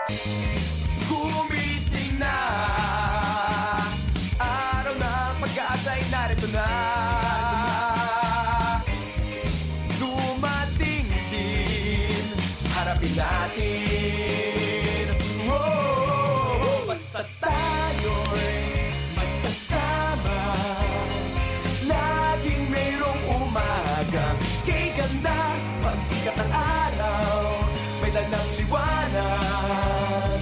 Gumising na, araw ng pag-asa'y narito na. Dumating din, harapin natin. Oh, basta tayo'y magkasama, laging mayroong umaga. Kay ganda, pagsikat ng araw, may dalang liwanag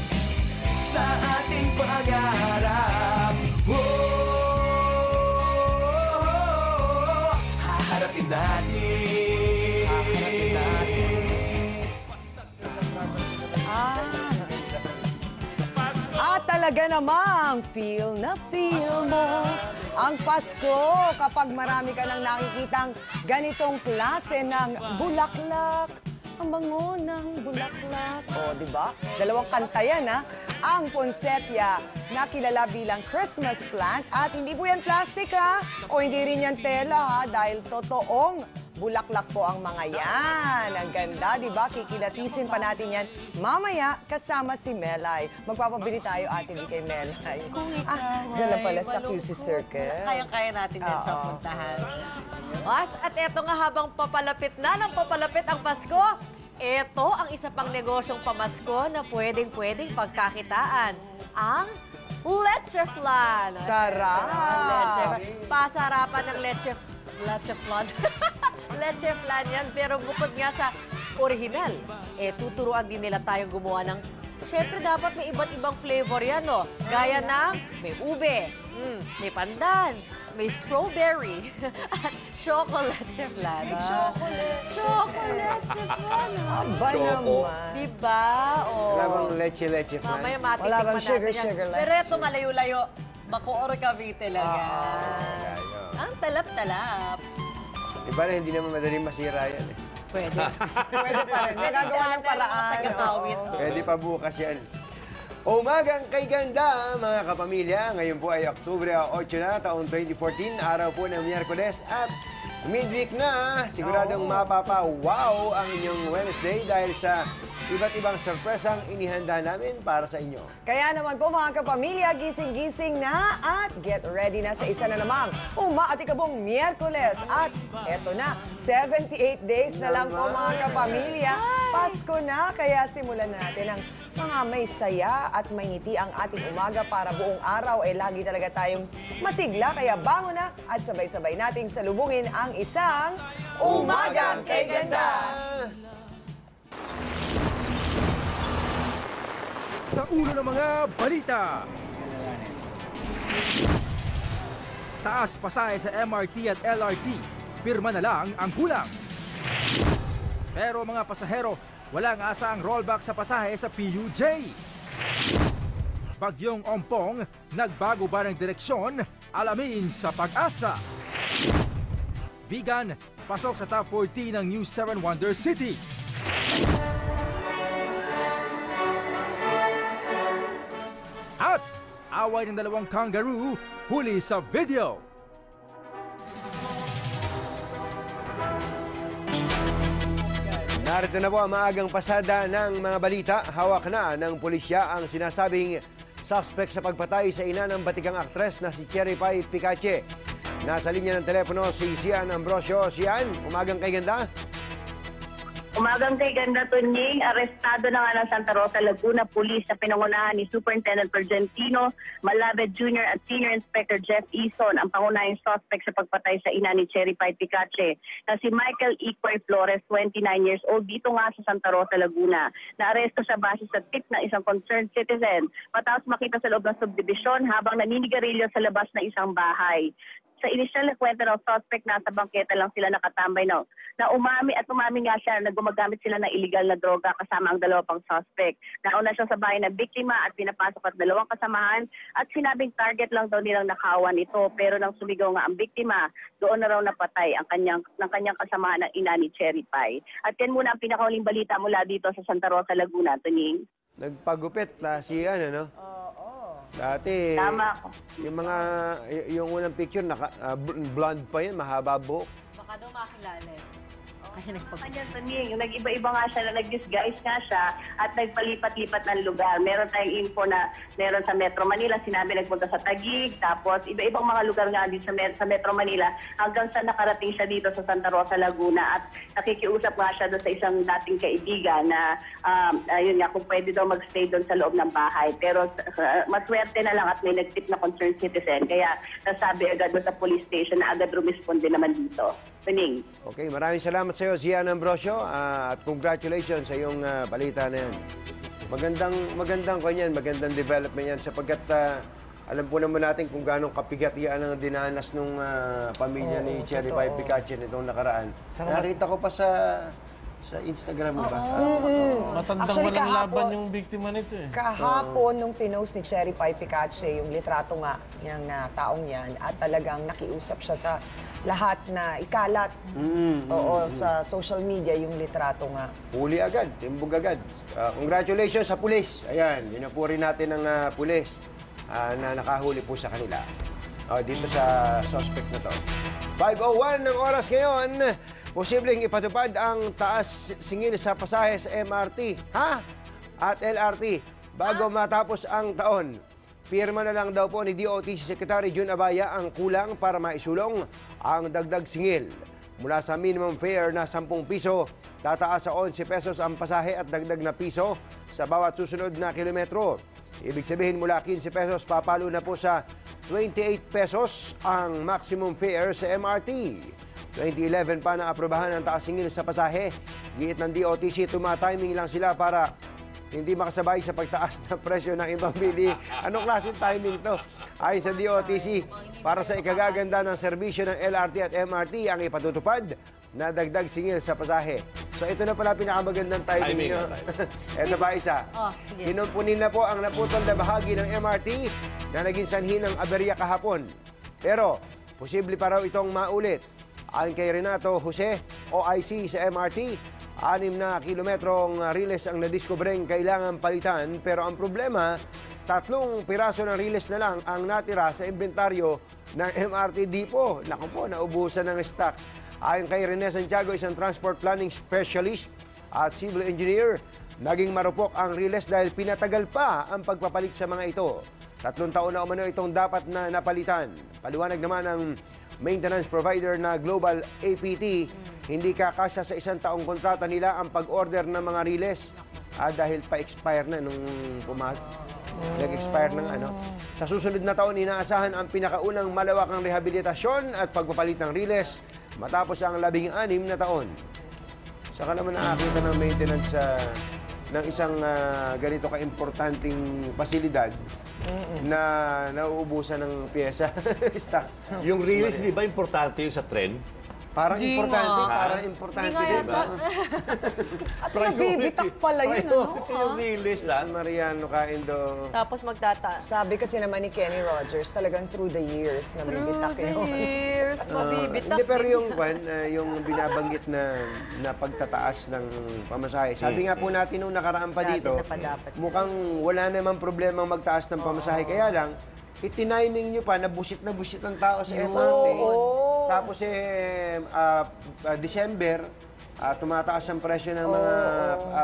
sa ating pangarap. Oh, haharapin natin. Haharapin natin. Talaga namang feel na feel mo ang Pasko kapag marami ka nang nakikitang ganitong klase ng bulaklak. Ang bango ng bulaklak. O, di ba? Dalawang kanta yan, ha? Ang poinsettia na kilala bilang Christmas plant at hindi po yan plastic, ha? O hindi rin yan tela, ha? Dahil totoong bulaklak po ang mga yan. Ang ganda, di ba? Kikilatisin pa natin yan mamaya kasama si Melay. Magpapabili tayo atin kay Melay. Diyan lang pala sa QC Circle. Kayang-kaya natin yan sa puntahan. At eto nga, habang papalapit na ng papalapit ang Pasko, eto ang isa pang negosyong pamasko na pwedeng-pwedeng pagkakitaan. Ang leche flan. Sarap! Pasarapan ng leche flan. Leche flan yan, pero bukod nga sa original, tuturuan din nila tayong gumawa ng, syempre dapat may iba't ibang flavor yan, no? Gaya ng may ube, may pandan, may strawberry, at chocolate flan. Chocolate flan. Aba naman. Diba? Wala bang leche flan? Mamaya Wala matitikman bang natin yan. sugar Pero ito malayo-layo, Bacoor, Cavite lang yan. Ang talap-talap. Iba na, hindi naman madaling masira yan. Pwede. Pwede pa rin. May gagawa ng paraan. Tagakawit. Pwede pa bukas yan. Umagang kay ganda, mga kapamilya. Ngayon po ay Oktubre 8 na, taong 2014. Araw po ng Miyerkules at midweek na. Siguradong mapapa-wow ang inyong Wednesday dahil sa iba't ibang sorpresang inihanda namin para sa inyo. Kaya naman po mga kapamilya, gising-gising na at get ready na sa isa na namang umaatikabong Miyerkules. At eto na, 78 days na lang po mga kapamilya. Pasko na, kaya simulan na natin ang mga may saya at may ngiti ang ating umaga para buong araw ay lagi talaga tayong masigla. Kaya bango na at sabay-sabay nating salubungin ang isang Umagang Kay Ganda! Sa ulo ng mga balita. Taas pasahe sa MRT at LRT, pirma na lang ang kulang. Pero mga pasahero, walang asang rollback sa pasahe sa PUJ. Bagyong Ompong, nagbago ba ng direksyon? Alamin sa Pag-asa. Vegan, pasok sa top 14 ng New 7 Wonder Cities. At away ng dalawang kangaroo, huli sa video. Narito na po ang maagang pasada ng mga balita. Hawak na ng pulisya ang sinasabing suspect sa pagpatay sa ina ng batikang aktres na si Cherry Pie Picache. Nasa linya ng telepono si Sian Ambrosio. Sian, umagang kay ganda. Umagang kay ganda, Tunying. Arestado na nga ng Santa Rosa, Laguna Police na pinangunahan ni Superintendent Pergentino Malabed Jr. at Senior Inspector Jeff Eason ang pangunahing suspect sa pagpatay sa ina ni Cherry Pie Picache na si Michael Equay Flores, 29 years old, dito nga sa Santa Rosa, Laguna. Naaresto siya base sa tip ng isang concerned citizen matapos makita sa loob ng subdivision habang naninigarilyo sa labas ng isang bahay. Sa inisyal na kwento ng suspect, nasa bangketa lang sila nakatambay na umami nga siya na gumagamit sila ng illegal na droga kasama ang dalawa pang suspect. Nauna siya sa bahay ng biktima at pinapasok at dalawang kasamahan at sinabing target lang daw nilang nakawan ito, pero nang sumigaw nga ang biktima, doon na raw napatay ang kanyang kasamahan ng ina ni Cherry Pie. At yan muna ang pinakahuling balita mula dito sa Santa Rosa, Laguna, Tuning. Nagpagupit si no? Dati, Tama. yung unang picture, blonde pa yan, mahaba buhok. Baka daw makilala. Kasi Ganyan, Tunying, nag-iba-iba nga siya, nag-disguise nga siya at nagpalipat-lipat ng lugar. Meron tayong info na meron sa Metro Manila, sinabi nagpunta sa Taguig, tapos iba-ibang mga lugar nga din sa Metro Manila hanggang sa nakarating siya dito sa Santa Rosa, Laguna at nakikiusap nga siya doon sa isang dating kaibigan na ayun nga, kung pwede daw magstay doon sa loob ng bahay. Pero maswerte na lang at may nag-tip na concerned citizen. Kaya nasabi agad doon sa police station na agad rumisponde naman dito. Tunying. Okay, maraming salamat sa iyo, Zian Ambrosio, at congratulations sa iyong balita na yan. Magandang magandang development yan sapagkat alam po naman natin kung gaano kapigat yan ang dinanas nung pamilya ni Cherry Pie Picache nitong nakaraan. Nakita ko pa sa Instagram, di ba? Matandang Actually, walang kahapon- laban yung biktima nito eh. Kahapon, nung pinost ni Cherry Pie Picache, yung litrato nga ng taong yan, at talagang nakiusap siya sa lahat na ikalat. Oo, sa social media yung litrato nga. Huli agad, timbog agad. Congratulations sa pulis. Ayan, yun na po rin natin ang pulis na nakahuli po sa kanila. Dito sa suspect na to. 5:01 ng oras ngayon. Posibleng ipatupad ang taas singil sa pasahe sa MRT at LRT bago matapos ang taon. Pirma na lang daw po ni DOTC Secretary Jun Abaya ang kulang para maisulong ang dagdag singil. Mula sa minimum fare na 10 piso, tataas sa 11 pesos ang pasahe at dagdag na piso sa bawat susunod na kilometro. Ibig sabihin mula 15 pesos papalo na po sa 28 pesos ang maximum fare sa MRT. 2011 pa na aprobahan ang taas singil sa pasahe. Giit ng DOTC, tumatiming lang sila para hindi makasabay sa pagtaas ng presyo ng ibang bili. Anong klaseng timing to? Ayon sa DOTC, para sa ikagaganda ng serbisyo ng LRT at MRT ang ipatutupad na dagdag singil sa pasahe. So ito na pala pinakamagandang timing nyo. Ito pa isa. sige. Kinumpunin na po ang naputol na bahagi ng MRT na naging sanhi ng aberya kahapon. Pero, posible pa raw itong maulit. Ayon kay Renato Jose, OIC sa MRT, 6 na kilometrong riles ang nadiskubreng kailangan palitan. Pero ang problema, 3 piraso ng riles na lang ang natira sa inventaryo ng MRT Depot. Naku po, naubusan ng stock. Ayon kay Rene Santiago, isang transport planning specialist at civil engineer, naging marupok ang riles dahil pinatagal pa ang pagpapalit sa mga ito. 3 taon na umano itong dapat na napalitan. Paliwanag naman ng maintenance provider na Global APT, hindi kakasya sa 1 taong kontrata nila ang pag-order ng mga riles dahil pa-expire na nung nag-expire ng ano. Sa susunod na taon, inaasahan ang pinakaunang malawakang rehabilitasyon at pagpapalit ng riles matapos ang 16 na taon. Saka naman nakakita ng maintenance ng isang ganito ka-importanting pasilidad na nauubusan ng pyesa. Stock. Yung release, di ba, importante yung sa trend? Parang Hindi importante, nga. parang importante. Hindi nga din, yata. At nabibitak pala yun, ano? Yung release, San Mariano Kaindo. Tapos magtataas. Sabi kasi naman ni Kenny Rogers, talagang through the years na bibitak yun. Years, mabibitak. Hindi, pero yung binabanggit na pagtataas ng pamasahe. Sabi nga po natin nung nakaraan pa Dati dito, na pa dapat. mukhang wala namang problemang magtaas ng pamasahe. Kaya lang, itiniming nyo pa na busit ang tao sa MRT. Tapos December, tumataas ang presyo ng mga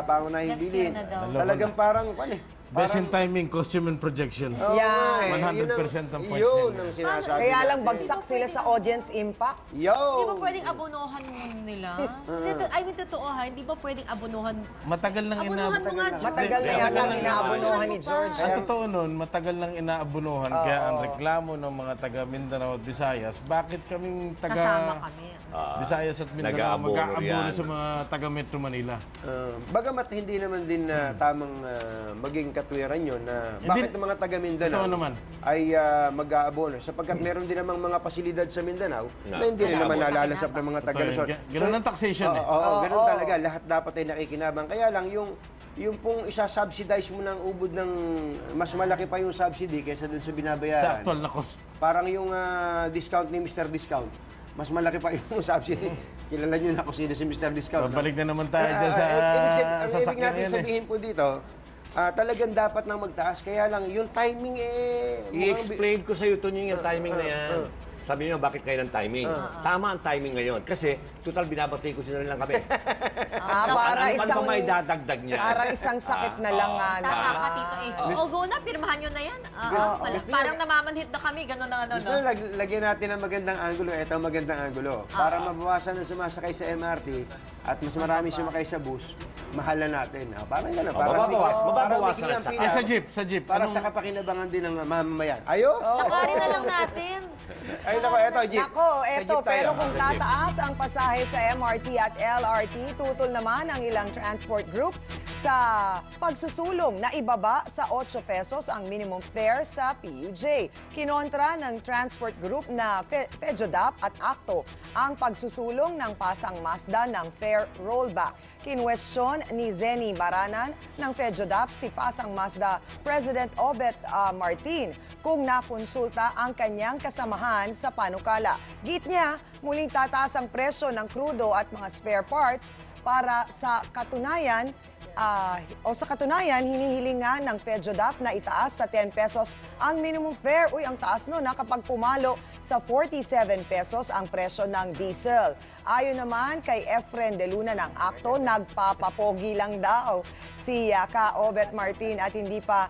pangunahing Next bilhin. year na daw. Talagang parang, Best in timing, costume and projection. Yan. 100% ang points Yun nila. ang sinasabi Kaya lang natin. bagsak sila sa audience impact. Yo! Hindi ba pwedeng abonohan nila? I mean, totoo ha, hindi ba pwedeng abonohan? Matagal nang Abonohan mo nga, George. Matagal na yata ang inaabonohan ni George. Ang totoo nun, matagal nang inaabunuhan. Kaya ang reklamo ng mga taga Mindanao at Visayas, bakit kaming Kasama taga kami. Visayas at Mindanao Nag-aabono mag-aabono yan. sa mga taga Metro Manila? Bagamat hindi naman din tamang maging katwiran yun na bakit ang mga taga Mindanao Totoo naman. ay mag-aabono sapagkat meron din namang mga pasilidad sa Mindanao na hindi rin naman nalalasap ng mga taga Luzon. Ganun ang taxation eh. Ganun talaga. Lahat dapat ay nakikinabang. Kaya lang yung pong isa-subsidize mo ng ubod ng mas malaki pa yung subsidy kaysa dun sa Sa binabayaran. actual na cost. Parang yung discount ni Mr. Discount. Mas malaki pa yung subsidy. Kilala nyo na kung sino si Mr. Discount. no? Babalik na naman tayo dyan sa Ang ibig sasakyan natin yan eh. sabihin po dito, talagang dapat nang magtaas. Kaya lang, yung timing mukhang I-explain ko sa iyo, Tunying, yung timing na yan. sabi niyo, bakit kayo ng timing? Tama ang timing ngayon. Kasi, total, binabati ko sila lang kami. Para Ano isang, ba may dadagdag niya? para isang sakit na lang nga. Tama ka, Tito A. O, go na, pirmahan nyo na yan. Parang namamanhit na kami, gano'n na ano, Gusto no? na lagyan natin ng magandang angulo. Ito ang magandang angulo. Para mabawasan ang sumasakay sa MRT at mas marami sumakay sa bus, mahal na natin. Parang gano'n. Mababawasan ang sakay. Sa jeep. Para sa kapakinabangan din ng mamamayan. Ayos! Sakarin na lang natin. Ay, nako, eto, jeep. Nako, Sa eto, jeep tayo. pero kung tataas ang pasahe sa MRT at LRT, tutol naman ang ilang transport group sa pagsusulong na ibaba sa 8 pesos ang minimum fare sa PUJ. Kinontra ng transport group na FEJODAP at ACTO ang pagsusulong ng Pasang Mazda ng fare rollback. Kinwestiyon ni Zenny Maranan ng FEJODAP si Pasang Mazda President Obet Martin kung nakonsulta ang kanyang kasamahan sa panukala. Git niya, muling tataas ang presyo ng krudo at mga spare parts para sa katunayan, hinihilingan ng FEJODAP na itaas sa 10 pesos ang minimum fare. Uy, ang taas no, kapag pumalo sa 47 pesos ang presyo ng diesel. Ayon naman kay Efren De Luna ng ACTO, nagpapapogi lang daw si Ka Obet Martin at hindi pa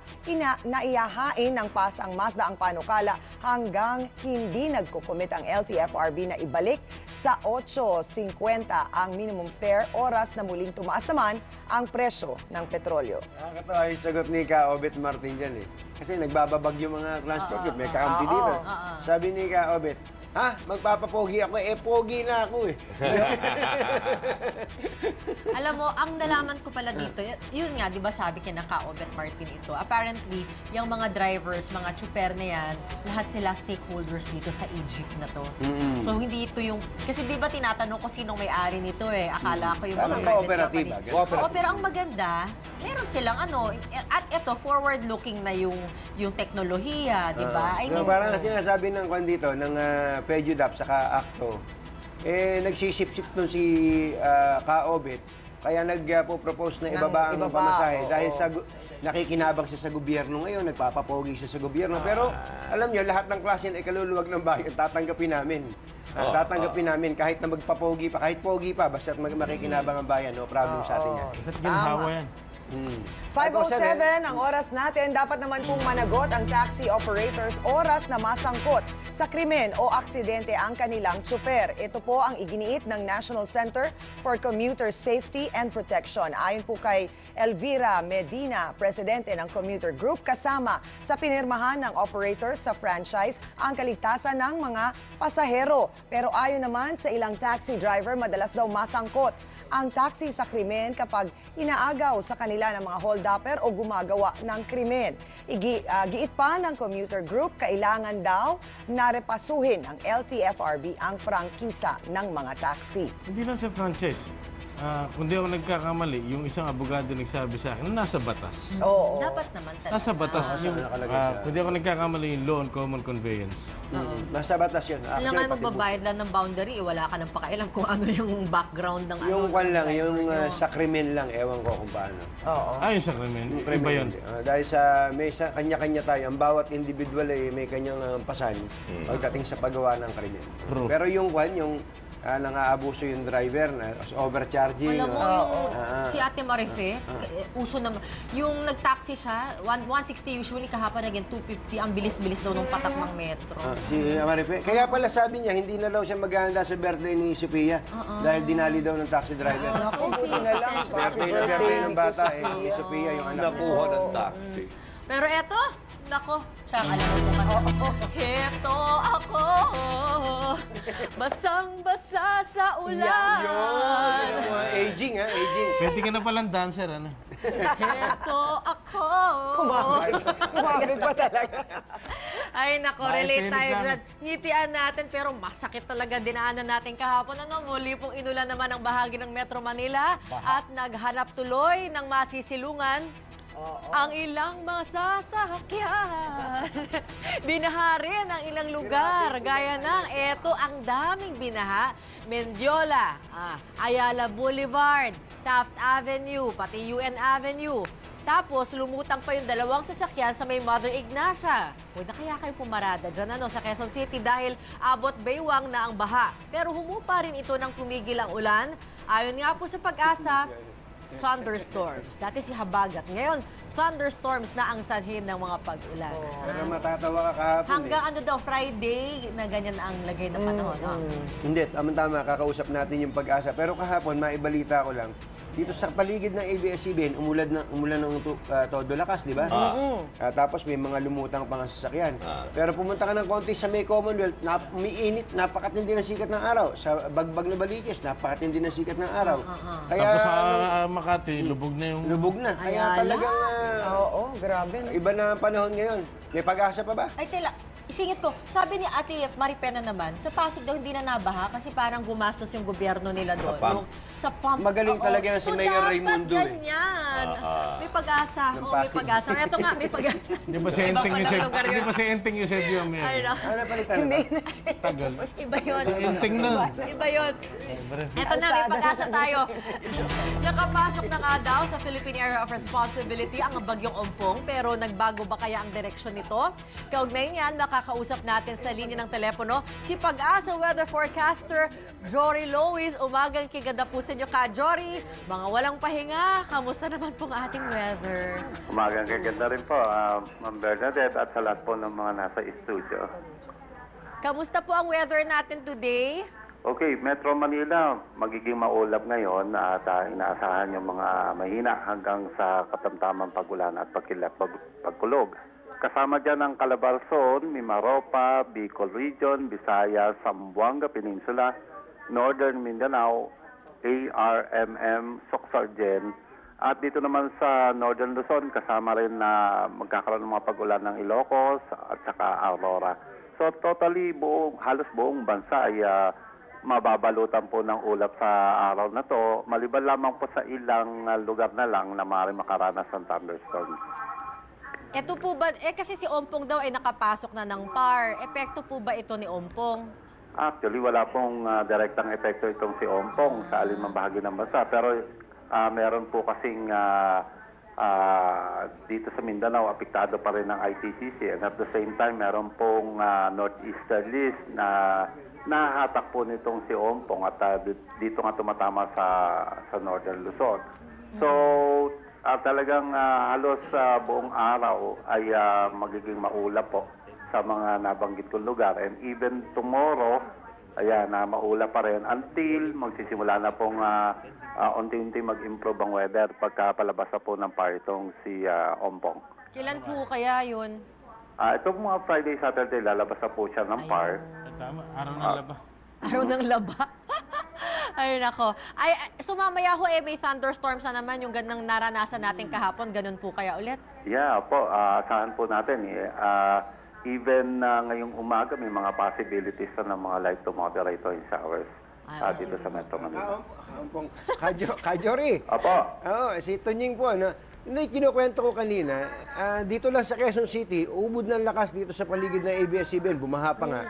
naihahain ng Pasang Mazda ang panukala hanggang hindi nagkukumit ang LTFRB na ibalik sa 8.50 ang minimum fare, oras na muling tumaas naman ang presyo ng petrolyo. Nakakatawa yung sagot ni Ka Obet Martin dyan eh. Kasi nagbababag yung mga transport group, may kaampi dito. Sabi ni Ka Obet, ha? Magpapapogi ako eh. Pogi na ako eh. Alam mo, ang nalaman ko pala dito, yun nga, di ba sabi kina Ka Obet Martin ito, apparently, yung mga drivers, mga tsuper na yan, lahat sila stakeholders dito sa e-jeep na to. So, hindi ito yung, kasi di ba tinatanong ko sinong may-ari nito eh. Akala ko yung mga Parang private cooperative, companies. ah. Oo, pero ang maganda, meron silang ano, at ito, forward-looking na yung teknolohiya, di ba? I mean, Parang sinasabi ng kwan dito, ng FEJODAP saka ACTO, nagsisip-sip nun si Ka Obet, kaya nagpo-propose na ibaba ang pamasahe dahil sa nakikinabang siya sa gobyerno ngayon, nagpapapogi siya sa gobyerno. Pero alam niyo, lahat ng klase ay kaluluwag ng bayan, tatanggapin namin. Tatanggapin namin kahit na magpapogi pa, kahit pogi pa, basta makikinabang ang bayan, no problem sa atin yan. Basta't ginhawa yan. 5:07 ang oras natin. Dapat naman pong managot ang taxi operators oras na masangkot sa krimen o aksidente ang kanilang tsuper. Ito po ang iginiit ng National Center for Commuter Safety and Protection. Ayon po kay Elvira Medina, presidente ng Commuter Group, kasama sa pinirmahan ng operators sa franchise ang kaligtasan ng mga pasahero. Pero ayon naman sa ilang taxi driver, madalas daw masangkot ang taxi sa krimen kapag inaagaw sa kanila ng mga hold-upper o gumagawa ng krimen. Giit pa ng Commuter Group, kailangan daw na repasuhin ng LTFRB ang prangkisa ng mga taxi. Hindi lang sa franchise. Kung di ako nagkakamali, yung isang abogado nagsabi sa akin, nasa batas. Oo. dapat naman talaga. Nasa batas yung, nakalagay siya. kung di ako nagkakamali, yung law on common conveyance. Nasa batas yun. Alam nga magbabayad lang ng boundary, wala ka nang pakialam kung ano yung background ng Yung ano. kwan lang, ng yung driver nyo. sa krimen lang, ewan ko kung paano. Oo. Ayun sa krimen, iba yun. Dahil may kanya-kanya tayo, ang bawat individual ay may kanyang pasan pagdating sa paggawa ng krimen. True. Pero yung kwan, yung nang-aabuso yung driver, overcharging. Alam mo, yung si Ate Marife, uso naman. Yung nag-taxi siya, 160 usually, kahapon naging 250. Ang bilis-bilis daw nung patak ng metro. Si Marife. Kaya pala sabi niya, hindi na daw siya maghahanda sa birthday ni Sophia dahil dinali daw ng taxi driver. Naku, buti na lang. Birthday ng bata, ni Sophia, yung anak niya. Nakuha ng taxi. Pero eto, nako, siya alam mo naman. Heto ako, basang-basa sa ulan. Aging, aging. Pwede ka na palang dancer, ano? Heto ako. Kumapit pa talaga. Ay, nako, Bakit relate feeling tayo lang? dyan. Ngitian natin, pero masakit talaga dinaanan natin kahapon. Ano, muli pong inulan naman ang bahagi ng Metro Manila at naghanap tuloy ng masisilungan ang ilang mga sasakyan. Binaha rin ang ilang lugar. Gaya ng, eto ang daming binaha. Mendiola, Ayala Boulevard, Taft Avenue, pati UN Avenue. Tapos, lumutang pa yung dalawang sasakyan sa may Mother Ignacia. Huwag na kaya kayo pumarada dyan sa Quezon City dahil abot baywang na ang baha. Pero humupa rin ito nang tumigil ang ulan. Ayon nga po sa Pag-asa, thunderstorms. Dati si Habagat. Ngayon, thunderstorms na ang sanhin ng mga pag-ulan. Pero matatawa ka kahapon Hanggang ano daw, Friday, na ganyan ang lagay ng panahon. Hindi, tama, kakausap natin yung Pag-asa. Pero kahapon, maibalita ko lang, dito sa paligid ng ABS-CBN, umulan ng todo lakas, di ba? Tapos may mga lumutang pang sasakyan. Pero pumunta ka ng konti sa may Commonwealth, umiinit, napakatindi ng sikat ng araw. Sa Bagbag na Baliches, napakatindi ng sikat ng araw. Tapos sa Makati, lubog na yung... Lubog na. Kaya talagang Oo, grabe. iba na ang panahon ngayon. May Pag-asa pa ba? Ay, tela. Isingit ko, sabi ni Ate Maripena naman, sa Pasig daw hindi na nabaha kasi parang gumastos yung gobyerno nila doon. Sa pump. Magaling talaga yan si Mayor Raimundo. Dapat ganyan. May Pag-asa. May Pag-asa. Ito nga, may Pag-asa. Di ba si Enting Eusebio ang mayor? Ay, no. Ano palitan na? Tagal. Iba yun. Si Enting na. Iba yun. Ito na, may Pag-asa tayo. Nakapasok na nga daw sa Philippine Area of Responsibility ang bagyong Ompong, pero nagbago ba kaya ang direksyon nito? Kaugnay niyan, makakausap natin sa linya ng telepono si Pag-asa weather forecaster Jory Lois. Umagang kiganda po sa inyo ka, Jory. Mga walang pahinga, kamusta naman pong ating weather? Umagang kaganda rin po, Ma'am Bernadette, at sa lahat po ng mga nasa studio. Kamusta po ang weather natin today? Okay, Metro Manila, magiging maulap ngayon at inaasahan yung mga mahina hanggang sa katamtamang pagulan at pagkulog. Kasama dyan ang Calabarzon, Mimaropa, Bicol Region, Visayas, Zamboanga Peninsula, Northern Mindanao, ARMM, Soxargen. At dito naman sa Northern Luzon, kasama rin na magkakaroon ng mga pagulan ng Ilocos at saka Aurora. So totally halos buong bansa ay mababalutan po ng ulap sa araw na to. Maliban lamang po sa ilang lugar na lang na maaaring makaranas ng thunderstorms. Ito po ba, kasi si Ompong daw ay nakapasok na ng PAR. Epekto po ba ito ni Ompong? Actually, wala pong direktang epekto itong si Ompong sa alinmang bahagi ng bansa. Pero meron po kasing dito sa Mindanao, apektado pa rin ng ITCC. And at the same time, meron pong northeasterlies na nahahatak po nitong si Ompong at dito nga tumatama sa Northern Luzon. So, talagang halos buong araw ay magiging maulap po sa mga nabanggit kong lugar. And even tomorrow, ayan, maulap pa rin until magsisimula na pong unti-unti mag-improve ang weather pagkapalabas na po ng PAR itong si Ompong. Kailan po kaya yun? Itong mga Friday, Saturday, lalabas na po siya ng PAR. Tama, araw ng laba. Araw ng laba? Ay, nako. Ay, so mamaya ho, may thunderstorms na naman yung ganang naranasan natin kahapon. Ganun po kaya ulit? Yeah, po. Asahan po natin. Even ngayong umaga, may mga possibilities na ng mga light to moderate rain showers dito sa Metro Manila. Kajori. Opo. Oo, si Tunying po, hindi, kinukwento ko kanina, dito lang sa Quezon City, ubod ng lakas dito sa paligid ng ABS-CBN, bumaha pa nga.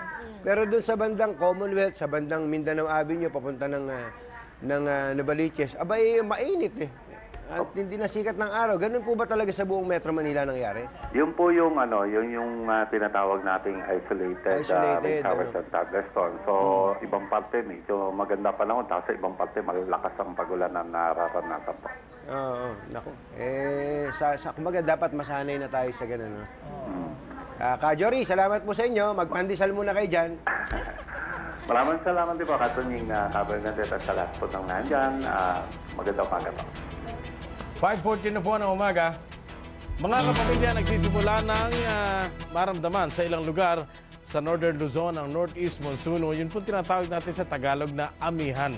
Pero doon sa bandang Commonwealth, sa bandang Mindanao Avenue, papunta ng Novaliches, abay, mainit eh. At hindi na sikat ng araw. Ganun po ba talaga sa buong Metro Manila nangyari? Yun po yung, yung tinatawag nating isolated rain showers and thunderstorms. So, ibang parte medyo maganda panahon, tapos sa ibang parte malakas ang pagulan na nararanasan po. Oo, naku. Kumbaga dapat masanay na tayo sa ganun. No? Kajori, salamat po sa inyo. Magpandisal muna kayo dyan. Maraming salamat din po, Katunying Bernadette at sa lahat po ng nandyan. Magandang umaga po. 5:14 na po ng umaga. Mga kapamilya, nagsisimula ng maramdaman sa ilang lugar sa Northern Luzon, ang Northeast Monsuno. Yun po tinatawag natin sa Tagalog na amihan.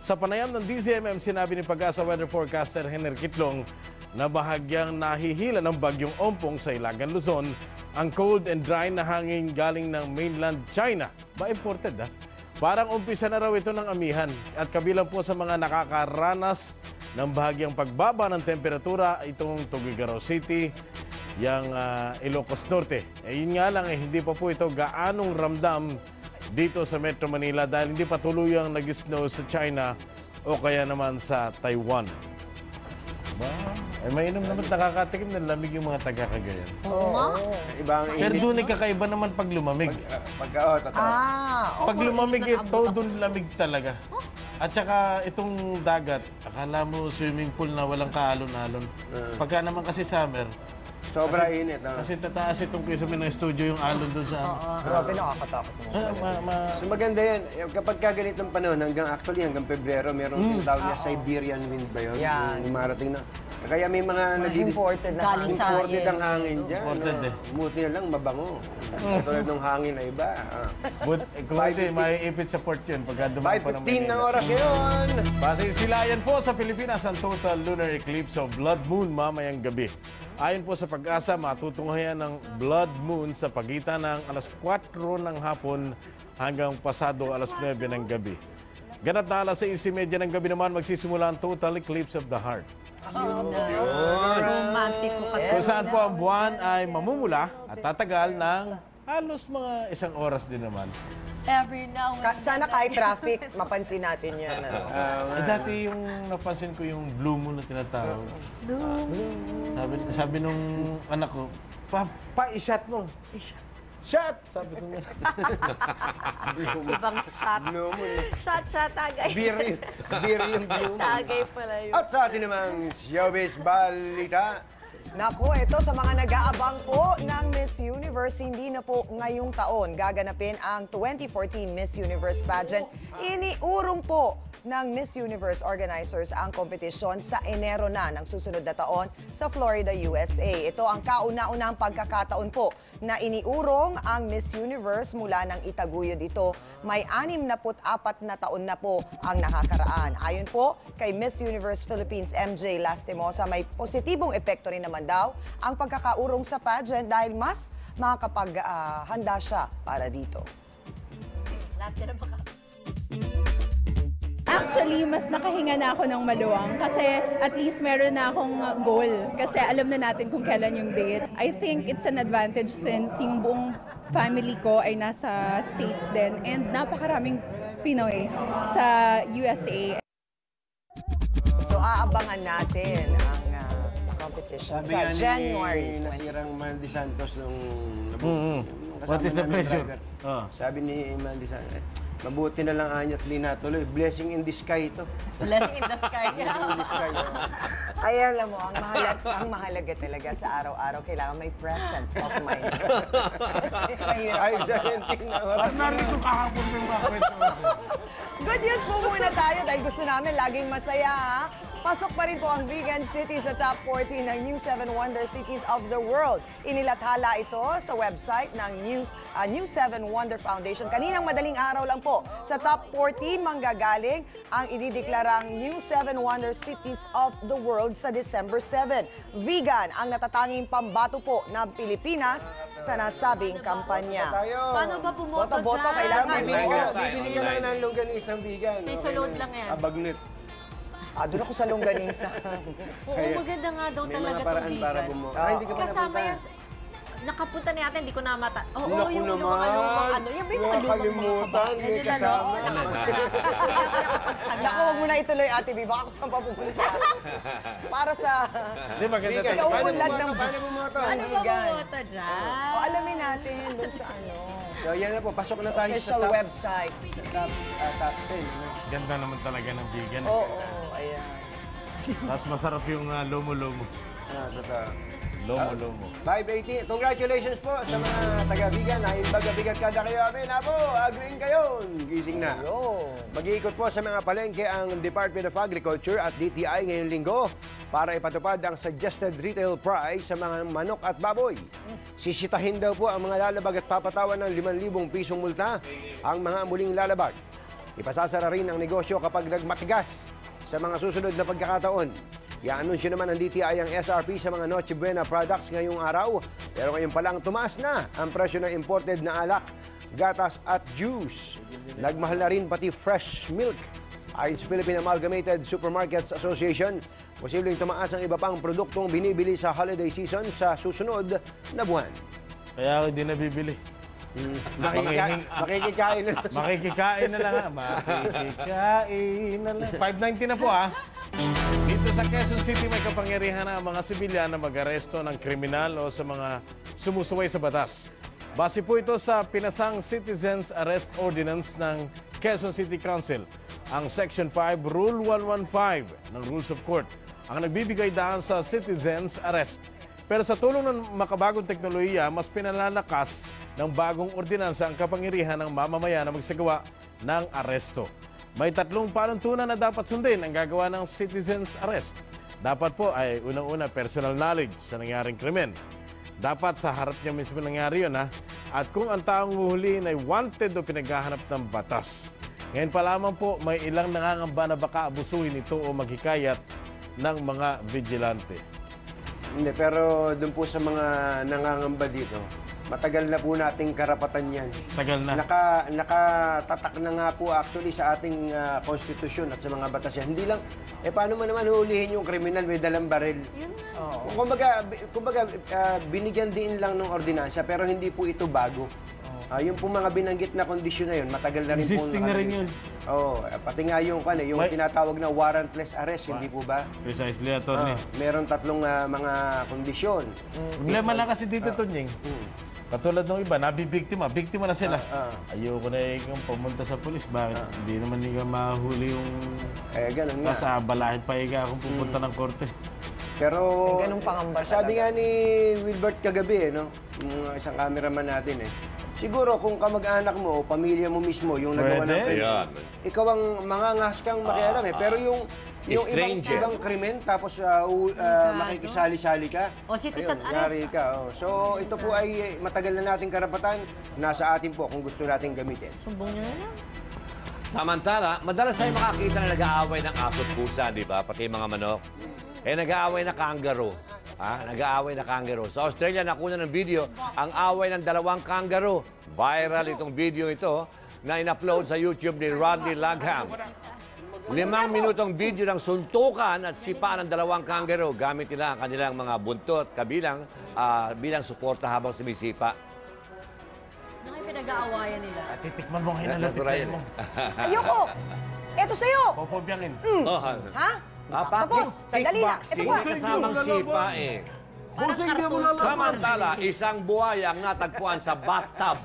Sa panayam ng DZMM, sinabi ni Pag-asa weather forecaster Henry Kitlong na bahagyang nahihila ng bagyong Ompong sa Ilagan, Luzon ang cold and dry na hangin galing ng mainland China. Ba-imported Parang umpisa na raw ito ng amihan at kabilang po sa mga nakakaranas ng bahagyang pagbaba ng temperatura itong Tuguegarao City, yung Ilocos Norte. Yun nga lang, hindi pa po ito gaanong ramdam dito sa Metro Manila dahil hindi pa tuluyang nag-snow sa China o kaya naman sa Taiwan. Eh, mainom naman nakakatikim ng lamig yung mga taga-Cagayan. Oo. Ibang Pero doon kakaiba naman pag lumamig. totoo. Pag lumamig ito, doon lamig talaga. At saka itong dagat, akala mo swimming pool na walang kaalon-alon. Pagka naman kasi summer, Sobra init. kasi tataas itong kisame ng studio yung alon doon sa... Grabe, nakakatakot mo. So maganda yan. Kapag ka ganitong panahon, hanggang Pebrero, merong tinatawag na Siberian wind ba yun? Yan. Yung marating na. Kaya may mga Imported na Galing sa imported ang hangin dyan. Imported no? eh. Buti na lang, mabango. Katulad ng hangin na iba. But kung hindi, maiipit sa port yun pagka dumaan pa ng 5:15 ng oras ngayon. Pasisilayan po sa Pilipinas ang total lunar eclipse o blood moon mamayang gabi. Ayon po sa Pag-asa, matutunghayan ng blood moon sa pagitan ng alas 4 ng hapon hanggang pasado alas 9 ng gabi. Ganap na alas 6:30 ng gabi naman magsisimula ang total eclipse of the heart. Romantic ko kasi. Kung saan po ang buwan ay mamumula at tatagal ng halos mga 1 oras din naman. Every now and Sana kahit traffic, mapansin natin yan. Ano? Dati yung napansin ko yung blue moon na tinatawag. Sabi nung anak ko, pa-i-shot mo. Shot! Sabi ko nga. ibang shot. Blue moon. Shot, tagay. Beer yung blue moon. Tagay pala yun. At sa atin namang showbiz balita. Naku, ito sa mga nag-aabang po ng Miss Universe, hindi na po ngayong taon gaganapin ang 2014 Miss Universe pageant. Iniurong po ng Miss Universe organizers ang kompetisyon sa Enero na ng susunod na taon sa Florida, USA. Ito ang kauna-unang pagkakataon po na iniurong ang Miss Universe mula ng itaguyod ito. May 64 na taon na po ang nakakaraan. Ayon po kay Miss Universe Philippines MJ Lastimosa, may positibong epekto rin naman daw ang pagkakaurong sa pageant dahil mas makakapaghanda siya para dito. Lahat sila baka. Actually, mas nakahinga na ako ng maluwang kasi at least meron na akong goal kasi alam na natin kung kailan yung date. I think it's an advantage since yung buong family ko ay nasa States din and napakaraming Pinoy sa USA. So aabangan natin ang competition sa January 20. Nasirang Mandy Santos nung... What is the pressure? Sabi ni Mandy Santos, mabuti na lang anyat linatuloy. Blessing in the sky ito. Blessing in the sky. Ay, alam mo, ang mahalaga talaga sa araw-araw, kailangan may presence of mind. Kasi mahirap Ay, pa. 17 na oras. At narito kahapon yung mga kwento. Good news po muna tayo dahil gusto namin laging masaya, ha? Pasok pa rin po ang vegan city sa top 14 ng New 7 Wonder Cities of the World. Inilathala ito sa website ng New 7 Wonder Foundation. Kaninang madaling araw lang po, sa top 14 manggagaling ang idideklarang New 7 Wonder Cities of the World sa December 7. Vegan ang natatanging pambato po ng Pilipinas sa nasabing kampanya. Paano ba pumoto Boto-boto dyan? kailangan. Bibili ka lang ng longganisang vegan. Piso load lang yan. Abagnet. Doon ako sa longganisa. Oo, maganda nga daw May talaga mga itong paraan para vegan. bumuo. Ay, hindi ka pa Kasama napunta. yan. Nakapunta na yata, hindi ko na mata. Oo, Naku yung naman. mga lumang ano. Yung may mga lumang mga Nakalimutan, may nila, no? kasama. Oo, nakapunta. Naku, wag mo na ituloy, Ate B. Baka kung saan pa pupunta. Para sa Hindi, maganda Vegan. tayo. kauunlad ng Paano bumoto? Ano ba vegan. bumota dyan? O, alamin natin doon sa ano, So yan na po, pasok na tayo official sa top, website. top 10. Ganda naman talaga ng vegan. Oo, ayan. Tapos masarap yung lomo-lomo. Totoo. Lomo-lomo. 518. Congratulations po sa mga taga-vegan. Naimbaga-bigat kada kayo amin. Apo, agreeing kayo. Gising na. Yo. Mag-iikot po sa mga palengke ang Department of Agriculture at DTI ngayong linggo para ipatupad ang suggested retail price sa mga manok at baboy. Sisitahin daw po ang mga lalabag at papatawan ng 5,000 pisong multa ang mga muling lalabag. Ipasasara rin ang negosyo kapag nagmatigas sa mga susunod na pagkakataon. I-anunsyo naman ng DTI ang SRP sa mga Noche Buena products ngayong araw. Pero ngayon pa lang tumaas na ang presyo ng imported na alak, gatas at juice. Nagmahal na rin pati fresh milk. Ayon sa Philippine Amalgamated Supermarkets Association, posibleng tumaas ang iba pang produktong binibili sa holiday season sa susunod na buwan. Kaya ako hindi nabibili. Makikikain na. Makikikain na lang ha. Makikikain na lang. 5.90 na po ha. Dito sa Sa Quezon City, may kapangyarihan na ang mga sibilyan na mag-aresto ng kriminal o sa mga sumusuway sa batas. Base po ito sa pinasang Citizens Arrest Ordinance ng Quezon City Council, ang Section 5, Rule 115 ng Rules of Court, ang nagbibigay daan sa citizens arrest. Pero sa tulong ng makabagong teknolohiya, mas pinalalakas ng bagong ordinansa ang kapangyarihan ng mamamayan na magsagawa ng aresto. May 3 panuntunan na dapat sundin ang gagawa ng citizens arrest. Dapat po ay unang-una personal knowledge sa nangyaring krimen. Dapat sa harap niya mismo nangyari yun, ha? At kung ang taong huhulihin ay wanted o pinaghahanap ng batas. Ngayon pa lamang po, may ilang nangangamba na baka abusuhin ito o maghikayat ng mga vigilante. Hindi, pero doon po sa mga nangangamba dito, matagal na po nating karapatan yan. Tagal na. Nakatatak na nga po actually sa ating konstitusyon at sa mga batas yan. Hindi lang, paano mo naman hulihin yung kriminal may dalang baril? Kumbaga, binigyan din lang ng ordinansa pero hindi po ito bago. Yung po mga binanggit na kondisyon na yun, matagal na rin po. Existing na rin yun. Oo, pati nga yung tinatawag na warrantless arrest, hindi po ba? Precisely, Atty. Meron 3 mga kondisyon. Problema lang kasi dito, Tunying. Katulad ng iba, nabibiktima. Biktima na sila. Ayoko na kung pumunta sa pulis. Bakit? Hindi naman nila mahuli yung... Ganun nga. Kasi balahin pa kung pupunta ng korte. Pero ganung pangamba sabi nga ni Wilbert kagabi, yung isang cameraman natin siguro kung kamag-anak mo o pamilya mo mismo yung nagawa ng krimen, ikaw ang mangangas kang makialam pero yung ibang krimen tapos makikisali-sali ka, O citizens yari arrest. ka. So ito po ay matagal na nating karapatan, nasa atin po kung gusto nating gamitin. Sumbong nyo na lang. Samantala, madalas tayo makakita na nag-aaway ng aso at pusa, di ba? Pati mga manok. Nag-aaway na kangaroo. Nag-aaway na kangaroo. Sa Australia, nakuna ng video ang away ng 2 kangaroo. Viral itong video ito na in-upload sa YouTube ni Rodney Langham. 5 minutong video ng suntukan at sipaan ng 2 kangaroo. Gamit nila ang kanilang mga buntot bilang suporta habang sumisipa. Ano kayo pinag-aawayan nila? Titikman mo ngayon ang lapit mo. Ayoko! Eto sa'yo! Popobyakin. Ha? Tapos, sandali na. Ito pa. Kasamang sipa Busing di mo lalaman. Samantala, isang buhaya ang natagpuan sa bathtub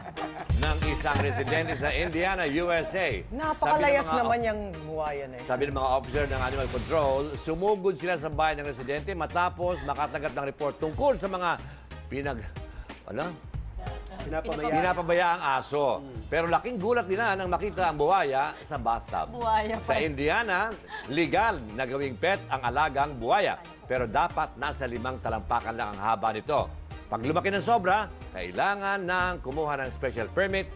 ng isang residente sa Indiana, USA. Napakalayas naman yung buhaya na yun. Sabi ng mga officer ng Animal Control, sumugod sila sa bahay ng residente matapos makatanggap ng report tungkol sa mga pinapabayaang aso. Pero laking gulat nila nang makita ang buhaya sa bathtub. Buhaya pa. Sa Indiana, legal na gawing pet ang alagang buhaya. Pero dapat nasa 5 talampakan lang ang haba nito. Pag lumaki ng sobra, kailangan nang kumuha ng special permit,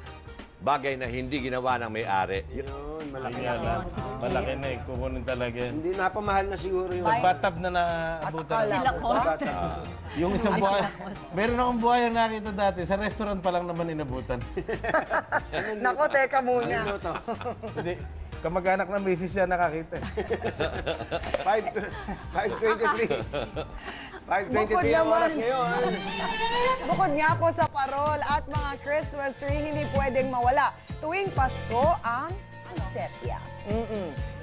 bagay na hindi ginawa ng may-ari. Yun, malaki Kaya lang, malaki na kukunin talaga yan. Hindi, napamahal na siguro yun. Sa bathtub na naabutan. Sila Cost. Yung isang buhaya, meron akong buhaya nakita dati, sa restaurant pa lang naman inabutan. Nako, teka muna. Hindi, kamag-anak ng misis siya nakakita. 5:23 ang oras ngayon. Bukod nga po sa parol at mga Christmas tree, hindi pwedeng mawala. Tuwing Pasko ang poinsettia.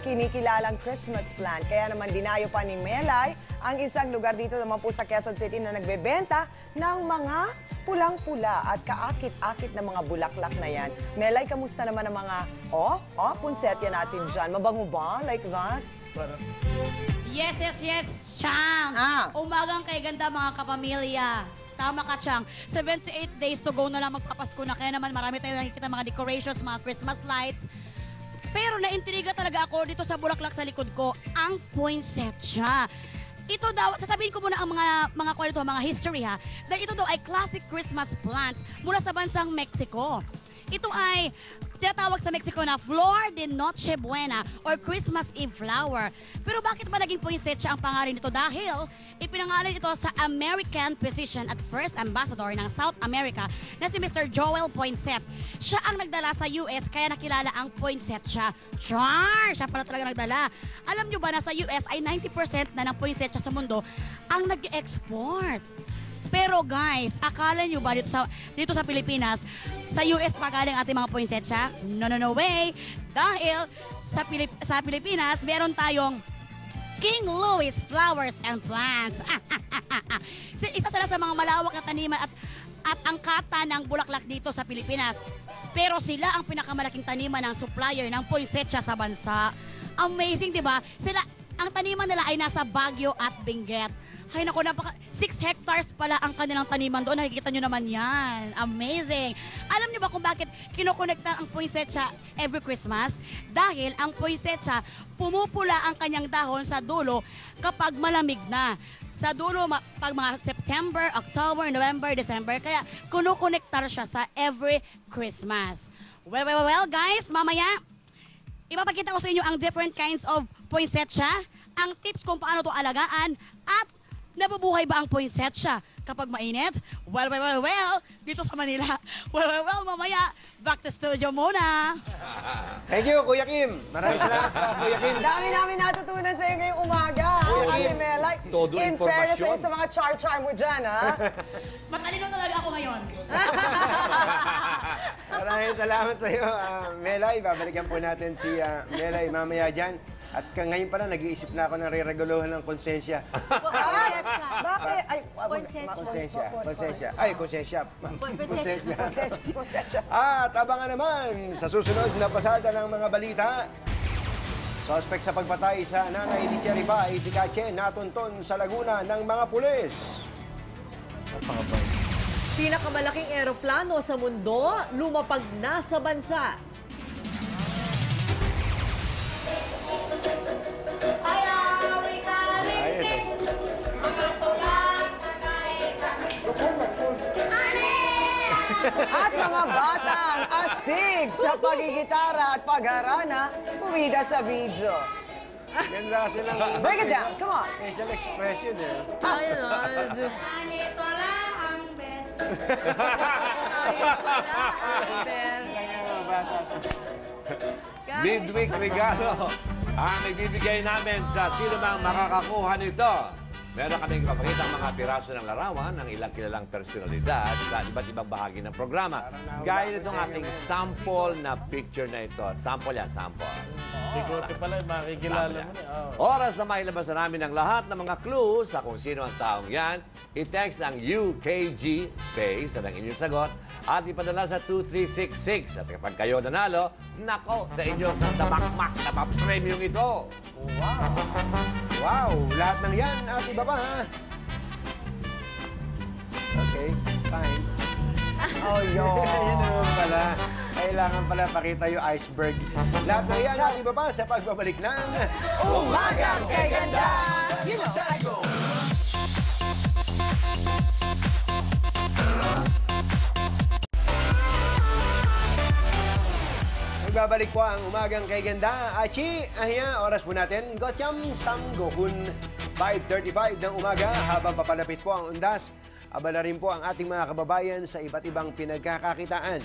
Kinikilalang Christmas plant. Kaya naman dinayo pa ni Melay ang isang lugar dito naman po sa Quezon City na nagbebenta ng mga pulang-pula at kaakit-akit na mga bulaklak na yan. Melay, kamusta naman ang mga, poinsettia natin dyan? Mabango ba? Like that? Yes, Chang. Umagang kay ganda mga kapamilya. Tama ka, Chang. 7 to 8 days to go na lang magpapasko na. Kaya naman marami tayong nakikita mga decorations, mga Christmas lights. Pero naintriga talaga ako dito sa bulaklak sa likod ko, ang poinsettia. Ito daw, sasabihin ko muna ang mga kwento, mga history ha. Dahil ito daw ay classic Christmas plants mula sa bansang Mexico. Ito ay tinatawag sa Mexico na Flor de Noche Buena or Christmas Eve flower. Pero bakit ba naging poinsettia ang pangalan nito? Dahil ipinangalan ito sa American physician at first ambassador ng South America na si Mr. Joel Poinsett. Siya ang nagdala sa US kaya nakilala ang poinsettia. Char! Siya pala talaga nagdala. Alam nyo ba na sa US ay 90% na ng poinsettia sa mundo ang nag-export. Pero guys, akala nyo ba dito sa Pilipinas, sa US pa galing ating mga poinsettia? No way! Dahil sa Pilipinas, meron tayong King Louis Flowers and Plants. Isa sila sa mga malawak na taniman at angkata ng bulaklak dito sa Pilipinas. Pero sila ang pinakamalaking taniman ng supplier ng poinsettia sa bansa. Amazing, di ba? Ang taniman nila ay nasa Baguio at Benguet. Ay naku, 6 hectares pala ang kanilang taniman doon. Nakikita nyo naman yan. Amazing. Alam niyo ba kung bakit kinokonekta ang poinsettia every Christmas? Dahil ang poinsettia, pumupula ang kanyang dahon sa dulo kapag malamig na. Sa dulo, pag mga September, October, November, December. Kaya kinokonektar siya sa every Christmas. Well, guys, mamaya, ipapakita ko sa inyo ang different kinds of poinsettia, ang tips kung paano ito alagaan, at nabubuhay ba ang poinsettia kapag mainit? Well, dito sa Manila. Well, mamaya, back to studio muna. Thank you, Kuya Kim. Maraming salamat, Kuya Kim. Dami namin natutunan sa iyo ngayong umaga, Ate Melay. Todo In fairness sa'yo sa mga char-char mo dyan, ha? Matalino talaga ako ngayon. Maraming salamat sa iyo, Melay. Babalikan po natin si Melay mamaya dyan. At ngayon pala, nag-iisip na ako ng re-reguluhan ng konsensya. Bakit? Ay, Konsensya. Ay, konsensya. Konsensya. At abangan naman sa susunod na pasada ng mga balita. Suspect sa pagpatay sa nanay ni Cherry Pie, Tikache, natunton sa Laguna ng mga pulis. Pinakamalaking eroplano sa mundo, lumapag na sa bansa. At mga batang astig sa pagigitara at pagharana, umida sa video. Ganda silang... Break it down, come on. Facial expression, eh. Ayun o. Ganito lang ang best. Midweek regalo ang ibibigay namin sa sino mang makakakuha nito. Meron kaming papakita ang mga piraso ng larawan ng ilang kilalang personalidad sa iba't ibang bahagi ng programa. Gaya nitong ating sample na picture na ito. Sample yan, sample. Sikote pala, makikilala mo na. Oras na mailabas na namin ang lahat ng mga clues sa kung sino ang taong yan. I-text ang UKG space at ang inyong sagot at ipadala sa 2366. At kapag kayo nanalo, nako sa inyo sa damakmak na pa-premium ito. Wow! Lahat ng yan at iba pa, ha? Okay, fine. Oh, yun. Yan naman pala. Kailangan pala pakita yung iceberg. Lahat ng yan at iba pa sa pagbabalik ng Umagang Kay Ganda! You know, I go. Magbabalik po ang Umagang Kay Ganda. Achi, ahya, oras po natin. Gotyam Samgohun, 5:35 ng umaga. Habang papalapit po ang undas, abala rin po ang ating mga kababayan sa iba't ibang pinagkakakitaan.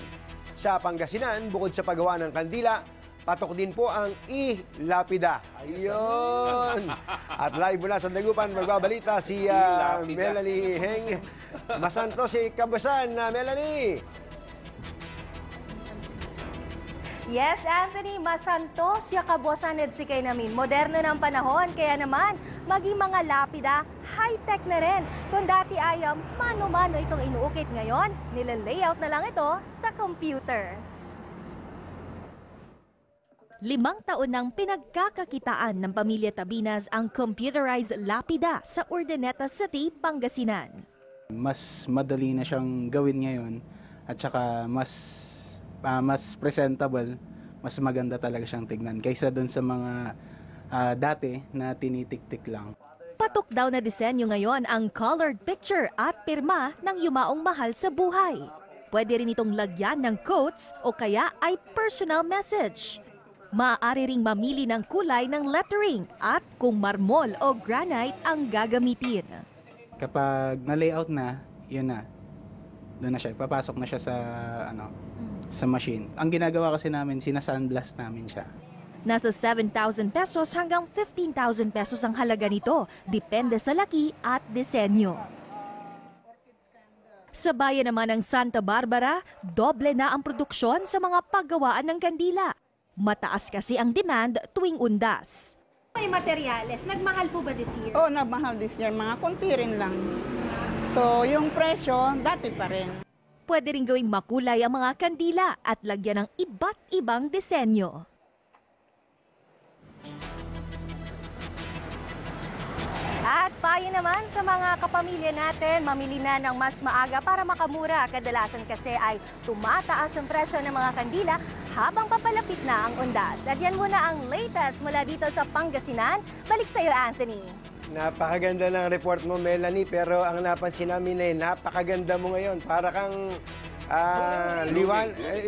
Sa Pangasinan, bukod sa paggawa ng kandila, patok din po ang i-lapida. Ayun! At live mula sa Dagupan, magbabalita si Melanie Heng. Masanto si Kabusan na Melanie. Yes, Anthony, masanto siya kabosaned si kay namin. Moderno ng panahon, kaya naman, maging mga lapida, high-tech na rin. Kung dati ay mano-mano itong inuukit ngayon, nilalayout na lang ito sa computer. 5 taon nang pinagkakakitaan ng pamilya Tabinas ang computerized lapida sa Urdaneta City, Pangasinan. Mas madali na siyang gawin ngayon at saka mas presentable, mas maganda talaga siyang tignan kaysa doon sa mga dati na tinitik-tik lang. Patok daw na disenyo ngayon ang colored picture at pirma ng yumaong mahal sa buhay. Pwede rin itong lagyan ng quotes o kaya ay personal message. Maaari ring mamili ng kulay ng lettering at kung marmol o granite ang gagamitin. Kapag na-layout na, yun na. Doon na siya, papasok na siya sa machine. Ang ginagawa kasi namin, sinasandblast namin siya. Nasa 7,000 pesos hanggang 15,000 pesos ang halaga nito, depende sa laki at disenyo. Sa bayan naman ng Santa Barbara, doble na ang produksyon sa mga paggawaan ng kandila. Mataas kasi ang demand tuwing undas. May materyales, nagmahal po ba this year? Oo, nagmahal this year. Mga konti rin lang. So, yung presyo, dati pa rin. Pwede rin gawing makulay ang mga kandila at lagyan ng iba't ibang disenyo. At payo naman sa mga kapamilya natin, mamili na ng mas maaga para makamura. Kadalasan kasi ay tumataas ang presyo ng mga kandila habang papalapit na ang undas. At yan muna ang latest mula dito sa Pangasinan. Balik sa iyo, Anthony. Napakaganda ng report mo, Melanie, pero ang napansin namin ay napakaganda mo ngayon. Para kang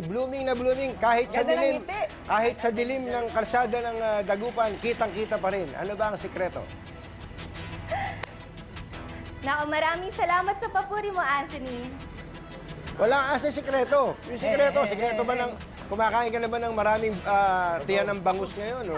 blooming na blooming. Kahit sa dilim ng kalsada ng Dagupan, kitang-kita pa rin. Ano ba ang sikreto? Naku, maraming salamat sa papuri mo, Anthony. Wala kasi sikreto. Yung sikreto ba ng kumakain ka na ba ng maraming tiyan ng bangus ngayon? O?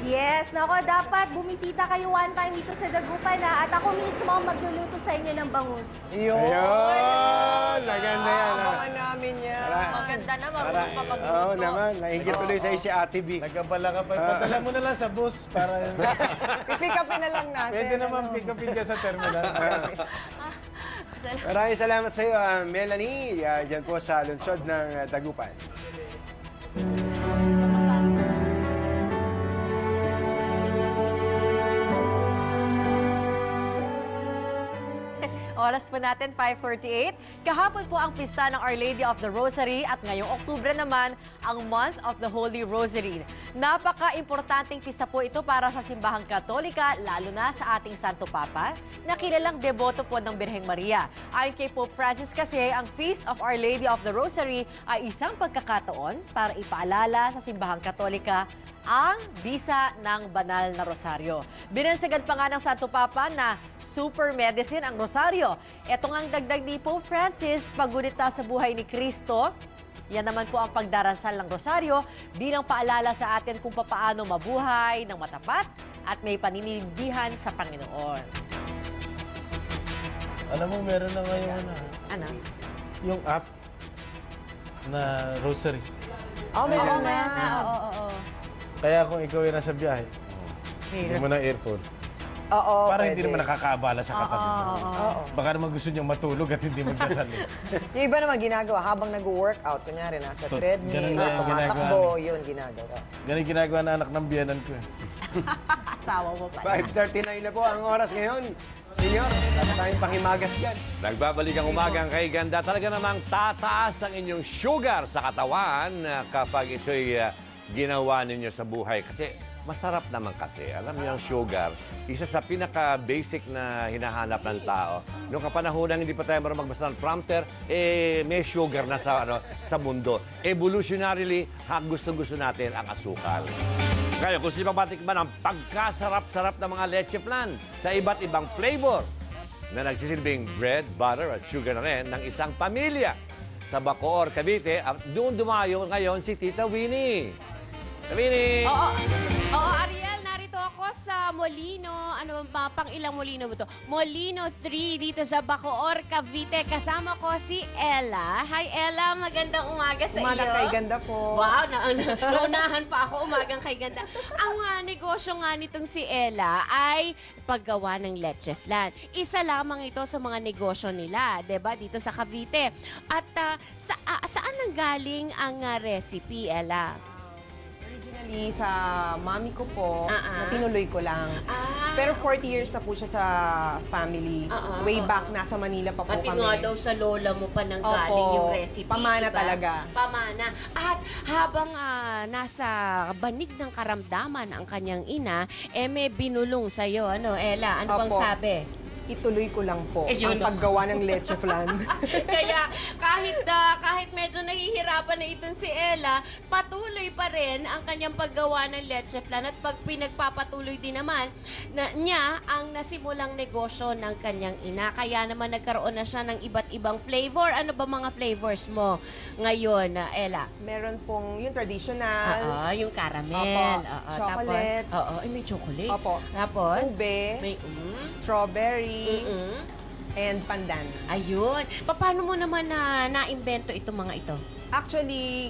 Yes, nako, dapat bumisita kayo one time dito sa Dagupan at ako mismo ang magluluto sa inyo ng bangus. Ayun! Maganda yan. Abangan namin yan. Maganda na, marunong pa magluto. Oo naman, nainggit tuloy sa'yo si Ate B. Nagkabala ka pa. Padala mo na lang sa bus para... Pipick upin na lang natin. Pwede naman pick upin ka sa terminal. Maraming salamat sa iyo, Melanie, dyan po sa lungsod ng Dagupan. Oras po natin, 5:48. Kahapon po ang pista ng Our Lady of the Rosary at ngayong Oktubre naman ang Month of the Holy Rosary. Napaka-importanting pista po ito para sa simbahang Katolika, lalo na sa ating Santo Papa, na kilalang deboto po ng Birheng Maria. Ayon kay Pope Francis kasi, ang Feast of Our Lady of the Rosary ay isang pagkakataon para ipaalala sa simbahang Katolika ang bisa ng banal na rosaryo. Binansagan pa nga ng Santo Papa na super medicine ang rosaryo. Ito nga ang dagdag ni Pope Francis, paggunit na sa buhay ni Kristo. Yan naman po ang pagdarasal ng rosaryo bilang paalala sa atin kung papaano mabuhay ng matapat at may paninindihan sa Panginoon. Alam mo, meron na ngayon ano? Yung app na rosary. Meron na. Oo. Kaya kung ikaw ay nasa biyahe, hindi mo na earphone. Oo, para pwede. hindi naman nakakaabala sa katabi mo. Baka naman gusto niyang matulog at hindi magdasal. Yung iba naman ginagawa habang nag-workout, kunyari nasa treadmill, ganun na yung tumatakbo, yun ginagawa. Ganun ginagawa na anak ng biyanan ko. Asawa mo pa. 5:39 na po ang oras ngayon. Senyor, wala tayong pakimagas dyan. Nagbabalik ang umagang kay ganda. Talaga namang tataas ang inyong sugar sa katawan kapag ito'y ginawa ninyo sa buhay. Kasi masarap naman kasi. Alam niyo ang sugar, isa sa pinaka-basic na hinahanap ng tao. Noong kapanahon hindi pa tayo marunong magbasa ng prompter, may sugar na sa mundo. Evolutionarily, gustong-gusto natin ang asukal. Kaya kung sino pang matikman ang pagkasarap-sarap ng mga leche flan sa iba't ibang flavor na nagsisilbing bread, butter at sugar na rin ng isang pamilya sa Bacoor, Cavite, doon dumayo ngayon si Tita Winnie. Winnie! Oo, Ariel, narito ako sa Molino. Ano ba, pang ilang Molino mo to? Molino 3 dito sa Bacoor, Cavite. Kasama ko si Ella. Hi, Ella. Magandang umaga sa iyo. Umagang kay ganda po. Wow, naunahan pa ako. Umagang kay ganda. Ang negosyo nga nitong si Ella ay paggawa ng leche flan. Isa lamang ito sa mga negosyo nila, 'di ba, dito sa Cavite. At saan nanggaling ang recipe, Ella? Originally, sa mami ko po, natinuloy ko lang. Pero 40 years na po siya sa family. Way back, nasa Manila pa po Pati kami. nga daw sa lola mo pa nang galing yung recipe. Pamana diba? talaga. Pamana. At habang nasa banig ng karamdaman ang kanyang ina, may binulong sa'yo. Ano, Ella? Ano bang sabi? Ituloy ko lang po ang paggawa ng leche flan. Kaya kahit medyo nahihirapan na itong si Ella, patuloy pa rin ang kanyang paggawa ng leche flan at pag pinagpapatuloy din naman niya ang nasimulang negosyo ng kanyang ina. Kaya naman nagkaroon na siya ng iba't ibang flavor. Ano ba mga flavors mo ngayon, Ella? Meron pong yung traditional. Yung caramel. Chocolate. Tapos, may chocolate. Opo. Tapos, ube. May strawberry. And pandan. Ayun. Paano mo naman na-invento itong mga ito? Actually,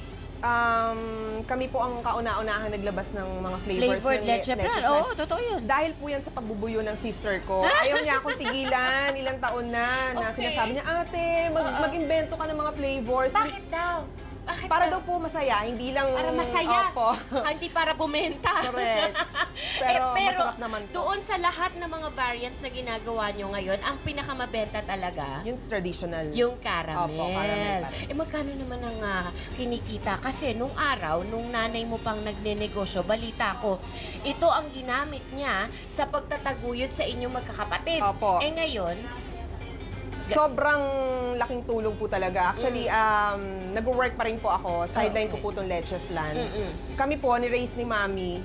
kami po ang kauna-unahang naglabas ng mga flavors Flavored ng leche flan. Oo, totoo yun. Dahil po yan sa pagbubuyo ng sister ko. Ayaw niya akong tigilan. Ilang taon na Okay. sinasabi niya, ate, mag-invento ka ng mga flavors. Bakit daw? Bakit Para daw? daw po masaya, hindi lang... Para masaya. Opo. Hindi para bumenta. Correct. Pero masarap naman po. Doon sa lahat ng mga variants na ginagawa nyo ngayon, ang pinakamabenta talaga? Yung traditional. Yung caramel. Opo, caramel. Magkano naman ang kinikita? Kasi nung araw, nung nanay mo pang nagnenegosyo, balita ko, ito ang ginamit niya sa pagtataguyod sa inyong magkakapatid. Opo. Ngayon, sobrang laking tulong po talaga. Actually, nag-work pa rin po ako. Sideline ko po itong leche flan. Kami po, ni-raise ni Mami,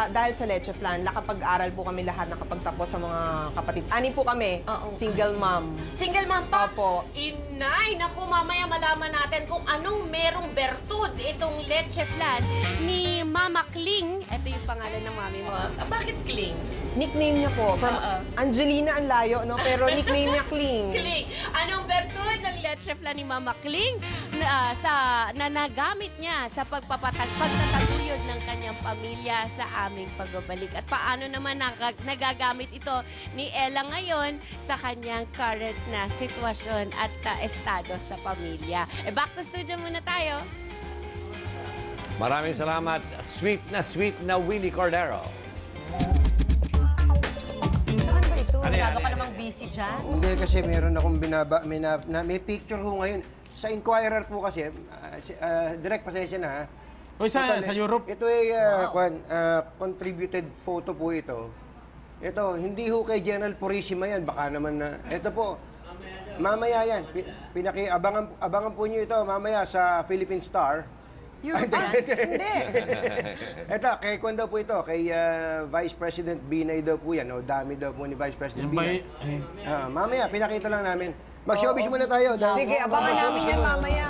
dahil sa leche flan, nakapag-aral po kami lahat, nakapagtapos sa mga kapatid. Ani po kami, single mom. Single mom pa? Opo. Inay, naku, mamaya malaman natin kung anong merong bertud itong leche flan ni Mama Kling. Ito yung pangalan ng mami mo. Bakit Kling? Nickname niya po. From Angelina ang layo, no? Pero nickname niya Kling. Kling. Anong bertud ng leche flan ni Mama Kling na nagamit niya sa pagtataguyod ng kanyang pamilya sa aming pagbabalik? At paano naman nagagamit ito ni Ella ngayon sa kanyang current na sitwasyon at estado sa pamilya? Back to studio muna tayo. Maraming salamat. Sweet na Willie Cordero. Masyado ka namang busy dyan. Hindi kasi meron akong may picture ho ngayon. Sa Inquirer po kasi, direct pasensya na ha. Uy, sa Europe? Ito ay contributed photo po ito. Ito, hindi ho kay General Purisima yan. Baka naman na, ito po, mamaya yan. Abangan po niyo ito mamaya sa Philippine Star. Hindi. Ito, kay Kwan daw po ito, kay Vice President Binay daw po yan, o dami daw po ni Vice President Binay. Mamaya, pinakita lang namin. Mag-showbiz muna tayo. Sige, abangan namin yan mamaya.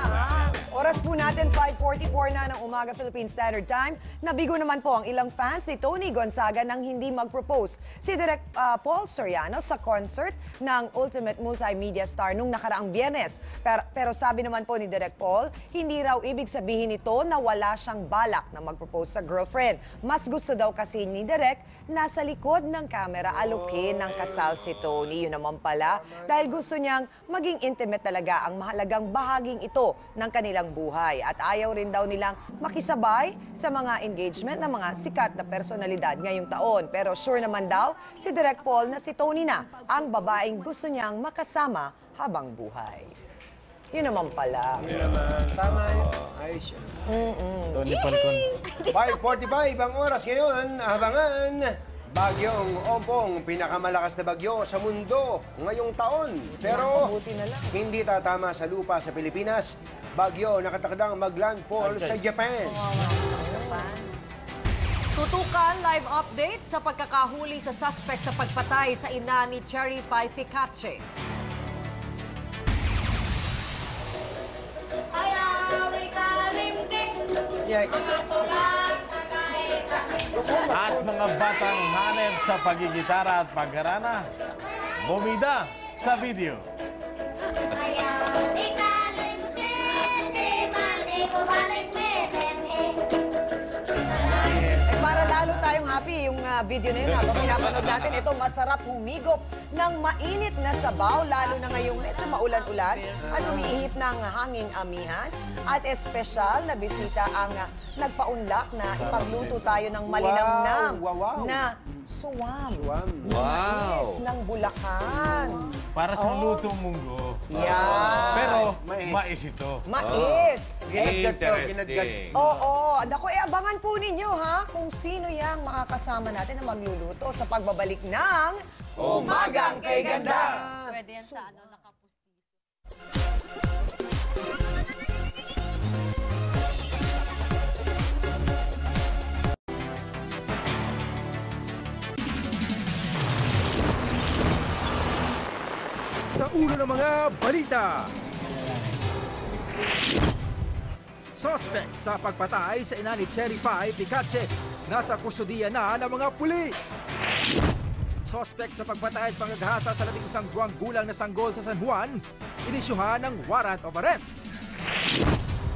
Oras po natin, 5:44 na ng umaga Philippine Standard Time. Nabigo naman po ang ilang fans ni Tony Gonzaga nang hindi mag-propose si Direk Paul Soriano sa concert ng Ultimate Multimedia Star nung nakaraang Biyernes. Pero sabi naman po ni Direk Paul, hindi raw ibig sabihin nito na wala siyang balak na mag-propose sa girlfriend. Mas gusto daw kasi ni Direk nasa likod ng camera alukin ng kasal si Tony. Yun naman pala, dahil gusto niyang maging intimate talaga ang mahalagang bahaging ito ng kanilang buhay. At ayaw rin daw nilang makisabay sa mga engagement ng mga sikat na personalidad ngayong taon. Pero sure naman daw si Direk Paul na si Tony na ang babaeng gusto niyang makasama habang buhay. Yun naman pala. Yun naman. Tama yun. Ayos yun. Tony Falcon. 5:45 ang oras ngayon. Abangan. Bagyong Ompong, pinakamalakas na bagyo sa mundo ngayong taon. Pero hindi tatama sa lupa sa Pilipinas. Bagyo nakatakdang maglandfall sa Japan. Tutukan live update sa pagkakahuli sa suspect sa pagpatay sa ina ni Cherry Pie Picache. At mga batang hanep sa pagigitara at paggarana, bumida sa video. Para lalo tayong happy yung video na yun habang pinapanood natin, ito masarap humigop ng mainit na sabaw, lalo na ngayong medyo maulan-ulan at umiihip ng hanging amihan. At espesyal na bisita ang nagpaunlak na ipagluto tayo ng malinamnam na suwam. Mais ng Bulacan. Para sa lutong munggo. Yan. Pero mais ito. Mais. Interesting. Oo. Naku, abangan po ninyo ha kung sino yang makakasama natin na magluluto sa pagbabalik ng Umagang Kay Ganda. Pwede yan sa nakapusti. Sa ulo ng mga balita. Suspect sa pagpatay sa ina ni Cherry Pie Picache nasa kustudiya na ng mga pulis. Suspect sa pagpatay at pangaghasa sa 11 buwang gulang na sanggol sa San Juan, inisyuhan ng warrant of arrest.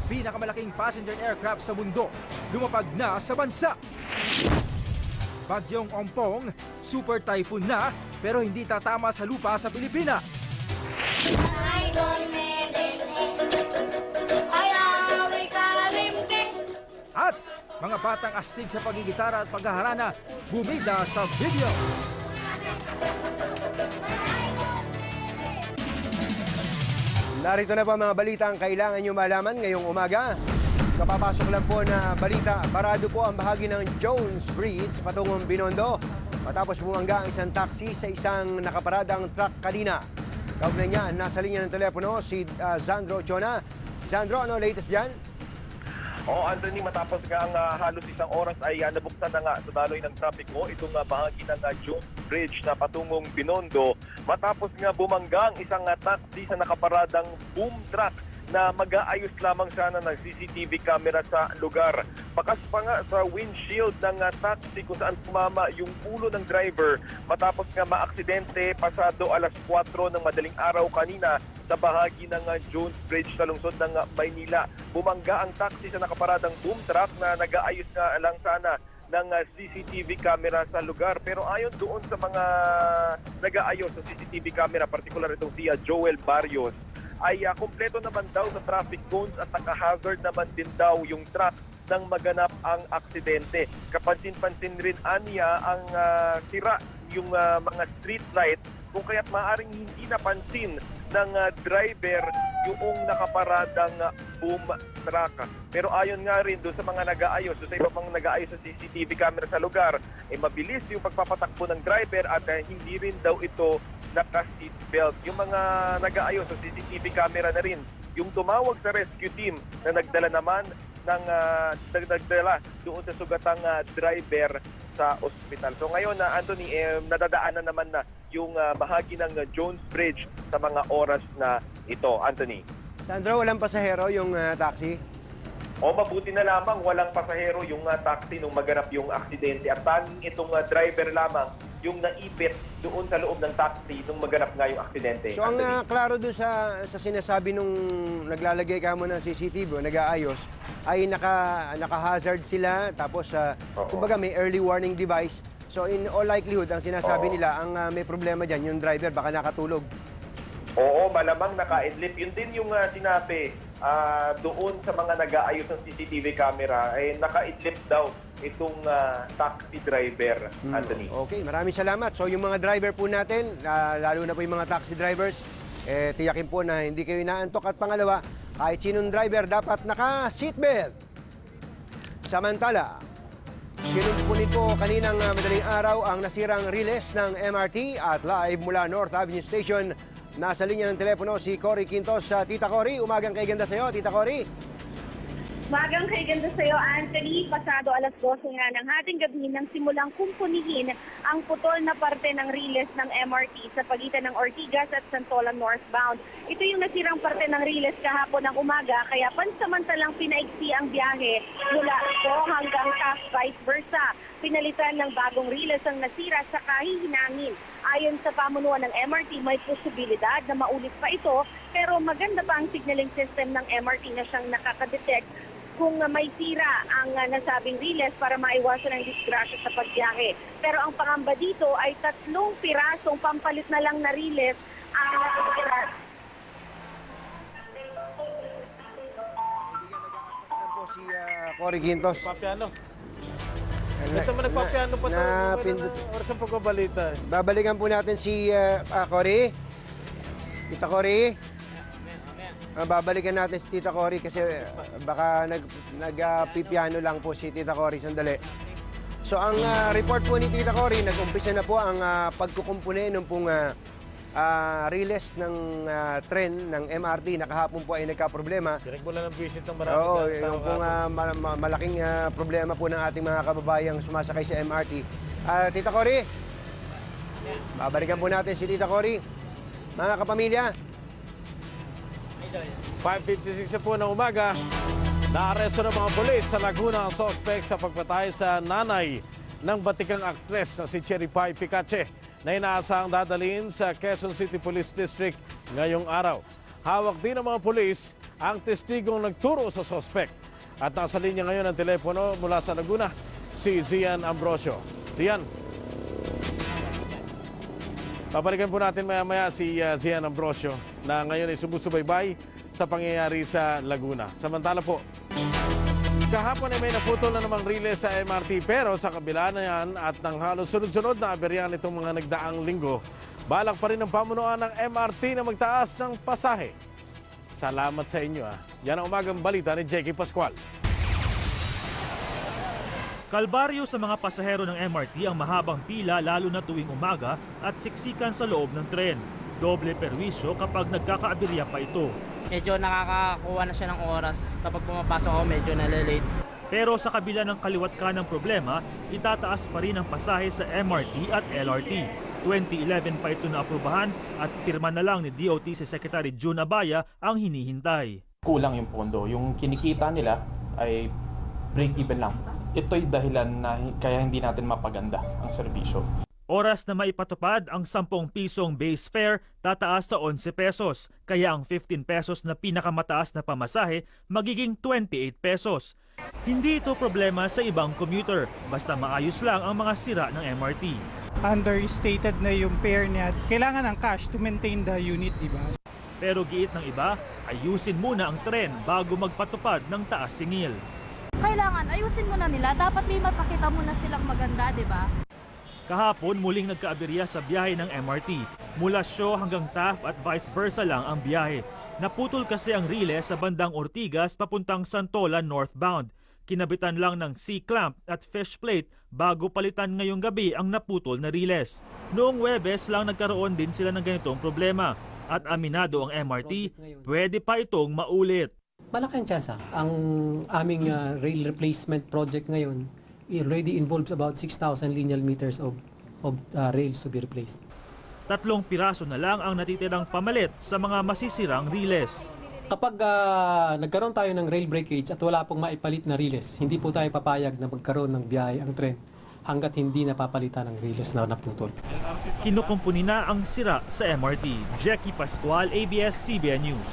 pinakamalaking passenger aircraft sa mundo, lumapag na sa bansa. Bagyong Ompong, super typhoon na pero hindi tatama sa lupa sa Pilipinas. At mga batang astig sa pagigitara at paghaharana, bumida sa video. Narito na po ang mga balita ang kailangan nyo malaman ngayong umaga. Kapapasok lang po na balita, barado po ang bahagi ng Jones Bridge patungong Binondo matapos bumangga ang isang taxi sa isang nakaparadang truck kanina. Kaugnay niya, nasa linya ng telepono si Zandro Chona. Zandro, ano latest dyan? Anthony, matapos nga ang halos isang oras ay nabuksan na nga sa daloy ng trapiko itong bahagi ng Jones Bridge na patungong Binondo matapos nga bumangga ang isang taxi sa nakaparadang boom truck na mag-aayos lamang sana ng CCTV camera sa lugar. Pakas pa nga sa windshield ng taxi kung saan tumama yung ulo ng driver matapos nga maaksidente pasado alas 4 ng madaling araw kanina sa bahagi ng Jones Bridge sa lungsod ng Maynila. Bumangga ang taxi sa nakaparadang boom truck na nag-aayos nga lang sana ng CCTV camera sa lugar. Pero ayon doon sa mga nag-aayos sa CCTV camera, partikular itong si Joel Barrios, ay kumpleto naman daw sa traffic cones at naka-hazard naman din daw yung truck nang maganap ang aksidente. Kapansin-pansin rin aniya ang sira yung mga street light kung kaya't maaaring hindi napansin ng driver yung nakaparadang boom truck. Pero ayon nga rin doon sa mga nag-aayos, doon sa iba pang nag-aayos sa CCTV camera sa lugar, mabilis yung pagpapatakbo ng driver at hindi rin daw ito naka-seatbelt. Yung mga nag-aayos sa CCTV camera na rin, yung tumawag sa rescue team na nagdala naman ng nagdala doon sa sugatang driver sa ospital. So ngayon, Anthony, nadadaanan naman na yung bahagi ng Jones Bridge sa mga oras na ito, Anthony. Sandro, walang pasahero yung taxi? Mabuti na lamang walang pasahero yung taxi nung maganap yung aksidente at tanging itong driver lamang yung naipit doon sa loob ng taxi nung maganap nga yung aksidente. So ang klaro doon sa sinasabi nung naglalagay ka mo ng CCTV o nag-aayos ay naka-hazard sila tapos kumbaga may early warning device. So in all likelihood, ang sinasabi nila, ang may problema dyan, yung driver baka nakatulog. Oo, malamang naka-idlip. Yun din yung sinabi doon sa mga nag-aayos ng CCTV camera, ay naka-idlip daw itong taxi driver, Anthony. Okay, maraming salamat. So yung mga driver po natin, lalo na po yung mga taxi drivers, tiyakin po na hindi kayo inaantok. At pangalawa, kahit sinong driver dapat naka-seatbelt. Samantala, kinumpunit po kaninang madaling araw ang nasirang riles ng MRT at live mula North Avenue Station. Nasa linya ng telepono si Cory Quintos. Tita Cory, umagang kay ganda sa'yo. Tita Cory. Umagang kay ganda sa'yo, Anthony. Pasado alas 12 nga ng hating gabi nang simulang kumpunihin ang putol na parte ng riles ng MRT sa pagitan ng Ortigas at Santolan northbound. Ito yung nasirang parte ng riles kahapon ng umaga, kaya pansamantalang pinaigsi ang biyahe mula ito hanggang Taft vice versa. Pinalitan ng bagong riles ang nasira sa kahihinangin. Ayon sa pamunuan ng MRT, may posibilidad na maulit pa ito, pero maganda pa ang signaling system ng MRT na siyang nakakadetect kung may sira ang nasabing riles para maiwasan ang disgrasya sa pagbiyahe. Pero ang pangamba dito ay 3 pirasong pampalit na lang na riles ang natitira. Po si Cory Quintos. Papiano. Ito mo nagpapiano pa ito. Oras ang pagbabalita. Babalikan po natin si Cory. Tita Cory. Babalikan natin si Tita Cory kasi baka nagpipiano lang po si Tita Cory. Sandali. So ang report po ni Tita Cory, nag-umpisa na po ang pagkukumpune ng pong riles ng tren ng MRT na kahapon po ay nagka-problema. Pinagmula ng visit ng marami. Oo, yung pong malaking problema po ng ating mga kababayang sumasakay sa MRT. Tita Cory, babalikan po natin si Tita Cory. Mga kapamilya. 5:56 po ng umaga, naaresto ng mga polis sa Laguna ang suspect sa pagpatay sa nanay ng batikang aktres na si Cherry Pie Picache na inaasahang dadalhin sa Quezon City Police District ngayong araw. Hawak din ng mga polis ang testigong nagturo sa sospek. At nasa linya ngayon ang telepono mula sa Laguna, si Zian Ambrosio. Zian. Babalikan po natin maya-maya si Zian Ambrosio na ngayon ay sumusubaybay sa pangyayari sa Laguna. Samantala po, kahapon ay may naputol na namang relay sa MRT pero sa kabila na yan at ng halos sunod-sunod na aberyan itong mga nagdaang linggo, balak pa rin ang pamunuan ng MRT na magtaas ng pasahe. Salamat sa inyo. Yan ang umagang balita ni Jackie Pascual. Kalbaryo sa mga pasahero ng MRT ang mahabang pila lalo na tuwing umaga at siksikan sa loob ng tren. Doble perwisyo kapag nagkakaaberya pa ito. Medyo nakakakuha na siya ng oras. Kapag pumapasok ako, medyo nalilate. Pero sa kabila ng kaliwat ka ng problema, itataas pa rin ang pasahe sa MRT at LRT. 2011 pa ito naaprubahan at pirma na lang ni DOT si Secretary June Abaya ang hinihintay. Kulang yung pondo. Yung kinikita nila ay break-even lang. Ito'y dahilan na kaya hindi natin mapaganda ang serbisyo. Oras na maipatupad ang 10 pisong base fare, tataas sa 11 pesos. Kaya ang 15 pesos na pinakamataas na pamasahe, magiging 28 pesos. Hindi ito problema sa ibang commuter, basta maayos lang ang mga sira ng MRT. Understated na yung fare niya. Kailangan ng cash to maintain the unit, di ba? Pero giit ng iba, ayusin muna ang tren bago magpatupad ng taas singil. Kailangan ayusin muna nila. Dapat may mapakita muna silang maganda, di ba? Kahapon muling nagkaaberya sa biyahe ng MRT. Mula Shaw hanggang Taft at vice versa lang ang biyahe. Naputol kasi ang relay sa bandang Ortigas papuntang Santolan northbound. Kinabitan lang ng C-clamp at fish plate bago palitan ngayong gabi ang naputol na riles. Noong Huwebes lang nagkaroon din sila ng ganitong problema. At aminado ang MRT, pwede pa itong maulit. Malaki ang tsansa. Ang aming rail replacement project ngayon already involves about 6,000 linear meters of rails to be replaced. 3 piraso na lang ang natitirang pamalit sa mga masisirang riles. Kapag nagkaroon tayo ng rail breakage at wala pong maipalit na riles, hindi po tayo papayag na magkaroon ng biyahe ang tren hanggat hindi napapalitan ng riles na naputol. Kinukumpuni na ang sira sa MRT. Jackie Pascual, ABS-CBN News.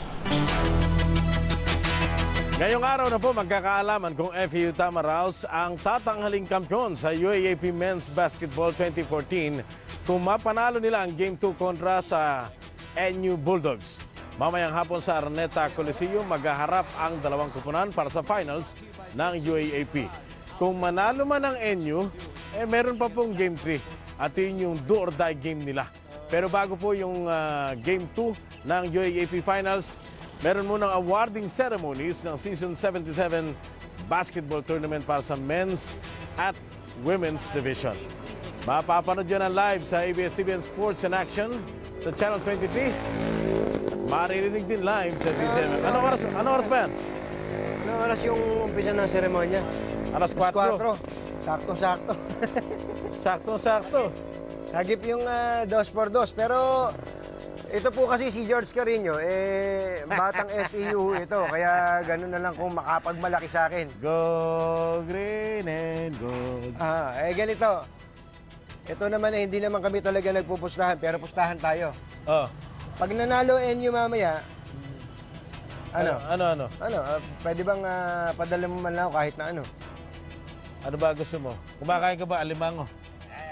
Ngayong araw na po magkakaalaman kung FEU Tamaraos ang tatanghaling kampyon sa UAAP Men's Basketball 2014 kung mapanalo nila ang Game 2 kontra sa NU Bulldogs. Mamayang hapon sa Araneta Coliseum maghaharap ang dalawang kupunan para sa finals ng UAAP. Kung manalo man ang NU, meron pa pong Game 3 at yun yung do or die game nila. Pero bago po yung Game 2 ng UAAP Finals, meron munang awarding ceremonies ng Season 77 Basketball Tournament para sa Men's at Women's Division. Mapapanood yun ang live sa ABS-CBN Sports in Action sa Channel 23. Maririnig din live sa DZMM. Ano oras ba yan? Ano oras yung umpisa ng seremonya? Alas 4. Sakto-sakto. Sakto-sakto. Hagip yung 2x2. Pero ito po kasi si George Carino, batang FEU ito. Kaya ganun na lang kung makapagmalaki sa akin. Go green and gold. Ganito. Ito naman hindi naman kami talaga nagpupustahan, pero pustahan tayo. Pag nanalo NU mamaya, Ano? Pwede bang padala mo man lang ako kahit na ano? Ano ba gusto mo? Kumakain ka ba alimango?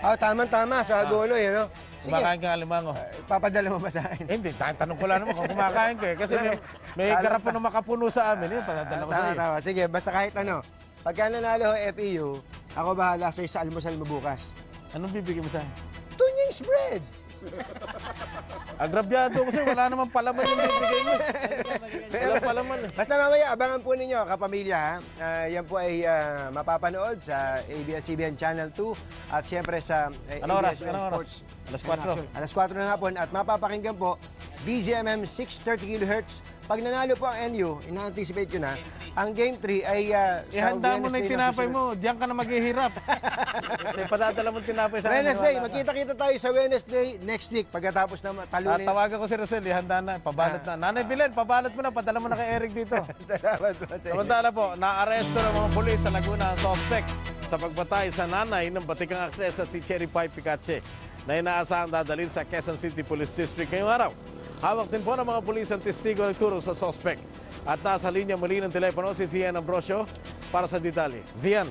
Tama-tama sa dulo yun, no? Kumakain ka alimango? Papadala mo ba sa akin? Hindi, tanong ko lang naman kung kumakain ka. Kasi may garapon na makapuno sa amin. Padadala ko sa iyo. Sige, basta kahit ano. Pagka nanalo ang FEU, ako bahala sa'yo sa almusal mo bukas. Anong bibigyan mo sa akin? Tunying spread! Agrabyado kasi wala naman palaman yung bibigay mo. Walang palaman. Basta mamaya, abangan po ninyo, kapamilya. Yan po ay mapapanood sa ABS-CBN Channel 2 at siyempre sa ABS-CBN Sports. Alas 4. Alas 4 ng hapon at mapapakinggan po DZMM 630 kHz. Pag nanalo po ang NU, ina-anticipate ko na, ang Game 3 ay ihanda mo na yung tinapay mo. Diyan ka na maghihirap. Kasi padadala mo tinapay sa Wednesday. Magkita-kita tayo sa Wednesday next week pagkatapos na talunin. Tawagan ko si Rosel. Ihanda na. Pabalot na. Nanay Bilen, pabalot mo na. Padala mo na kay Eric dito. Salamat po. Samantala po, naaresto ng mga pulis sa Laguna ang suspect sa pagpatay sa nanay ng batikang aktresa si Cherry Pie Picache na inaasahan dadalhin sa Quezon City Police District ngayong araw. Hawak din po ng mga pulis ang testigo nagturo sa suspect. At nasa linya muli ng telepono si Zian Ambrosio para sa detalye. Zian.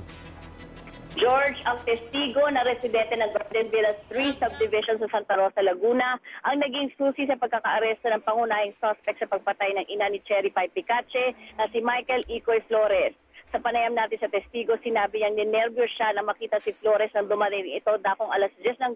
George, ang testigo na residente ng Garden Villas 3 subdivision sa Santa Rosa, Laguna, ang naging susi sa pagkakaaresto ng pangunahing suspect sa pagpatay ng ina ni Cherry Pie Picache na si Michael Icoy Flores. Sa panayam natin sa testigo, sinabi niyang ninervyos siya na makita si Flores nang dumating ito dakong alas 10 ng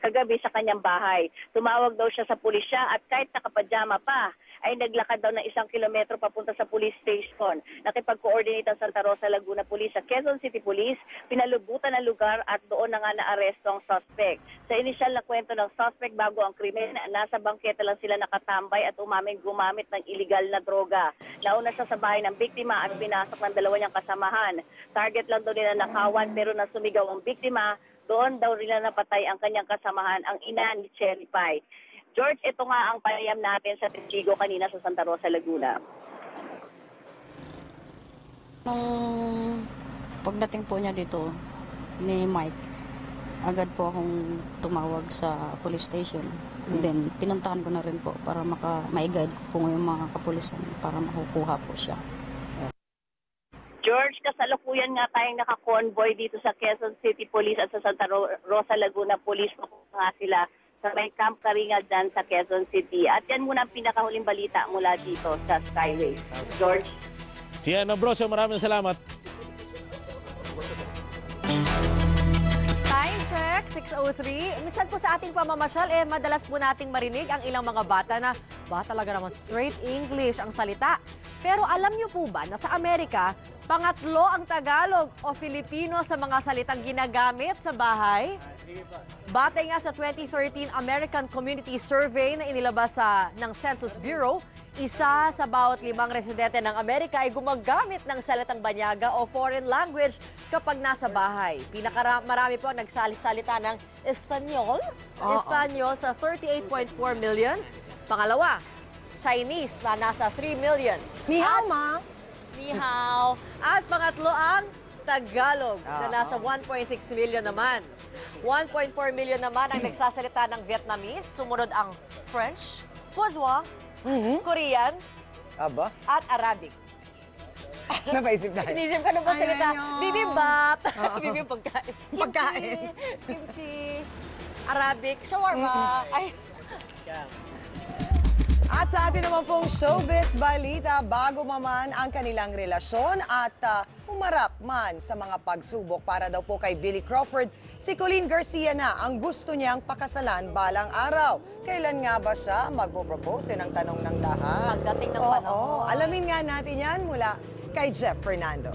kagabi sa kanyang bahay. Tumawag daw siya sa pulisya at kahit nakapadyama pa, ay naglakad daw ng 1 kilometro papunta sa police station. Nakipag-coordinate ang Santa Rosa, Laguna Police sa Quezon City Police, pinalubutan ang lugar at doon na nga naaresto ang suspect. Sa inisyal na kwento ng suspect bago ang krimen, nasa bangketa lang sila nakatambay at umaming gumamit ng iligal na droga. Nauna siya sa bahay ng biktima at pinasok ng dalawa niyang kasamahan. Target lang daw nila nakawan pero nang sumigaw ang biktima, doon daw nila napatay ang kanyang kasamahan, ang ina ni Cherry Pie. George, ito nga ang panayam natin sa testigo kanina sa Santa Rosa, Laguna. Nung pagdating po niya dito ni Mike, agad po akong tumawag sa police station. Then, pinuntahan ko na rin po para ma-guide ko po yung mga kapulisan para makukuha po siya. George, kasalukuyan nga tayong naka-convoy dito sa Quezon City Police at sa Santa Rosa, Laguna Police. Nga sila sa may Camp Karinga dyan sa Quezon City. At yan muna ang pinakahuling balita mula dito sa Skyway. George? Zian Ambrosio, maraming salamat. Time check, 6:03. Minsan po sa ating pamamasyal, madalas po nating marinig ang ilang mga bata na talaga naman straight English ang salita. Pero alam niyo po ba na sa Amerika, pangatlo ang Tagalog o Filipino sa mga salitang ginagamit sa bahay? Batay nga sa 2013 American Community Survey na inilabas ng Census Bureau, isa sa bawat 5 residente ng Amerika ay gumagamit ng salitang banyaga o foreign language kapag nasa bahay. Pinakamarami po ang nagsasalita ng Espanyol, Espanyol sa 38.4 million. Pangalawa, Chinese na nasa 3 million. Ni hao, ma. Ni hao. At pangatlo ang Tagalog na nasa 1.6 million naman. 1.4 million naman ang nagsasalita ng Vietnamese. Sumunod ang French, Puzwa, Korean, at Arabic. Napaisip na. Inisip ka na ba salita? Bibimbap. Bibimbap pagkain. Pagkain. Kimchi. Arabic. Shawarma. Ay. At sa atin naman pong showbiz balita, bago maman ang kanilang relasyon at humarap man sa mga pagsubok para daw po kay Billy Crawford, si Colleen Garcia na ang gusto niyang pakasalan balang araw. Kailan nga ba siya magpo-propose? Yan ang tanong ng lahat. Pagdating ng panahon. Alamin nga natin yan mula kay Jeff Fernando.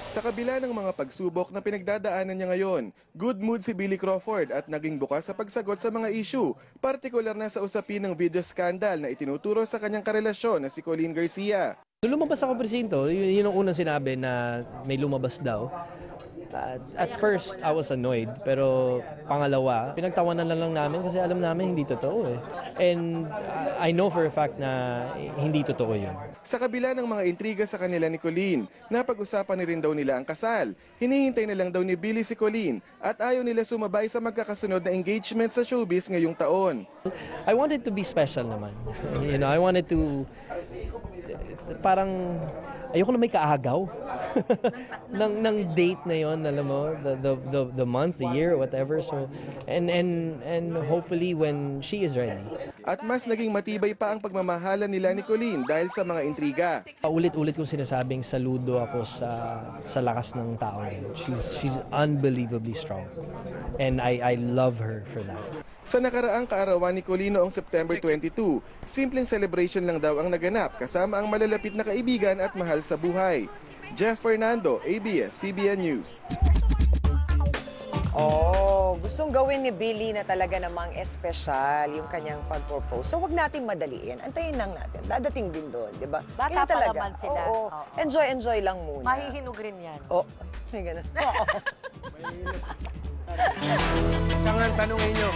Sa kabila ng mga pagsubok na pinagdadaanan niya ngayon, good mood si Billy Crawford at naging bukas sa pagsagot sa mga issue, partikular na sa usapin ng video scandal na itinuturo sa kanyang karelasyon na si Colleen Garcia. Lumabas ako presinto, yun ang unang sinabi na may lumabas daw. At first, I was annoyed, pero pangalawa, pinagtawanan lang namin kasi alam namin hindi totoo eh. And I know for a fact na hindi totoo yun. Sa kabila ng mga intriga sa kanila ni Colleen, napag-usapan na rin daw nila ang kasal. Hinihintay na lang daw ni Billy si Colleen at ayaw nila sumabay sa magkakasunod na engagement sa showbiz ngayong taon. I wanted to be special naman. You know, I wanted to parang ayoko na may kaagaw ng date na yon, alam mo, the month, the year, whatever. So and hopefully when she is ready. At mas naging matibay pa ang pagmamahalan nila ni Colleen dahil sa mga intriga. Ulit-ulit kong sinasabing saludo ako sa lakas ng tao. She's unbelievably strong. And I love her for that. Sa nakaraang kaarawan ni Colleen noong September 22, simpleng celebration lang daw ang naganap kasama ang malalapit na kaibigan at mahal sa buhay. Jeff Fernando, ABS-CBN News. Gustong gawin ni Billy na talaga namang espesyal yung kanyang pag-propose. So wag nating madaliin. Antayin lang natin. Dadating din doon, di ba? Bata pa naman sila. Oo. Enjoy lang muna. Mahihinog rin yan. May ganun. Tangan tanungin nyo.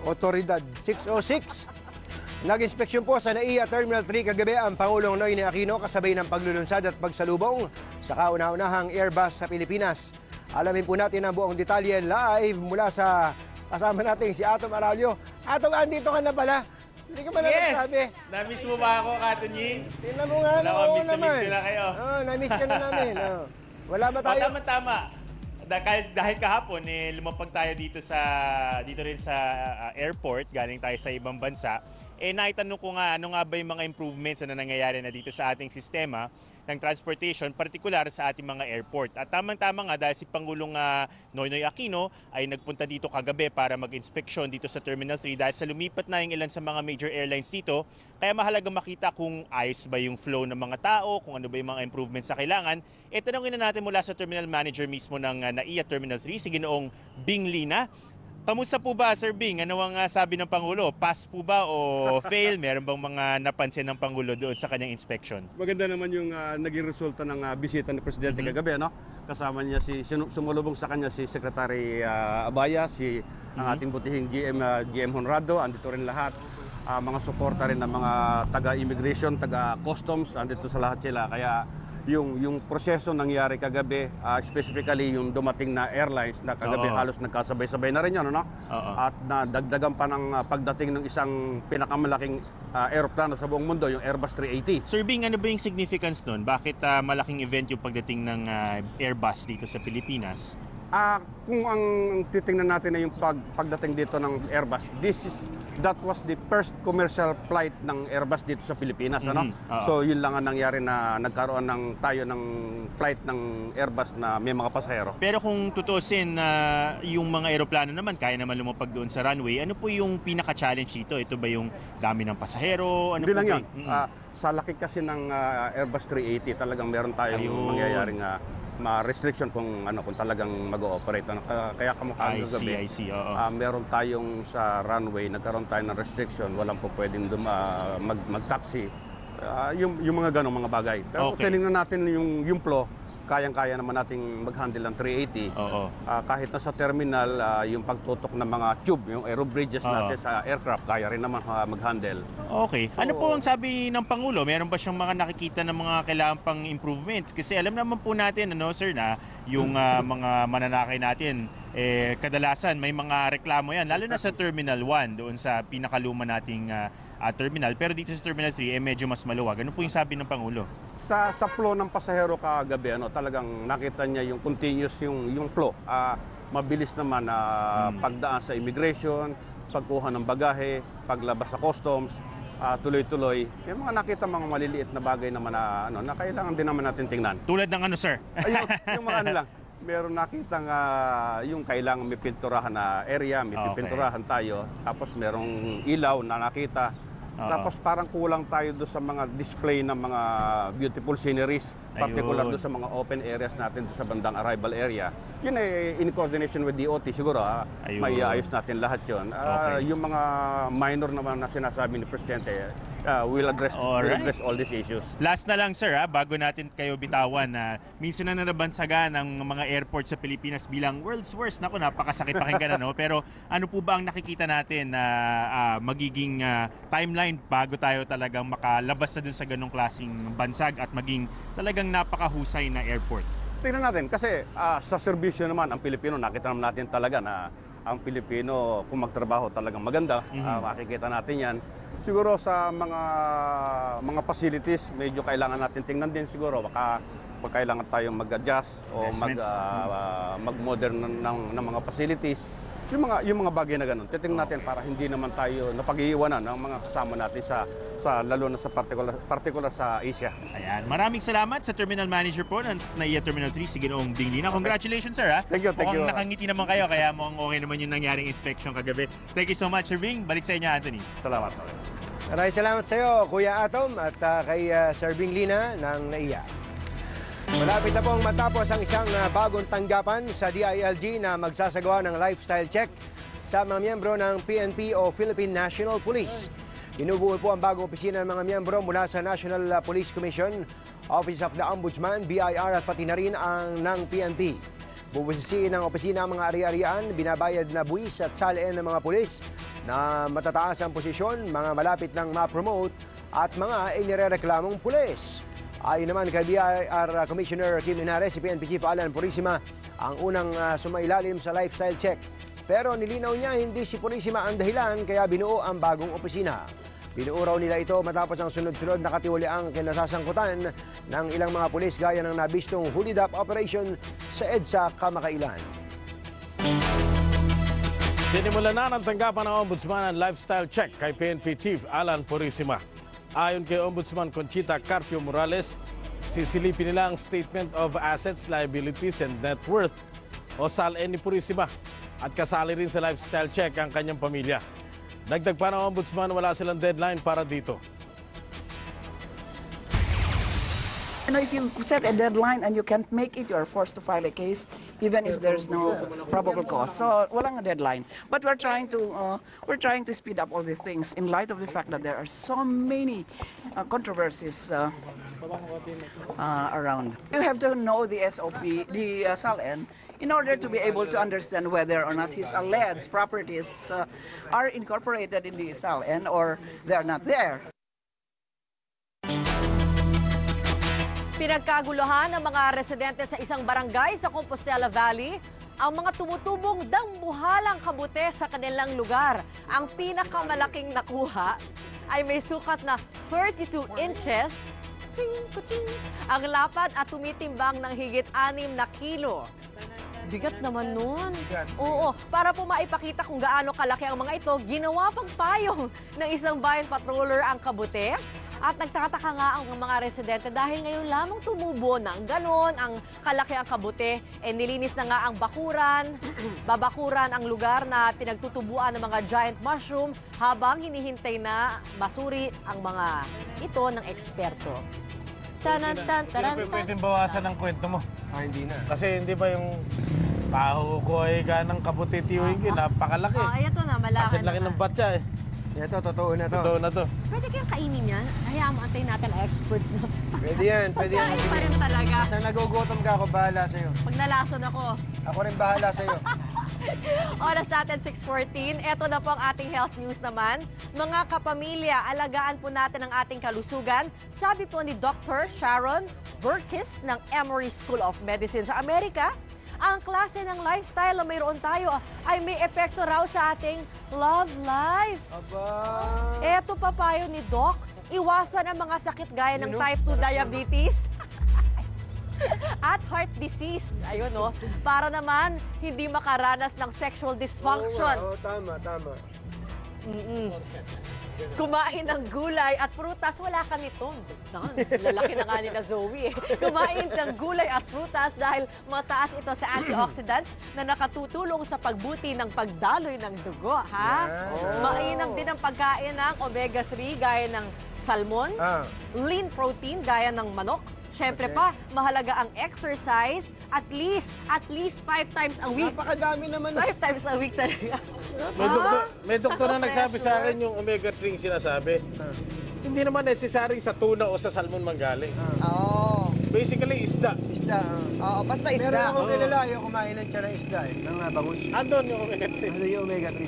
Otoridad 606. Nag-inspeksyon po sa NAIA Terminal 3 kagabi ang Pangulong Noynoy Aquino kasabay ng paglulunsad at pagsalubong sa kauna-unahang Airbus sa Pilipinas. Alamin po natin ang buong detalye live mula sa kasama natin si Atom Aralio. Atom, andito ka na pala. Hindi ka ba nagsabi? Na-miss mo ba ako, Katunying? Tingnan mo nga, Wala, oo miss na naman. miss ko na kayo. Na-miss ka na namin. Wala ba tayo? Tama. Dahil kahapon, lumapag tayo dito rin sa airport, galing tayo sa ibang bansa. Naitanong ko nga, ano nga ba yung mga improvements na nangyayari na dito sa ating sistema ng transportation, partikular sa ating mga airport. At tamang-tama nga dahil si Pangulong Noynoy Aquino ay nagpunta dito kagabi para mag-inspeksyon dito sa Terminal 3 dahil sa lumipat na yung ilan sa mga major airlines dito. Kaya mahalaga makita kung ayos ba yung flow ng mga tao, kung ano ba yung mga improvements na kailangan. Tanungin na natin mula sa Terminal Manager mismo ng NAIA Terminal 3, si Ginoong Bing Lina. Kamusta po ba, Sir Bing? Ano ang sabi ng Pangulo? Pass po ba o fail? Meron bang mga napansin ng Pangulo doon sa kanyang inspection? Maganda naman yung naging resulta ng bisita ni Presidente kagabi, no? Kasama niya sumulubong sa kanya si Secretary Abaya, ang ating butihing GM Honrado, andito rin lahat. Mga suporta rin ng mga taga-immigration, taga-customs, andito sa lahat sila. Kaya yung proseso nangyari kagabi, specifically yung dumating na airlines na kagabi halos nagkasabay-sabay na rin yun, no? At nadagdagan pa ng pagdating ng isang pinakamalaking aeroplano sa buong mundo, yung Airbus 380. Sir Bing, ano ba yung significance nun? Bakit malaking event yung pagdating ng Airbus dito sa Pilipinas? Kung ang titingnan natin na yung pagdating dito ng Airbus, that was the first commercial flight ng Airbus dito sa Pilipinas, ano? So yun lang ang nangyari na nagkaroon tayo ng flight ng Airbus na may mga pasahero. Pero kung tutusin yung mga eroplano naman, kaya naman lumapag doon sa runway, ano po yung pinaka-challenge dito? Ito ba yung dami ng pasahero? Ano Hindi lang yun? Sa laki kasi ng Airbus 380, talagang meron tayong mangyayaring restriction kung talagang mag-ooperate. Kaya kamukha ng gabi, meron tayong sa runway, nagkaroon tayo ng restriction, walang po pwedeng mag-taxi. Yung mga ganong mga bagay. Pero tinignan natin yung flow, kayang-kaya naman nating mag-handle ng 380. Kahit na sa terminal, yung pagtutok ng mga tube, yung aero bridges natin sa aircraft, kaya rin naman mag-handle. Okay. So, ano po ang sabi ng Pangulo? Meron ba siyang mga nakikita ng mga kailangan pang improvements? Kasi alam naman po natin, sir, na yung mga mananakay natin, kadalasan may mga reklamo yan, lalo na sa Terminal 1, doon sa pinakaluma nating terminal. Pero dito sa Terminal 3, medyo mas maluwag. Ano po yung sabi ng Pangulo? Sa flow ng pasahero kagabi, talagang nakita niya yung continuous yung flow. Mabilis naman pagdaan sa immigration, pagkuha ng bagahe, paglabas sa customs, tuloy-tuloy. Yung mga nakita mga maliliit na bagay naman na kailangan din naman natin tingnan. Tulad ng ano, sir? yung mga lang. Meron nakitang yung kailangan may pinturahan na area, may pinturahan tayo. Tapos merong ilaw na nakita. Tapos parang kulang tayo doon sa mga display ng mga beautiful sceneries, particular doon sa mga open areas natin doon sa bandang arrival area. Yun in coordination with DOT siguro, may ayos natin lahat yun. Yung mga minor naman na sinasabi ni Presidente, we'll address all these issues. Last na lang, sir, bago natin kayo bitawan, minsan na nabansagan ng mga airport sa Pilipinas bilang world's worst. Naku, napakasakit pakinggan, pero ano po ba ang nakikita natin na magiging timeline bago tayo talagang makalabas na dun sa ganong klaseng bansag at maging talagang napakahusay na airport? Tingnan natin kasi sa serbisyo naman ang Pilipino, nakita naman natin talaga na ang Pilipino kung magtrabaho talagang maganda, makikita natin yan. Siguro sa mga facilities, medyo kailangan natin tingnan din siguro. Baka kailangan tayong mag-adjust o mag-modern ng mga facilities. Yung mga bagay na ganun. Titingnan natin para hindi naman tayo napag-iiwanan ng mga kasama natin sa lalo na sa particular sa Asia. Ayan. Maraming salamat sa Terminal Manager po ng NAIA Terminal 3, si Ginoong Bing Lina. Congratulations, sir. Thank you. Mukhang nakangiti naman kayo, kaya mukhang okay naman yung nangyaring inspection kagabi. Thank you so much, Sir Bing. Balik sa inyo, Anthony. Salamat. Maraming salamat sa iyo, Kuya Atom, at kay Sir Bing Lina ng NAIA. Malapit na pong matapos ang isang bagong tanggapan sa DILG na magsasagawa ng lifestyle check sa mga miyembro ng PNP o Philippine National Police. Binubuo po ang bagong opisina ng mga miyembro mula sa National Police Commission, Office of the Ombudsman, BIR at pati na rin ng PNP. Bubusisiin ng opisina ang mga ari-arian, binabayad na buwis at salian ng mga pulis na matataas ang posisyon, mga malapit ng ma-promote at mga inirereklamong pulis. Ayon naman kay BIR Commissioner Kim Henares, si PNP Chief Alan Purisima ang unang sumailalim sa lifestyle check. Pero nilinaw niya hindi si Purisima ang dahilan kaya binuo ang bagong opisina. Binuuraw nila ito matapos ang sunod-sunod na katiwaliang kinasasangkutan ng ilang mga pulis gaya ng nabistong hulidap operation sa EDSA kamakailan. Sinimulan na ng tanggapan ng Ombudsman ang lifestyle check kay PNP Chief Alan Purisima. Ayon kay Ombudsman Conchita Carpio Morales, sisilipin nila ang Statement of Assets, Liabilities and Net Worth o SALN ni Purisima at kasali rin sa lifestyle check ang kanyang pamilya. Dagdag pa ng Ombudsman, wala silang deadline para dito. If you set a deadline and you can't make it, you are forced to file a case, even if there's no probable cause. So, walang a deadline. But we're trying to speed up all these things in light of the fact that there are so many controversies around. You have to know the SOP, the SALN, in order to be able to understand whether or not his alleged properties are incorporated in the SALN or they're not there. Pinagkaguluhan ng mga residente sa isang barangay sa Compostela Valley ang mga tumutubong dambuhalang kabute sa kanilang lugar. Ang pinakamalaking nakuha ay may sukat na 32 inches. Ang lapad at tumitimbang ng higit 6 na kilo. Bigat naman nun. Oo, para po maipakita kung gaano kalaki ang mga ito, ginawa pang payong ng isang bayan patroller ang kabute. At nagtataka nga ang mga residente dahil ngayon lamang tumubo ng ganon ang kalaki ang kabute. Nilinis na nga ang babakuran ang lugar na pinagtutubuan ng mga giant mushroom habang hinihintay na masuri ang mga ito ng eksperto. Hindi pwedeng bawasan ang kwento mo. Hindi na. Kasi hindi ba yung paho ko ay ganang kabutitiwin ko, napakalaki. Ito na, malakan Kasi laki ng batya eh. Ito, totoo na to. Totoo na to. Pwede kayang kainin yan? Hayaan mo, antayin natin experts na. Pwede yan, pwede yan. Pagkain pa rin talaga. Basta nagugutom ka ako, bahala sa'yo. Pag nalason ako. Ako rin bahala sa'yo. Oras natin 6:14. Ito na po ang ating health news naman. Mga kapamilya, alagaan po natin ang ating kalusugan. Sabi po ni Dr. Sharon Burkis ng Emory School of Medicine sa Amerika, ang klase ng lifestyle na mayroon tayo ay may epekto raw sa ating love life. Eto pa payo ni Doc, iwasan ang mga sakit gaya ng type 2 diabetes at heart disease. Ayun, no? Para naman hindi makaranas ng sexual dysfunction. Oo, tama. Kumain ng gulay at prutas, wala ka nito. Lalaki na nga ni na Zoe eh. Kumain ng gulay at prutas dahil mataas ito sa antioxidants na nakatutulong sa pagbuti ng pagdaloy ng dugo, ha? Mainam din ang pagkain ng omega-3 gaya ng salmon, lean protein gaya ng manok. Siyempre pa, mahalaga ang exercise at least 5 times a week. Napakadami naman. 5 times a week talaga. May doktor na nagsabi sa akin yung omega-3 sinasabi. Hindi naman necessary sa tuna o sa salmon manggaling. Basically, isda. Oo, basta isda. Pero ako kilala, ayaw kumain ng tiyan ng isda eh. Ng bangus. Andun yung omega-3. Ano yung omega-3?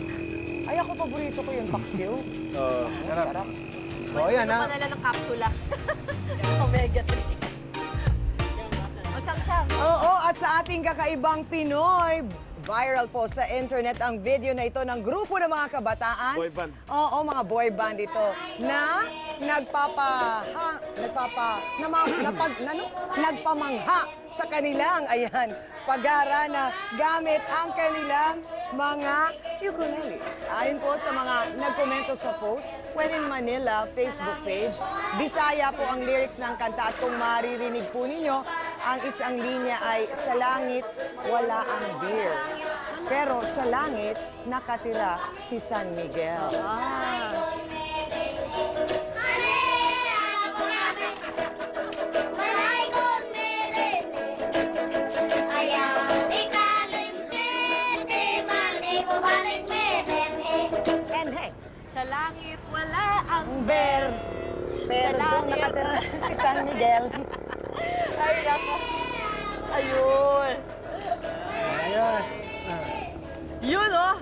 Ay, ako paborito ko yung paksiw. Sarap. Yan ha. Manala ng kapsula. Omega-3. Oo, at sa ating kakaibang Pinoy, viral po sa internet ang video na ito ng grupo ng mga kabataan. Boy band. Oo, mga boy band ito na nagpamangha sa kanilang, pag-ara na gamit ang kanilang mga ukuleles. Ayon po sa mga nagkomento sa post, When in Manila Facebook page, Bisaya po ang lyrics ng kanta at kung maririnig po ninyo, ang isang linya ay, sa langit, wala ang beer. Pero sa langit, nakatira si San Miguel. And hey, sa langit, wala ang beer. Pero doon nakatira si San Miguel. Ay, nako. Ayun. Ayos. Yun, oh.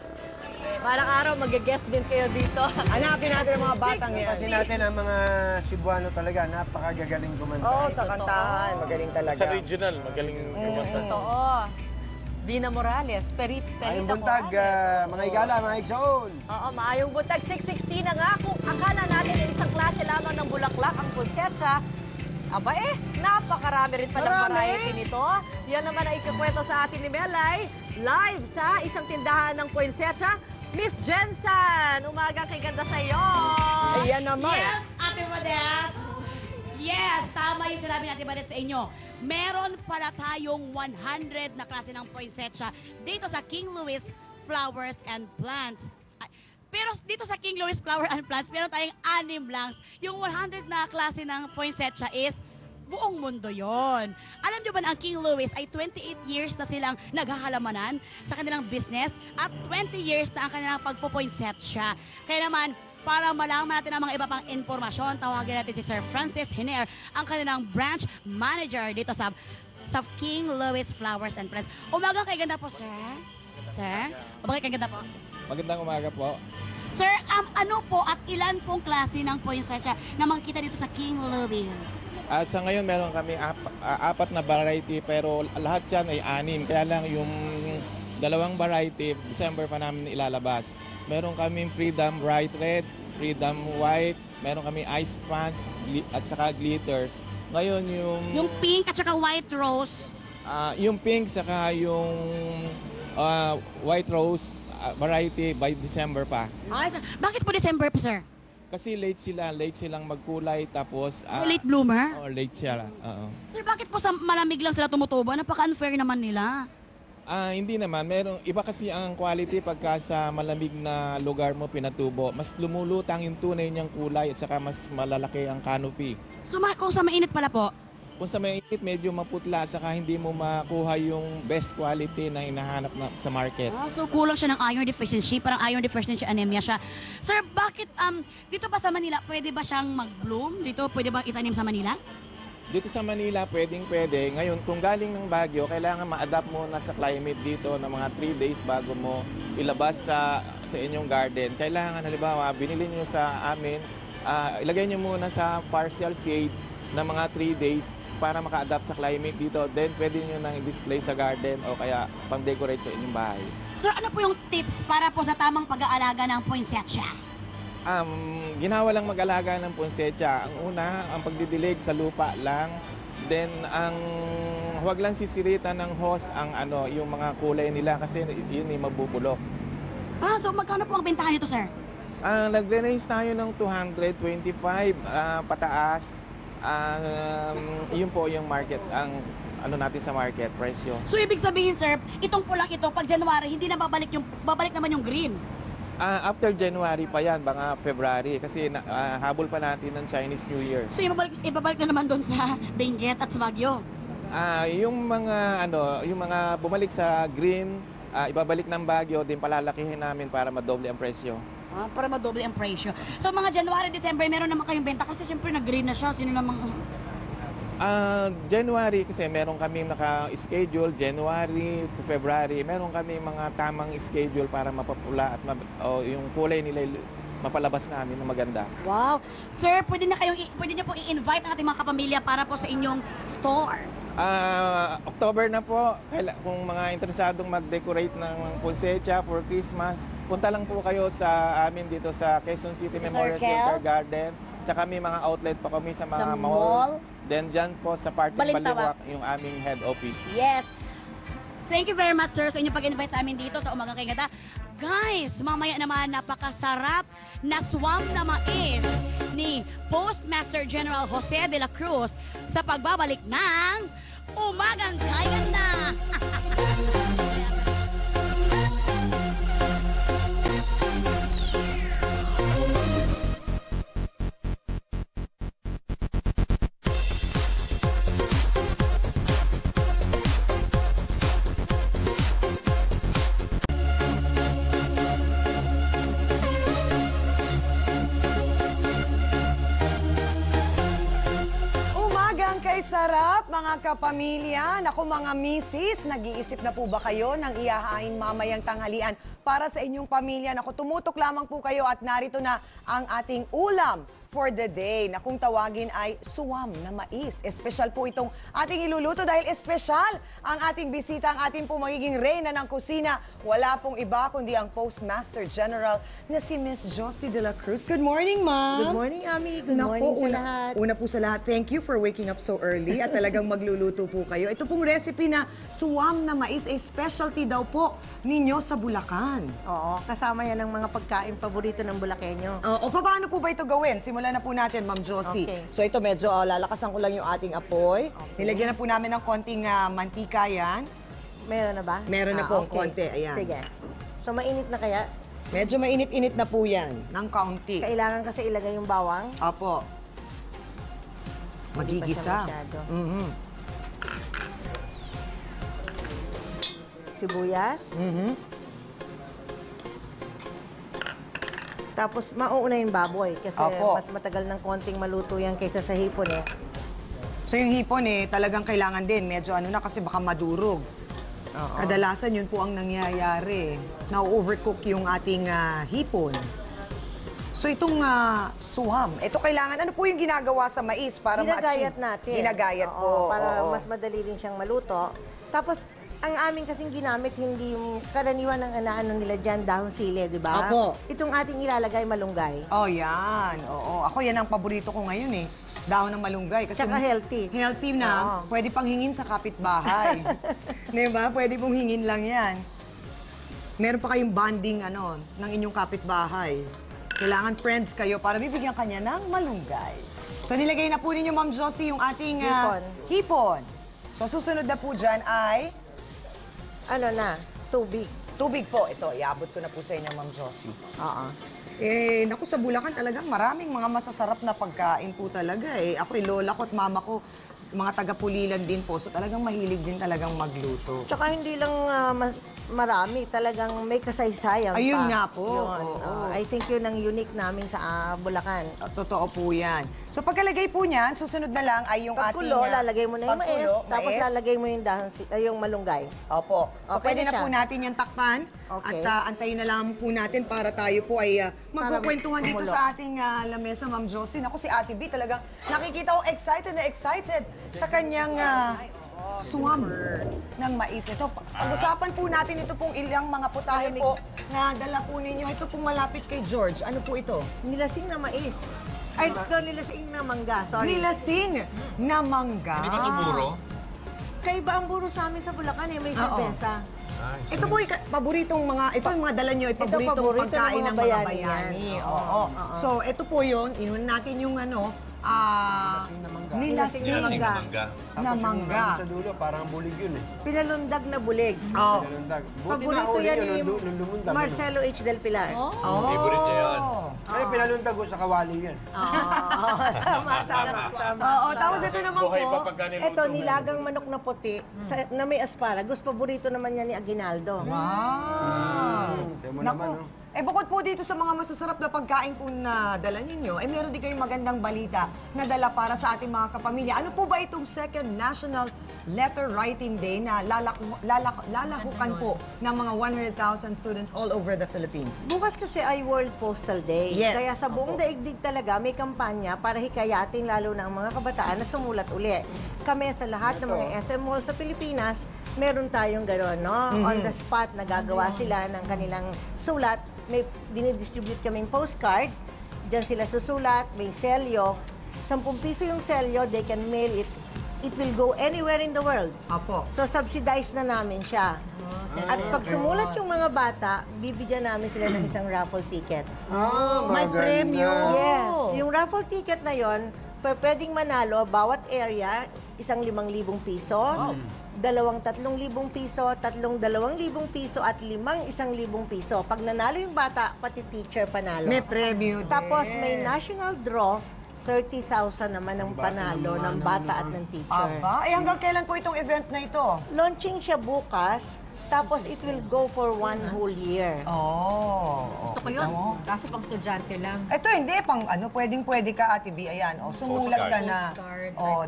Parang araw, mag-guest din kayo dito. Hanapin natin ang mga batang yan. Kasi natin ang mga Cebuano talaga, napakagagaling kumanta. Oo, sa kantahan. Magaling talaga. Sa regional, magaling kumanta. Totoo. Dina Morales, Perita Maayong buntag, Morales. mga igala, mga igsoon. Oo, maayong buntag. 6:16 na nga. Kung akala natin na isang klase lamang ng bulaklak ang punsetsya, aba napakarami rin palang variety nito. Yan naman ang ikakwento sa atin ni Melay. Live sa isang tindahan ng punsetsya, Miss Jensen. Umaga kay ganda sa iyo. Ayan naman. Yes, Ate Madets. Yes, tama yung sinabi natin Madets sa inyo. Meron pala tayong 100 na klase ng poinsettia dito sa King Louis Flowers and Plants. Pero dito sa King Louis Flower and Plants, meron tayong 6 lang. Yung 100 na klase ng poinsettia is buong mundo yon. Alam nyo ba na ang King Louis ay 28 years na silang naghahalamanan sa kanilang business at 20 years na ang kanilang pagpo-poinsettia. Kaya naman, para malaman natin ang mga iba pang informasyon, tawagin natin si Sir Francis Hiner, ang kanilang branch manager dito sa King Louis Flowers and Plants. Umaga kay ganda po, sir. Sir? Umaga kay ganda po. Magandang umaga po. Sir, ano po at ilan pong klase ng poinsettia na makikita dito sa King Louis? At sa ngayon meron kami 4 na variety pero lahat yan ay 6. Kaya lang yung 2 variety, December pa namin ilalabas. Meron kami Freedom Bright Red, Freedom White, meron kami Ice Pants at saka Glitters. Ngayon yung pink at saka white rose. Yung pink saka yung white rose variety by December pa. Bakit po December pa, sir? Kasi late silang magkulay tapos late bloomer? Late siya. Sir, bakit po sa malamig lang sila tumutubo? Napaka-unfair naman nila. Hindi naman. Iba kasi ang quality pagka sa malamig na lugar mo pinatubo. Mas lumulutang yung tunay niyang kulay at saka mas malalaki ang canopy. So kung sa mainit pala po? Kung sa mainit, medyo maputla saka hindi mo makuha yung best quality na hinahanap sa market. So kulang siya ng iron deficiency, parang iron deficiency anemia siya. Sir, bakit dito ba sa Manila, pwede ba siyang mag-bloom? Dito, pwede ba itanim sa Manila? Dito sa Manila, pwede. Ngayon, kung galing ng Baguio, kailangan ma-adapt mo na sa climate dito na mga 3 days bago mo ilabas sa inyong garden. Kailangan, halimbawa, binili nyo sa amin, ilagay nyo muna sa partial shade na mga 3 days para maka-adapt sa climate dito. Then, pwede nyo nang i-display sa garden o kaya pang-decorate sa inyong bahay. Sir, ano po yung tips para po sa tamang pag-aalaga ng poinsettia? Ginawa lang mag-alaga ng poinsettia. Ang una, ang pagdidilig sa lupa lang. Then, huwag lang sisiritan ng hose yung mga kulay nila kasi yun ay mabubulok. So magkano po ang bentahan nito, sir? Nagre-range tayo ng 225 pataas. Yun po yung market, ang natin sa market, presyo. So ibig sabihin, sir, itong pulang ito, pag January, hindi na babalik naman yung green? After January pa yan, baka February, kasi habol pa natin ng Chinese New Year. So ibabalik na naman doon sa Benguet at sa Baguio? Yung mga bumalik sa green, ibabalik ng Baguio, din palalakihin namin para madoble ang presyo. Para madoble ang presyo. So mga January, December, meron naman kayong benta kasi siyempre nag-green na siya. Sino namang... January kasi meron kami naka-schedule, January to February, meron kami mga tamang schedule para mapapula at yung kulay nila mapalabas namin na maganda. Wow! Sir, pwede niyo po i-invite ang ating mga kapamilya para po sa inyong store. October na po, kung mga interesadong mag-decorate ng poinsettia for Christmas, punta lang po kayo sa amin dito sa Quezon City Memorial Center Garden. Tsaka may mga outlet pa kami sa mga mall. Then dyan po sa Parting Baliwak yung aming head office. Yes. Thank you very much, sir, sa inyong pag-invite sa amin dito sa Umagang Kay Ganda. Guys, mamaya naman napakasarap na swam na mais ni Postmaster General Jose de la Cruz sa pagbabalik ng Umagang Kay Ganda. Sarap, mga kapamilya. Naku, mga misis, nag-iisip na po ba kayo ng iyahain mamayang tanghalian para sa inyong pamilya? Naku, tumutok lamang po kayo at narito na ang ating ulam for the day na kung tawagin ay suwam na mais. Espesyal po itong ating iluluto dahil espesyal ang ating bisita, ang ating po magiging reyna ng kusina. Wala pong iba kundi ang Postmaster General na si Miss Josie de la Cruz. Good morning, ma'am. Good morning, Ami. Good morning sa lahat. Una po sa lahat, thank you for waking up so early at talagang magluluto po kayo. Ito pong recipe na suwam na mais ay specialty daw po ninyo sa Bulacan. Oo, kasama yan ng mga pagkain paborito ng Bulakenyo. O paano po ba ito gawin? Simulan na po natin, Ma'am Josie. Okay. So ito medyo lalakasan ko lang yung ating apoy. Nilagyan na po namin ng konting mantika yan. Meron na ba? Meron na po konti, ayan. Sige. So mainit na kaya? Medyo mainit-init na po yan, ng kaunti. Kailangan kasi ilagay yung bawang? Opo. Hindi pa siya Magigisa. masyado. Sibuyas. Tapos mauuna yung baboy kasi mas matagal ng konting maluto yan kaysa sa hipon eh. So yung hipon talagang kailangan din. Medyo na kasi baka madurog. Kadalasan yun po ang nangyayari. Na-overcook yung ating hipon. So itong suwam, ito kailangan, ano po yung ginagawa sa mais para Ginagayat natin. Ginagayat po. Para mas madali din siyang maluto. Tapos, ang amin kasing ginamit, hindi yung karaniwan ng ano nila dyan, dahon sili, di ba? Opo. Itong ating ilalagay, malunggay. Oh, yan. Oo. Ako yan ang paborito ko ngayon Dahon ng malunggay. Kasi Tsaka healthy. Healthy na. Pwede pang hingin sa kapitbahay. Di ba? Pwede pong hingin lang yan. Meron pa kayong bonding ng inyong kapitbahay. Kailangan friends kayo para bibigyan kanya ng malunggay. So nilagay na po ninyo, Ma'am Josie, yung ating hipon. So susunod na po dyan ay... Tubig. Tubig po. Ito, iabot ko na po sa inyo, Ma'am Josie. Naku, sa Bulacan talagang maraming mga masasarap na pagkain po talaga Ako, lola ko at mama ko, mga taga-Pulilan din po. So talagang mahilig din talagang magluto. Tsaka hindi lang marami, talagang may kasaysayan pa. Ayun nga po. I think yun ang unique namin sa Bulacan. Totoo po yan. So pagkalagay po niyan, susunod na lang ay yung Pagkulo, ating... lalagay mo na yung mais, tapos lalagay mo yung yung malunggay. Opo. So Okay pwede na na po siya. natin yung takpan. Okay. At antayin na lang po natin para tayo po ay magkukwentuhan dito kumulo. sa ating lamesa, Ma'am Josie. Ako si Ate B, talagang nakikita ko excited na excited sa kanyang suwam ng mais. Ito, pag-usapan po natin ito pong ilang mga putahe po na dala po ninyo. Ito pong malapit kay George. Ano po ito? Nilasing na mais. Ay, ito, nilasing na mangga. Sorry. Nilasing na mangga. Hindi ba ito buro? Kaiba ang buro sa amin sa Bulacan may serbesa. Ito po paboritong ito yung mga dala nyo, paboritong paborito pagkain ng ng mga mga bayani bayani. yan. Oo. So, ito po yun, inunan natin yung nilasing na mangga. Sa dulo, parang bulig yun Pinalundag na bulig. Pinalundag. Buti na Paborito uli yan yun, ni nung lumundag. Marcelo H. Del Pilar. Favorite niya yun. Ay, pinalundag ko sa kawali yan. Tapos ito naman po. Ito, nilagang manok na puti na may asparagus. Paborito naman niya ni Aguinaldo. Naku. Bukod po dito sa mga masasarap na pagkain po na dala ninyo, meron din kayong magandang balita na dala para sa ating mga kapamilya. Ano po ba itong Second National Letter Writing Day na lalahukan po ng mga 100,000 students all over the Philippines? Bukas kasi ay World Postal Day. Yes. Kaya sa buong daigdig talaga may kampanya para hikayatin lalo na ang mga kabataan na sumulat uli. Kami sa lahat ng mga SM Mall sa Pilipinas, meron tayong gano'n, no? On the spot, nagagawa sila ng kanilang sulat. May dinidistribute kaming postcard. Diyan sila susulat, may selyo. 10 piso yung selyo, they can mail it. It will go anywhere in the world. Apo. So, subsidized na namin siya. At pag sumulat yung mga bata, bibigyan namin sila ng isang raffle ticket. May premyo. Yes. Yung raffle ticket na yon, pwedeng manalo bawat area, isang 5,000 piso, 2 3,000 piso, 3 2,000 piso, at 5 1,000 piso. Pag nanalo yung bata, pati teacher panalo. May premyo din. Tapos may national draw, 30,000 naman ang panalo ng bata at ng teacher. Aba, hanggang kailan po itong event na ito? Launching siya bukas. Tapos it will go for 1 whole year. Gusto ko yun. Kaso pang estudyante lang. Ito hindi, pwedeng-pwede ka, Ate B, ayan. Sumulat ka na.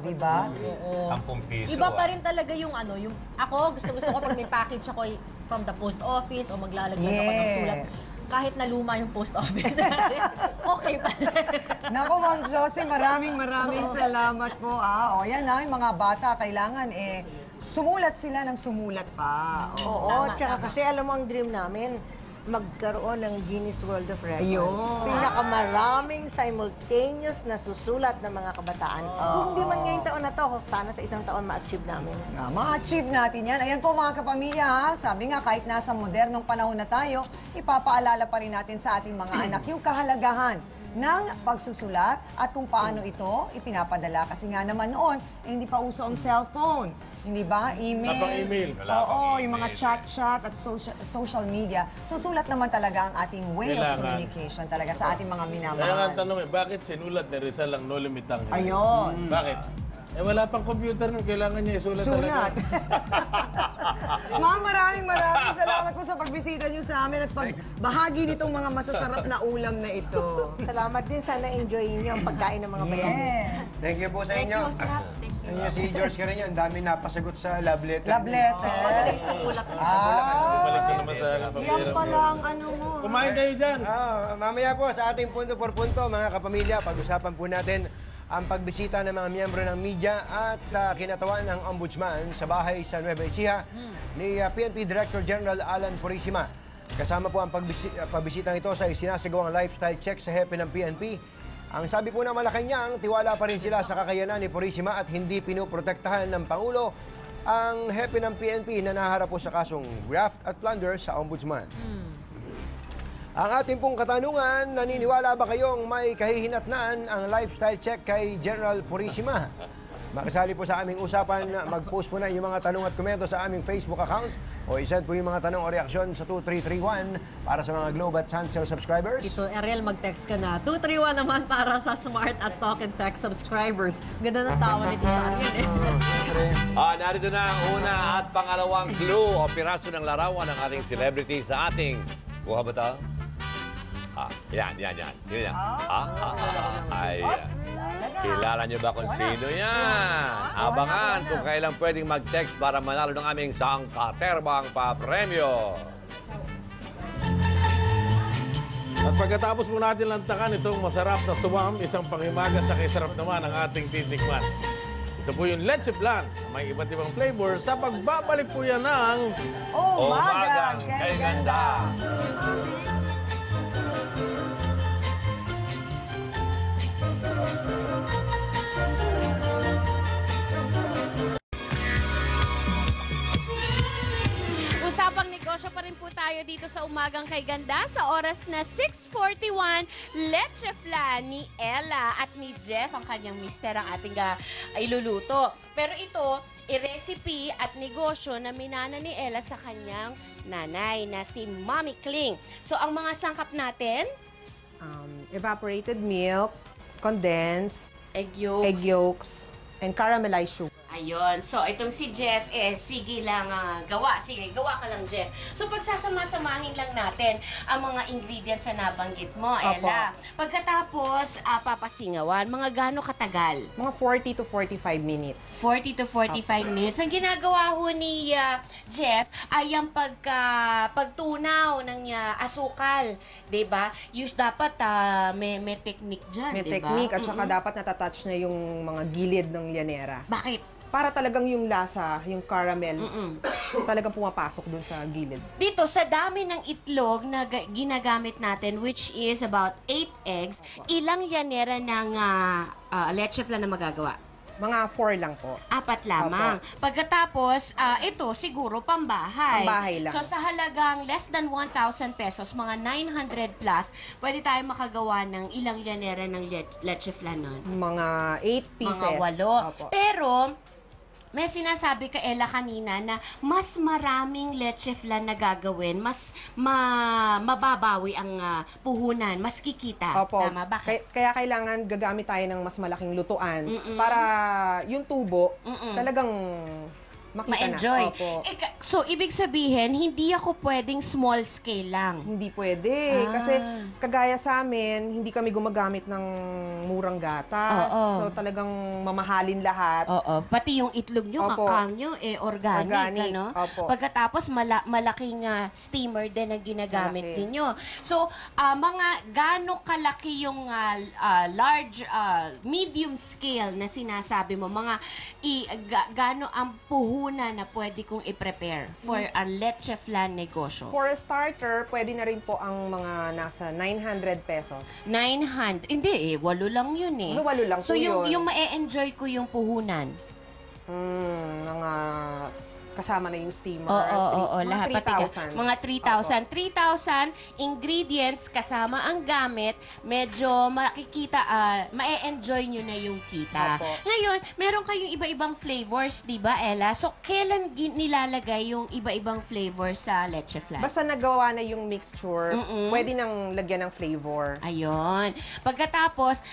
Di ba? 10 piso. Iba pa rin talaga yung ako, gusto ko pag may package ako from the post office o maglalagyan ako ng sulat. kahit na luma yung post office. Okay pa rin. Naku, Ma'am Josie, maraming salamat po. O yan na, yung mga bata, kailangan sumulat sila ng sumulat pa. Oo, tsaka kasi alam mo ang dream namin, magkaroon ng Guinness World of Records. Ayun. Pinakamaraming simultaneous na susulat ng mga kabataan. Kung hindi man ngayong taon na to, sana sa isang taon ma-achieve namin. Ma-achieve natin yan. Ayan po mga kapamilya, ha? Sabi nga, kahit nasa modernong panahon na tayo, ipapaalala pa rin natin sa ating mga anak yung kahalagahan ng pagsusulat at kung paano ito ipinapadala. Kasi nga naman noon, hindi pa uso ang cellphone. Hindi ba? Email. Email. Oo, yung mga chat at social media. Susulat naman talaga ang ating way of communication talaga sa ating mga minamahal. Kaya nga ang tanong bakit sinulat ni Rizal ang No Limit ang Ayun. Bakit? Wala pang computer nun. Kailangan niya isulat talaga. Ma'am, maraming salamat po sa pagbisita niyo sa amin at pagbahagi nitong mga masasarap na ulam na ito. Salamat din. Sana enjoy niyo ang pagkain ng mga bayan. Yes. Thank you po sa inyo. Si George Carreño, ang dami napasagot sa love letter. Love letter. Magaling sa kulak. Balik ka naman sa Yan pala ang ano mo. Kumain kayo dyan. Mamaya po sa ating punto por punto, mga kapamilya, pag-usapan po natin ang pagbisita ng mga miyembro ng media at kinatawan ng Ombudsman sa bahay sa Nueva Ecija ni PNP Director General Alan Purisima. Kasama po ang pagbisitang ito sa isinasagawang lifestyle check sa hepe ng PNP. Ang sabi po ng Malacanang, tiwala pa rin sila sa kakayanan ni Purisima at hindi pinoprotektahan ng Pangulo ang hepe ng PNP na naharap po sa kasong graft at plunder sa Ombudsman. Ang ating pong katanungan, naniniwala ba kayong may kahihinatnan ang lifestyle check kay General Purisima? Makasali po sa aming usapan, mag-post po na yung mga tanong at komento sa aming Facebook account o isend po yung mga tanong o reaksyon sa 2331 para sa mga Globe at Suncell subscribers. Ito, Ariel, mag-text ka na. 231 naman para sa Smart at Talk and Text subscribers. Ganda ng tawa ni Tito Ariel. Narito na ang una at pangalawang clue o piraso ng larawan ng ating celebrity sa ating Kuha ba ito? Yan. Yan. Kilala niyo ba kung sino yan? Abangan kung kailan pwedeng mag-text para manalo ng aming sangkaterbang pa-premyo. At pagkatapos po natin lantakan itong masarap na suwam, isang panghimaga sa kaisarap naman ang ating titikman. Ito po yung leche flan. May iba't ibang flavor sa pagbabalik po yan ng Umagang kay Ganda. Usapang negosyo pa rin po tayo dito sa Umagang kay Ganda sa oras na 6:41. Leche flan ni Ella at ni Jeff, ang kanyang mister, ang ating iluluto. Pero ito, recipe at negosyo na minana ni Ella sa kanyang nanay na si Mommy Kling. So, ang mga sangkap natin? Evaporated milk, condensed, egg yolks, and caramelized sugar. Ayun. So, itong si Jeff, sige lang gawa. Sige, gawa ka lang, Jeff. So, pagsasama-samahin lang natin ang mga ingredients na nabanggit mo, Ella. Pagkatapos, papasingawan, mga gaano katagal? Mga 40 to 45 minutes. 40 to 45 minutes. Ang ginagawa ho ni Jeff ay ang pagtunaw ng asukal. Diba? Dapat may technique dyan, May diba? technique at saka dapat natatouch na yung mga gilid ng llanera. Bakit? Para talagang yung lasa, yung caramel, talagang pumapasok dun sa gilid. Dito, sa dami ng itlog na ginagamit natin, which is about 8 eggs, ilang llanera ng leche flan na magagawa? Mga 4 lang po. 4 lamang. Pagkatapos, ito siguro pambahay. Pambahay lang. So sa halagang less than 1,000 pesos, mga 900 plus, pwede tayo makagawa ng ilang llanera ng leche flan nun? Mga 8 pieces. Mga 8. Opo. Pero, may sinasabi ka, Ella, kanina na mas maraming leche flan na gagawin, mas mababawi ang puhunan, mas kikita. Opo. Tama? Bakit? Kaya kailangan gagamit tayo ng mas malaking lutuan para yung tubo talagang ma-enjoy. Opo. So, ibig sabihin, hindi ako pwedeng small scale lang. Hindi pwede. Kasi kagaya sa amin, hindi kami gumagamit ng murang gatas. Oo. So talagang mamahalin lahat. Oo. Pati yung itlog nyo, Opo. kakam nyo, organic. Organic. Ano? Opo. Pagkatapos, malaking steamer din na ginagamit Malaki. ninyo. So, mga gaano kalaki yung large, medium scale na sinasabi mo? Mga gaano ang puhunan na pwede kong i-prepare for a leche flan negosyo? For a starter, pwede na rin po ang mga nasa 900 pesos. 900? Hindi 8 lang yun eh. 8 lang so, po yung, yun. yung ma-enjoy ko yung puhunan? Mga kasama na yung steamer. Oo, Mga lahat. Pati 3,000. mga 3,000. 3,000 ingredients kasama ang gamit. Medyo makikita, ma-enjoy nyo na yung kita. Opo. Ngayon, meron kayong iba-ibang flavors, di ba, Ella? So, kailan nilalagay yung iba-ibang flavors sa leche flan? Basta nagawa na yung mixture, pwede nang lagyan ng flavor. Ayun. Pagkatapos,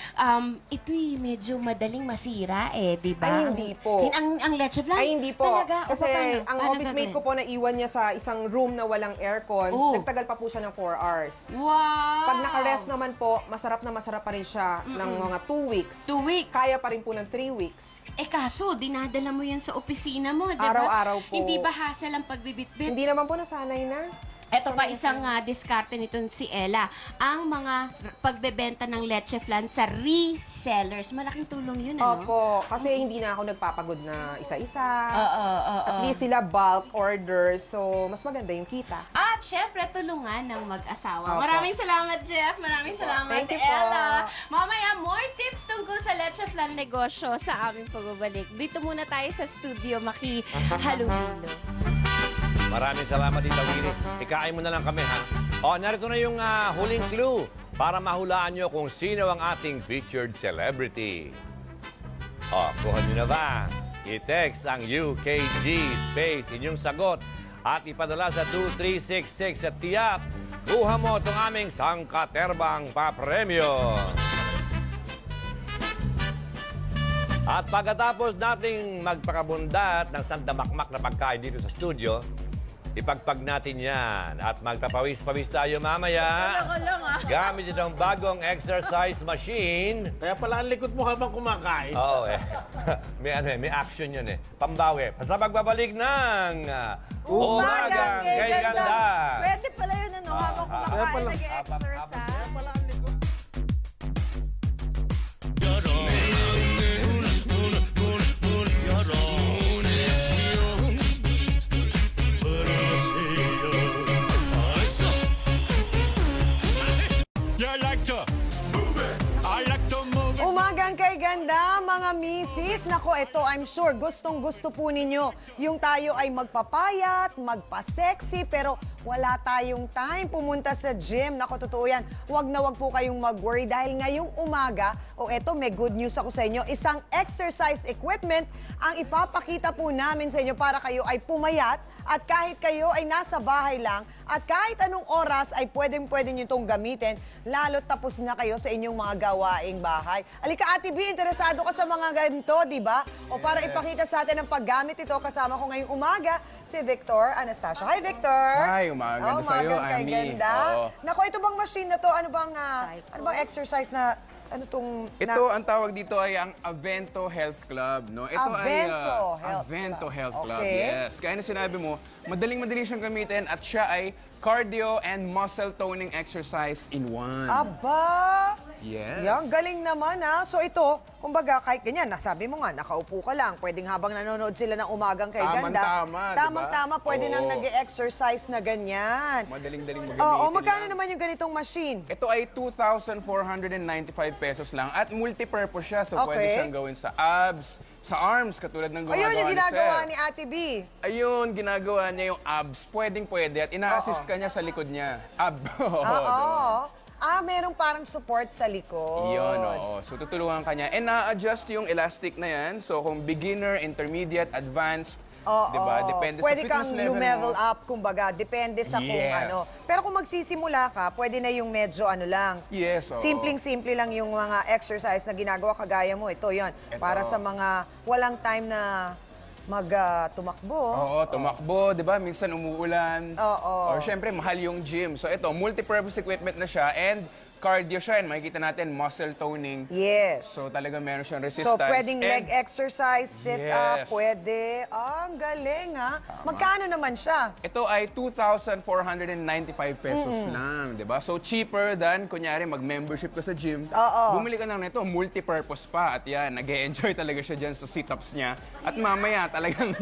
ito'y medyo madaling masira di ba? Ay, hindi po. Ang leche flan? Ay, hindi po. Talaga? O, Kasi paano? ang Paano office mate gagawin? ko po, naiwan niya sa isang room na walang aircon. Oh. Nagtagal pa po siya ng 4 hours. Wow! Pag naka-ref naman po, masarap na masarap pa rin siya ng mga 2 weeks. 2 weeks? Kaya pa rin po ng 3 weeks. Kaso, dinadala mo yan sa opisina mo, di ba? Araw-araw po. Hindi ba hassle ang pagbibitbit? Hindi naman po, nasanay na. Ito pa isang diskarte nito si Ella. Ang mga pagbebenta ng leche flan sa resellers. Malaking tulong yun, ano? Opo, kasi hindi na ako nagpapagod na isa-isa. Oo. At least sila bulk orders, so mas maganda yung kita. At syempre, tulungan ng mag-asawa. Opo. Maraming salamat, Jeff. Maraming salamat, Thank you po. Ella. Mamaya, more tips tungkol sa leche flan negosyo sa aming pagbabalik. Dito muna tayo sa studio, maki-halumilo. Maraming salamat, Tita Winnie. Ikain mo na lang kami, ha? Narito na yung huling clue para mahulaan nyo kung sino ang ating featured celebrity. Kuha nyo na ba? I-text ang UKG space inyong sagot at ipadala sa 2366 at tiyak, kuha mo itong aming sangkaterbang papremyo. At pagkatapos nating magpakabundat ng sandamakmak na pagkain dito sa studio, ipagpag natin yan at magpapawis-pawis tayo mamaya. Gamit itong bagong exercise machine. Kaya pala ang likod mo habang kumakain. Oo may action yun Pambawi. Sa pagbabalik ng Umagang Kay Ganda. Pwede pala yun habang kumakain nag-exercise. Umagang kay ganda, mga misis. Nako, ito, I'm sure, gustong-gusto po ninyo yung tayo ay magpapayat, magpa-sexy, pero wala tayong time pumunta sa gym. Nako, totoo yan. Huwag na huwag po kayong mag-worry dahil ngayong umaga, eto, may good news ako sa inyo, isang exercise equipment ang ipapakita po namin sa inyo para kayo ay pumayat at kahit kayo ay nasa bahay lang at kahit anong oras ay pwedeng-pwede nyo itong gamitin, lalo tapos na kayo sa inyong mga gawaing bahay. Alika, Ate B, interesado ka sa mga ganito, di ba? O para ipakita sa atin ang paggamit ito, kasama ko ngayong umaga, si Victor Anastasio. Hi, Victor! Hi, umaga sa'yo, umagang kay Ami. ganda. Oo. Naku, ito bang machine na to? Ano bang exercise na, Ito, ang tawag dito ay ang Avento Health Club, no? Ito Avento Health Club, Okay. yes. Kaya na sinabi mo, madaling-madali siyang gamitin at siya ay cardio and muscle toning exercise in one. Aba! Yes. Yan, galing naman ha. So ito, kumbaga kahit ganyan, nasabi mo nga, nakaupo ka lang, pwedeng habang nanonood sila ng Umagang Kay Ganda. Tamang-tama, diba? Tamang-tama, pwede Oo. nang nag-exercise na ganyan. Madaling-daling magamitin. Oo, magkano naman yung ganitong machine? Ito ay 2,495 pesos lang at multi-purpose siya. So pwede Okay. siyang gawin sa abs, sa arms, katulad ng gumagawa Ayun yung ni ginagawa Sir. ni Ate B. Ayun, ginagawa niya yung abs. Pwedeng-pwede at ina-assist ka niya sa likod niya. Oo. Merong parang support sa likod. Yun, oo. So, tutulungan ka niya. And na-adjust yung elastic na yan. So, kung beginner, intermediate, advanced, diba? Depende Pwede sa fitness kang level lumevel mo. up, kumbaga. Depende sa kung Yes. ano. Pero kung magsisimula ka, pwede na yung medyo lang. Yes, oo. Simpleng-simple lang yung mga exercise na ginagawa kagaya mo. Ito yon. Para sa mga walang time na tumakbo. Oo, tumakbo, di ba? Minsan umuulan. Oo. Or syempre, mahal yung gym. So ito, multi-purpose equipment na siya and cardio siya. And makikita natin, muscle toning. Yes. So talaga meron siyang resistance. So pwedeng leg And exercise, sit-up, Yes. pwede. Ang galing ha. Magkano naman siya? ito ay 2,495 pesos lang, di ba? So cheaper than, kunyari, mag-membership ka sa gym. Oo. Bumili ka lang nito, multi-purpose pa. At yan, nag-e-enjoy talaga siya dyan sa sit-ups niya. At mamaya talagang...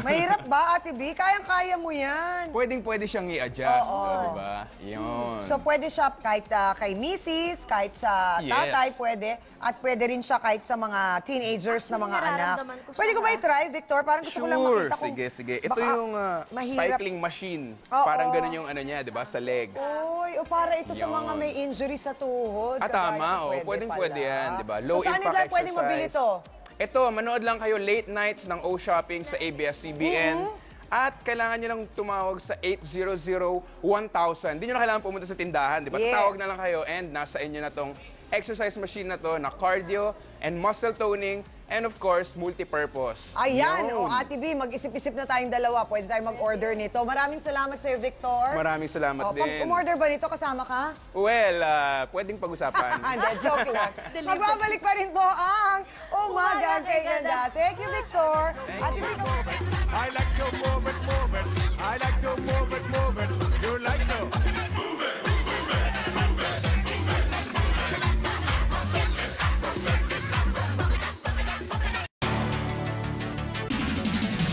Mahirap ba, Ate B? Kayang-kaya mo yan. Pwedeng-pwede siyang i-adjust, Oo. di ba? Yun. So pwede siya kahit kay misis, kahit sa Yes. tatay, pwede. At pwede rin siya kahit sa mga teenagers na mga anak. nararamdaman ko siya, Pwede ko ba i-try, Victor? Parang gusto ko lang Sure, makita kung... sige. Ito baka yung mahirap. cycling machine. Oo. Parang ganun yung ano niya, di ba? Sa legs. Uy, o para ito sa mga Yun. may injury sa tuhod. Tama. Kagaya ko, Pwedeng-pwede pala. yan, di ba? Low So saan impact nila exercise. pwede mabili to? Ito, manood lang kayo late nights ng O-Shopping sa ABS-CBN. At kailangan nyo lang tumawag sa 800-1000. Hindi nyo na kailangan pumunta sa tindahan, di ba? Yes. Tatawag na lang kayo and nasa inyo na tong exercise machine na to na cardio and muscle toning and of course, multi-purpose. Ayan, Yun. o Ate B, mag-isip-isip na tayong dalawa. Pwede tayong mag-order nito. Maraming salamat sa'yo, Victor. Maraming salamat Pag din. umorder ba nito, kasama ka? Well, pwedeng pag-usapan. Hindi, joke lang. Magbabalik pa rin po ang Umagang Kay Ganda. Thank you, Victor. Ate B, I like to move it, move it. I like to move it, move it. You like to move it.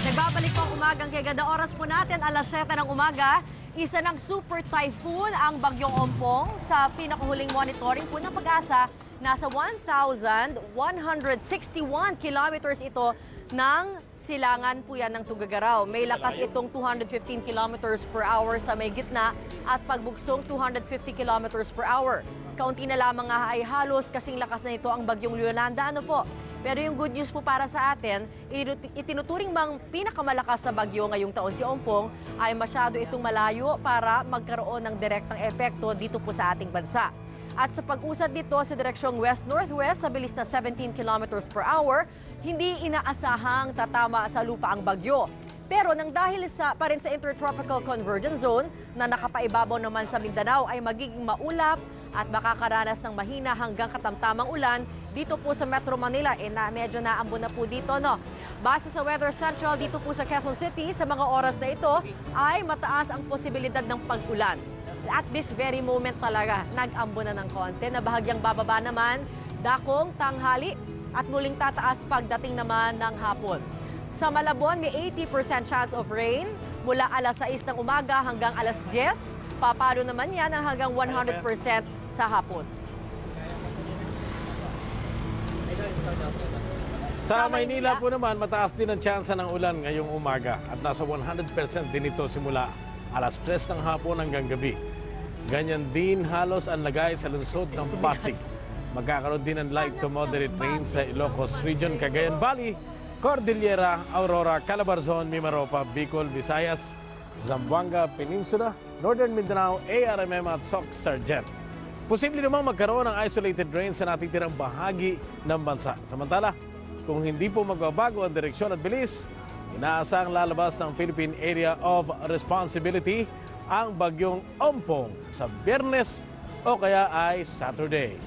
Nagbabalik po ang Umagang Kay Ganda. Oras po natin, alas 7 ng umaga. Isa ng super typhoon ang Bagyong Ompong. Sa pinakahuling monitoring po ng Pag-asa, nasa 1,161 kilometers ito ng silangan po yan ng Tuguegarao. May lakas itong 215 kilometers per hour sa may gitna at pagbugsong 250 kilometers per hour. Kaunti na lamang nga ay halos kasing lakas na ito ang Bagyong Yolanda. Ano po? Pero yung good news po para sa atin, itinuturing bang pinakamalakas sa bagyo ngayong taon si Ompong ay masyado itong malayo para magkaroon ng direktang epekto dito po sa ating bansa. At sa pag-usad dito sa direksyong west-northwest sa bilis na 17 kilometers per hour, hindi inaasahang tatama sa lupa ang bagyo. Pero nang dahil pa rin sa Intertropical Convergence Zone na nakapaibabaw naman sa Mindanao ay magiging maulap at makakaranas ng mahina hanggang katamtamang ulan dito po sa Metro Manila. Medyo naambon na po dito, no? Base sa Weather Central dito po sa Quezon City, sa mga oras na ito ay mataas ang posibilidad ng pag-ulan. At this very moment talaga, nag-ambon na ng konti na bahagyang bababa naman, dakong tanghali at muling tataas pagdating naman ng hapon. Sa Malabon, may 80% chance of rain mula alas 6 ng umaga hanggang alas 10. Papalo naman yan hanggang 100% sa hapon. Sa Maynila po naman, mataas din ang tsansa ng ulan ngayong umaga at nasa 100% din ito simula alas 3 ng hapon hanggang gabi. Ganyan din halos ang lagay sa lungsod ng Pasig. Magkakaroon din ng light to moderate rain sa Ilocos Region, Cagayan Valley, Cordillera, Aurora, Calabarzon, Mimaropa, Bicol, Visayas, Zamboanga Peninsula, Northern Mindanao, ARMM at Soc Sargent. Posible namang magkaroon ng isolated rain sa natitirang bahagi ng bansa. Samantala, kung hindi po magbabago ang direksyon at bilis, inaasang lalabas ng Philippine Area of Responsibility ang Bagyong Ompong sa Biyernes o kaya ay Saturday.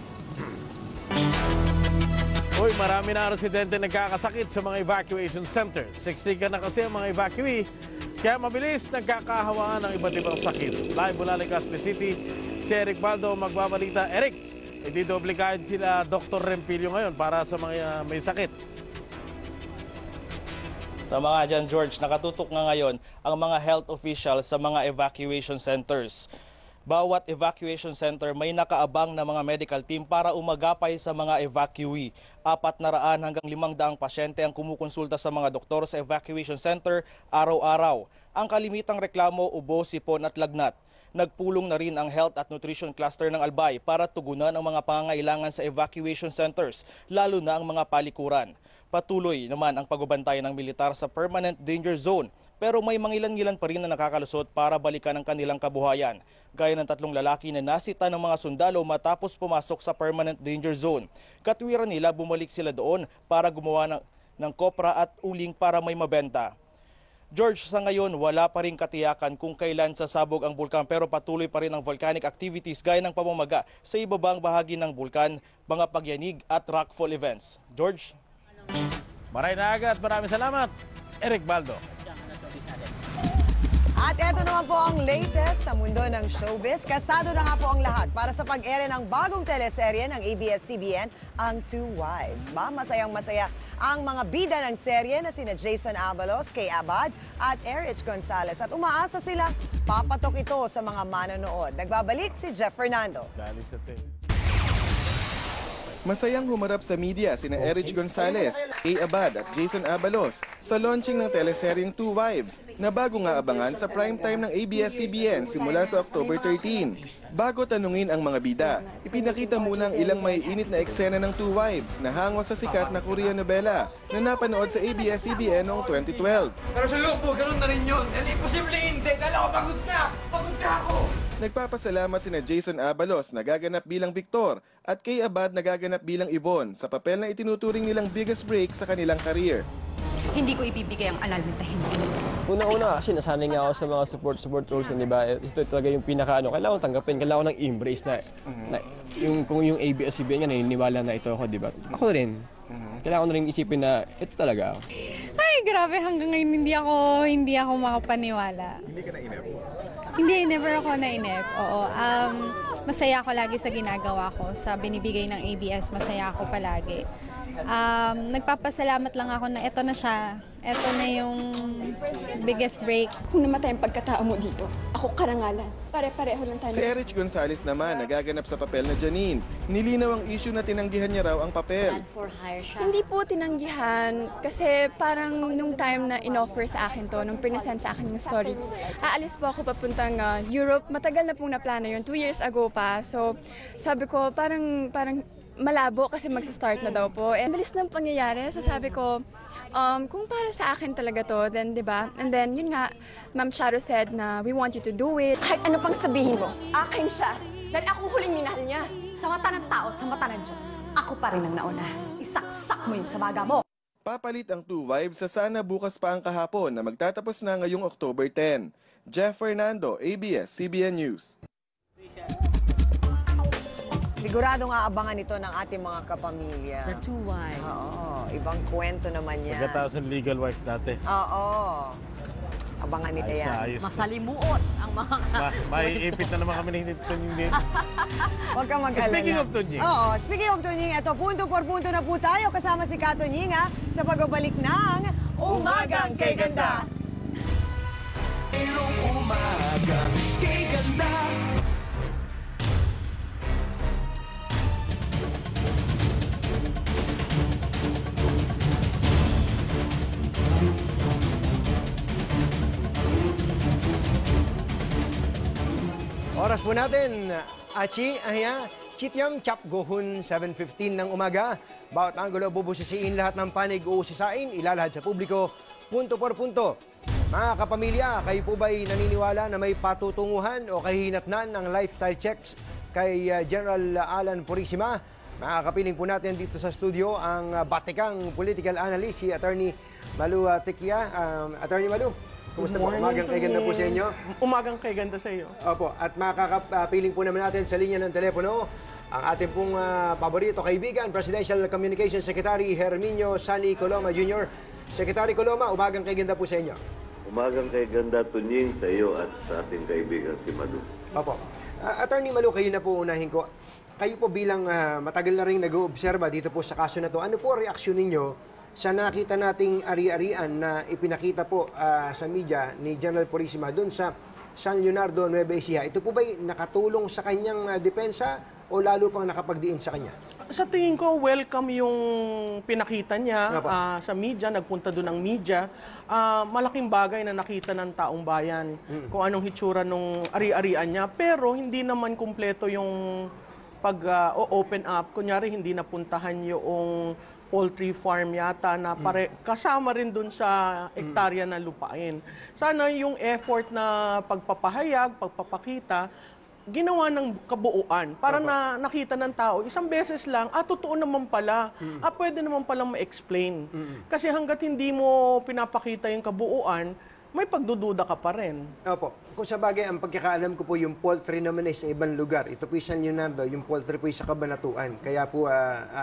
Uy, marami na residente nagkakasakit sa mga evacuation centers. 60 na kasi ang mga evacuee, kaya mabilis nagkakahawaan ng iba't ibang sakit. Live mula Legazpi City, si Eric Baldo magbabalita. Eric, doble kahit sila Dr. Rempilio ngayon para sa mga may sakit. Tama nga dyan, George. Nakatutok nga ngayon ang mga health officials sa mga evacuation centers. Bawat evacuation center may nakaabang na mga medical team para umagapay sa mga evacuee. 400 hanggang 500 pasyente ang kumukonsulta sa mga doktor sa evacuation center araw-araw. Ang kalimitang reklamo, ubo, sipon at lagnat. Nagpulong na rin ang Health at Nutrition Cluster ng Albay para tugunan ang mga pangangailangan sa evacuation centers, lalo na ang mga palikuran. Patuloy naman ang pagbabantay ng militar sa permanent danger zone. Pero may mangilan-ngilan pa rin na nakakalusot para balikan ang kanilang kabuhayan. Gaya ng 3 lalaki na nasita ng mga sundalo matapos pumasok sa permanent danger zone. Katwiran nila bumalik sila doon para gumawa ng ng kopra at uling para may mabenta. George, sa ngayon wala pa rin katiyakan kung kailan sasabog ang bulkan pero patuloy pa rin ang volcanic activities gaya ng pamamaga sa ibabang bahagi ng bulkan, mga pagyanig at rockfall events. George? Maray na agad. Maraming salamat, Eric Baldo. At eto naman po ang latest sa mundo ng showbiz. Kasado na nga po ang lahat para sa pag-ere ng bagong teleserye ng ABS-CBN, ang Two Wives. Masayang-masaya ang mga bida ng serye na sina Jason Abalos, Kay Abad at Erich Gonzalez. At umaasa sila, papatok ito sa mga manonood. Nagbabalik si Jeff Fernando. Masayang humarap sa media sina Erich Gonzalez, Kay Abad at Jason Abalos sa launching ng teleseryeng Two Wives na bago nga abangan sa primetime ng ABS-CBN simula sa October 13. Bago tanungin ang mga bida, ipinakita muna ang ilang may init na eksena ng Two Wives na hango sa sikat na Korean novela na napanood sa ABS-CBN noong 2012. Pero sa loob po, ganun na rin yun. And imposible hindi, dahil ako pagod na! Pagod na ako! Nagpapasalamat sina Jason Abalos na gaganap bilang Victor at Kay Abad na gaganap bilang Yvonne sa papel na itinuturing nilang biggest break sa kanilang career. Hindi ko ibibigay ang alal na hindi. Una-una kasi nasanay nga ako sa mga support roles na, di ba? Ito talaga yung kailangan tanggapin, kailangan ng embrace na kung yung ABS-CBN nga naniniwala na ito ako, di ba? Ako rin. Kailangan ko na rin isipin na ito talaga ako. Ay, grabe, hanggang ngayon hindi ako makapaniwala. Hindi ka na-inep? Hindi, never ako na-inep. Oo. Masaya ako lagi sa ginagawa ko. Sa binibigay ng ABS, masaya ako palagi. Nagpapasalamat lang ako na ito na siya. Ito na yung biggest break. Kung namatay ang pagkatao mo dito, ako karangalan. Pare-pareho lang tayo. Si Erich Gonzalez naman nagaganap sa papel na Janine. Nilinaw ang issue na tinanggihan niya raw ang papel. Hindi po tinanggihan kasi parang nung time na in-offer sa akin to, nung present sa akin yung story, aalis po ako papuntang Europe. Matagal na pong naplano yun, 2 years ago pa. So sabi ko parang malabo kasi magsa-start na daw po. And bilis ng pangyayari, so sabi ko, kung para sa akin talaga to, then, di ba? And then, yun nga, Ma'am Charo said na we want you to do it. Kahit ano pang sabihin mo, akin siya. Dahil akong huling minahal niya. Sa mata ng tao at sa mata ng Diyos, ako pa rin ang nauna. Isaksak mo yun sa baga mo. Papalit ang Two Wives sa sana bukas pa ang kahapon na magtatapos na ngayong October 10. Jeff Fernando, ABS-CBN News. Siguradong aabangan ito ng ating mga kapamilya. The Two Wives. Oo, ibang kwento naman yan. Pagkatapos ng legal wife dati. Oo. Abangan nila yan. Ayos. Masalimuot ang mga... Maiipit na naman kami ng hindi. Huwag kang mag-alala. Speaking of Tunying. Oo, speaking of Tunying, ito, punto por punto na po tayo kasama si Kato Nyinga sa pagbabalik ng Umagang Kay Ganda. Umagang Kay Ganda. Oras po natin, Achi, Chityam Chap Gohun, 7:15 ng umaga. Bawat anggulo bubusisiin, lahat ng panig uusisain, ilalahad sa publiko, punto por punto. Mga kapamilya, kayo po ba'y naniniwala na may patutunguhan o kahihinatnan ng lifestyle checks kay General Alan Purisima? Makakapiling po natin dito sa studio ang batikang political analyst, si Attorney Malu Tequia. Attorney Malu, kumusta po? Umagang kay ganda po sa inyo. Umagang kay ganda sa iyo. Opo, at makakapiling po naman natin sa linya ng telepono ang ating pong paborito kaibigan, Presidential Communications Secretary Herminio Sani Coloma Jr. Secretary Coloma, umagang kay ganda po sa inyo. Umagang kay ganda, Tunying, sa iyo at sa ating kaibigan si Malu. Opo. Attorney Malu, kayo na po unahin ko. Kayo po bilang matagal na rin nag-oobserba dito po sa kaso na to, ano po ang reaksyon ninyo sa nakita nating ari-arian na ipinakita po sa media ni General Purisima doon sa San Leonardo, Nueva Ecija? Ito po ba'y nakatulong sa kanyang depensa o lalo pang nakapagdiin sa kanya? Sa tingin ko, welcome yung pinakita niya sa media, nagpunta doon ang media. Malaking bagay na nakita ng taong bayan kung anong hitsura nung ari-arian niya. Pero hindi naman kumpleto yung pag-open up. Kunyari, hindi napuntahan yung poultry farm yata na kasama rin dun sa ektarya na lupain. Sana yung effort na pagpapahayag, pagpapakita, ginawa ng kabuuan para na nakita ng tao, isang beses lang, totoo naman pala, pwede naman palang ma-explain. Kasi hanggat hindi mo pinapakita yung kabuuan, may pagdududa ka pa rin. Opo. Kung sa bagay, ang pagkakaalam ko po, yung poultry naman ay sa ibang lugar. Ito po yung San Leonardo, yung poultry po ay sa Cabanatuan. Kaya po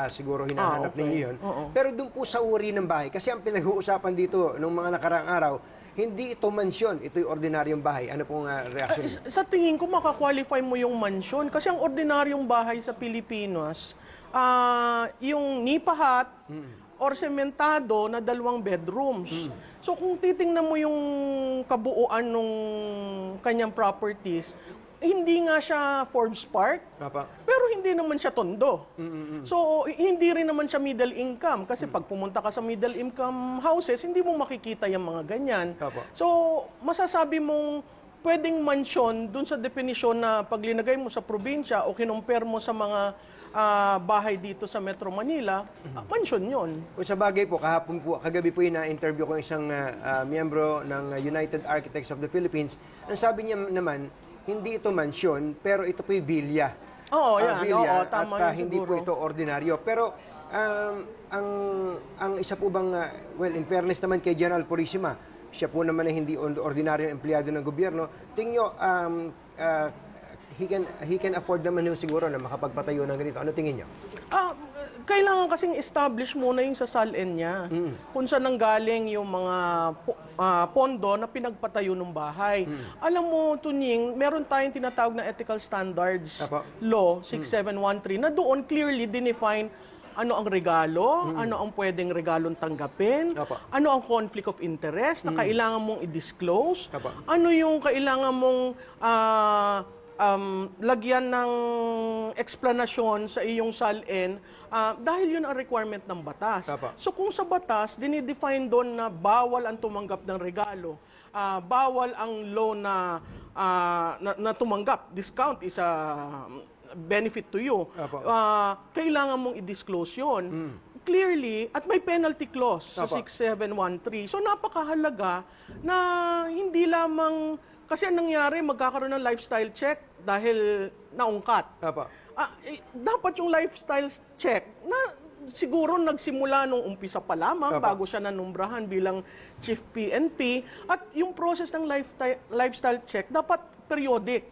siguro hinahanap ninyo yun. Pero doon po sa uri ng bahay, kasi ang pinag-uusapan dito nung mga nakaraang araw, hindi ito mansyon, ito yung ordinaryong bahay. Ano pong reaksyon? Sa tingin ko, makakwalify mo yung mansyon. Kasi ang ordinaryong bahay sa Pilipinas, yung nipa hut, or sementado na 2 bedrooms. So kung titingnan mo yung kabuuan ng kanyang properties, hindi nga siya Forbes Park, pero hindi naman siya tondo. So hindi rin naman siya middle income kasi pag pumunta ka sa middle income houses, hindi mo makikita yung mga ganyan. So masasabi mong pwedeng mansyon dun sa definisyon na pag linagay mo sa probinsya o kinumpare mo sa mga bahay dito sa Metro Manila, mansyon yun. Kung sa bagay po, kahapon po, kagabi po yung na-interview ko isang miyembro ng United Architects of the Philippines. Ang sabi niya naman, hindi ito mansyon, pero ito po yung villa. Oo, yan. Villa, Tama at yun hindi po ito ordinaryo. Pero ang isa po bang, well, in fairness naman kay General Purisima, siya po naman ay hindi ordinaryong empleyado ng gobyerno, tingin nyo, he can afford naman yung siguro na makapagpatayo ng ganito. Ano tingin niyo? Kailangan kasing establish muna yung sa SALN niya. Kung saan nanggaling yung mga pondo na pinagpatayo ng bahay. Alam mo, Tunying, meron tayong tinatawag na Ethical Standards Law 6713 na doon clearly dinefine ano ang regalo, ano ang pwedeng regalong tanggapin, ano ang conflict of interest na kailangan mong i-disclose, ano yung kailangan mong lagyan ng explanation sa iyong SALN dahil yun ang requirement ng batas. So kung sa batas, dinidefine doon na bawal ang tumanggap ng regalo, bawal ang loan na tumanggap, discount is a benefit to you. Kailangan mong i-disclose yun. Clearly, at may penalty clause sa 6713. So napakahalaga na hindi lamang kasi ang nangyari, magkakaroon ng lifestyle check dahil naungkat. Dapat yung lifestyle check na siguro nagsimula nung umpisa pa lamang bago siya nanumbrahan bilang Chief PNP. At yung process ng lifestyle check dapat periodic.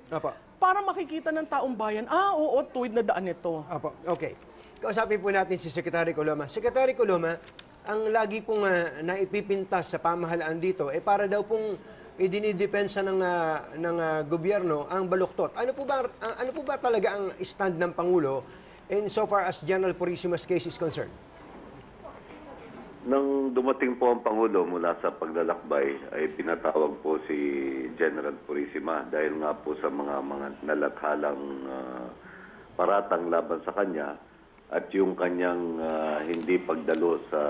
Para makikita ng taong bayan, oo, tuwid na daan ito. Okay. Kausapin po natin si Secretary Coloma. Secretary Coloma, ang lagi pong naipipintas sa pamahalaan dito, para daw pong idinidepensa ng gobyerno ang baluktot. Ano po ba talaga ang stand ng Pangulo in so far as General Purisima's case is concerned? Nang dumating po ang Pangulo mula sa paglalakbay, ay pinatawag po si General Purisima dahil nga po sa mga nalathalang paratang laban sa kanya at yung kanyang hindi pagdalo sa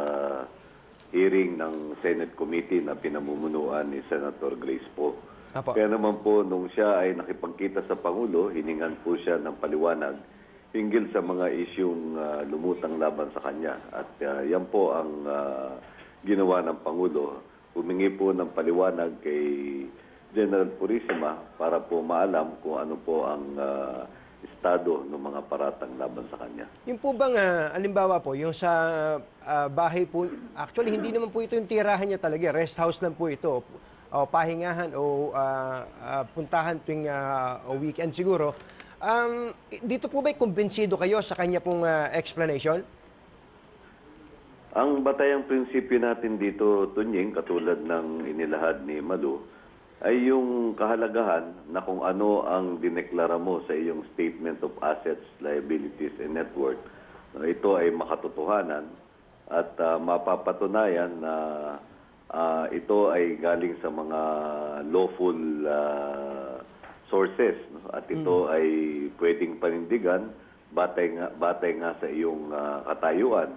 hearing ng Senate Committee na pinamumunuan ni Senator Grace Poe. Kaya naman po, nung siya ay nakipagkita sa Pangulo, hiningan po siya ng paliwanag hinggil sa mga isyung lumutang laban sa kanya. At yan po ang ginawa ng Pangulo. Humingi po ng paliwanag kay General Purisima para po maalam kung ano po ang estado ng mga paratang laban sa kanya. Yung po bang, alimbawa po, yung sa bahay po, actually hindi naman po ito yung tirahan niya talaga, rest house lang po ito, o pahingahan o puntahan tuwing weekend siguro. Dito po ba'y kumbinsido kayo sa kanya pong explanation? Ang batayang prinsipyo natin dito, Tunying, katulad ng inilahad ni Malu, ay yung kahalagahan na kung ano ang dineklara mo sa iyong Statement of Assets, Liabilities, and Net Worth. Ito ay makatotohanan at mapapatunayan na ito ay galing sa mga lawful sources. At ito ay pwedeng panindigan batay nga sa iyong katayuan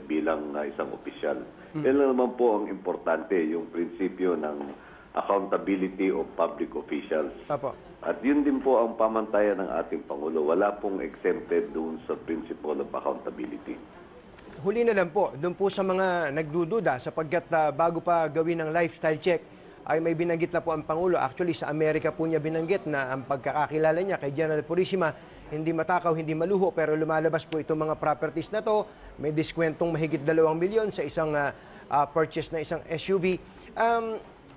bilang isang opisyal. Yan lang naman po ang importante, yung prinsipyo ng accountability of public officials. At yun din po ang pamantayan ng ating Pangulo. Wala pong exempted doon sa principle of accountability. Huli na lang po, doon po sa mga nagdududa sapagkat bago pa gawin ng lifestyle check, ay may binanggit na po ang Pangulo. Actually, sa Amerika po niya binanggit na ang pagkakakilala niya kay General Purisima, hindi matakaw, hindi maluho, pero lumalabas po itong mga properties na to. May diskwentong mahigit 2 milyon sa isang purchase na isang SUV.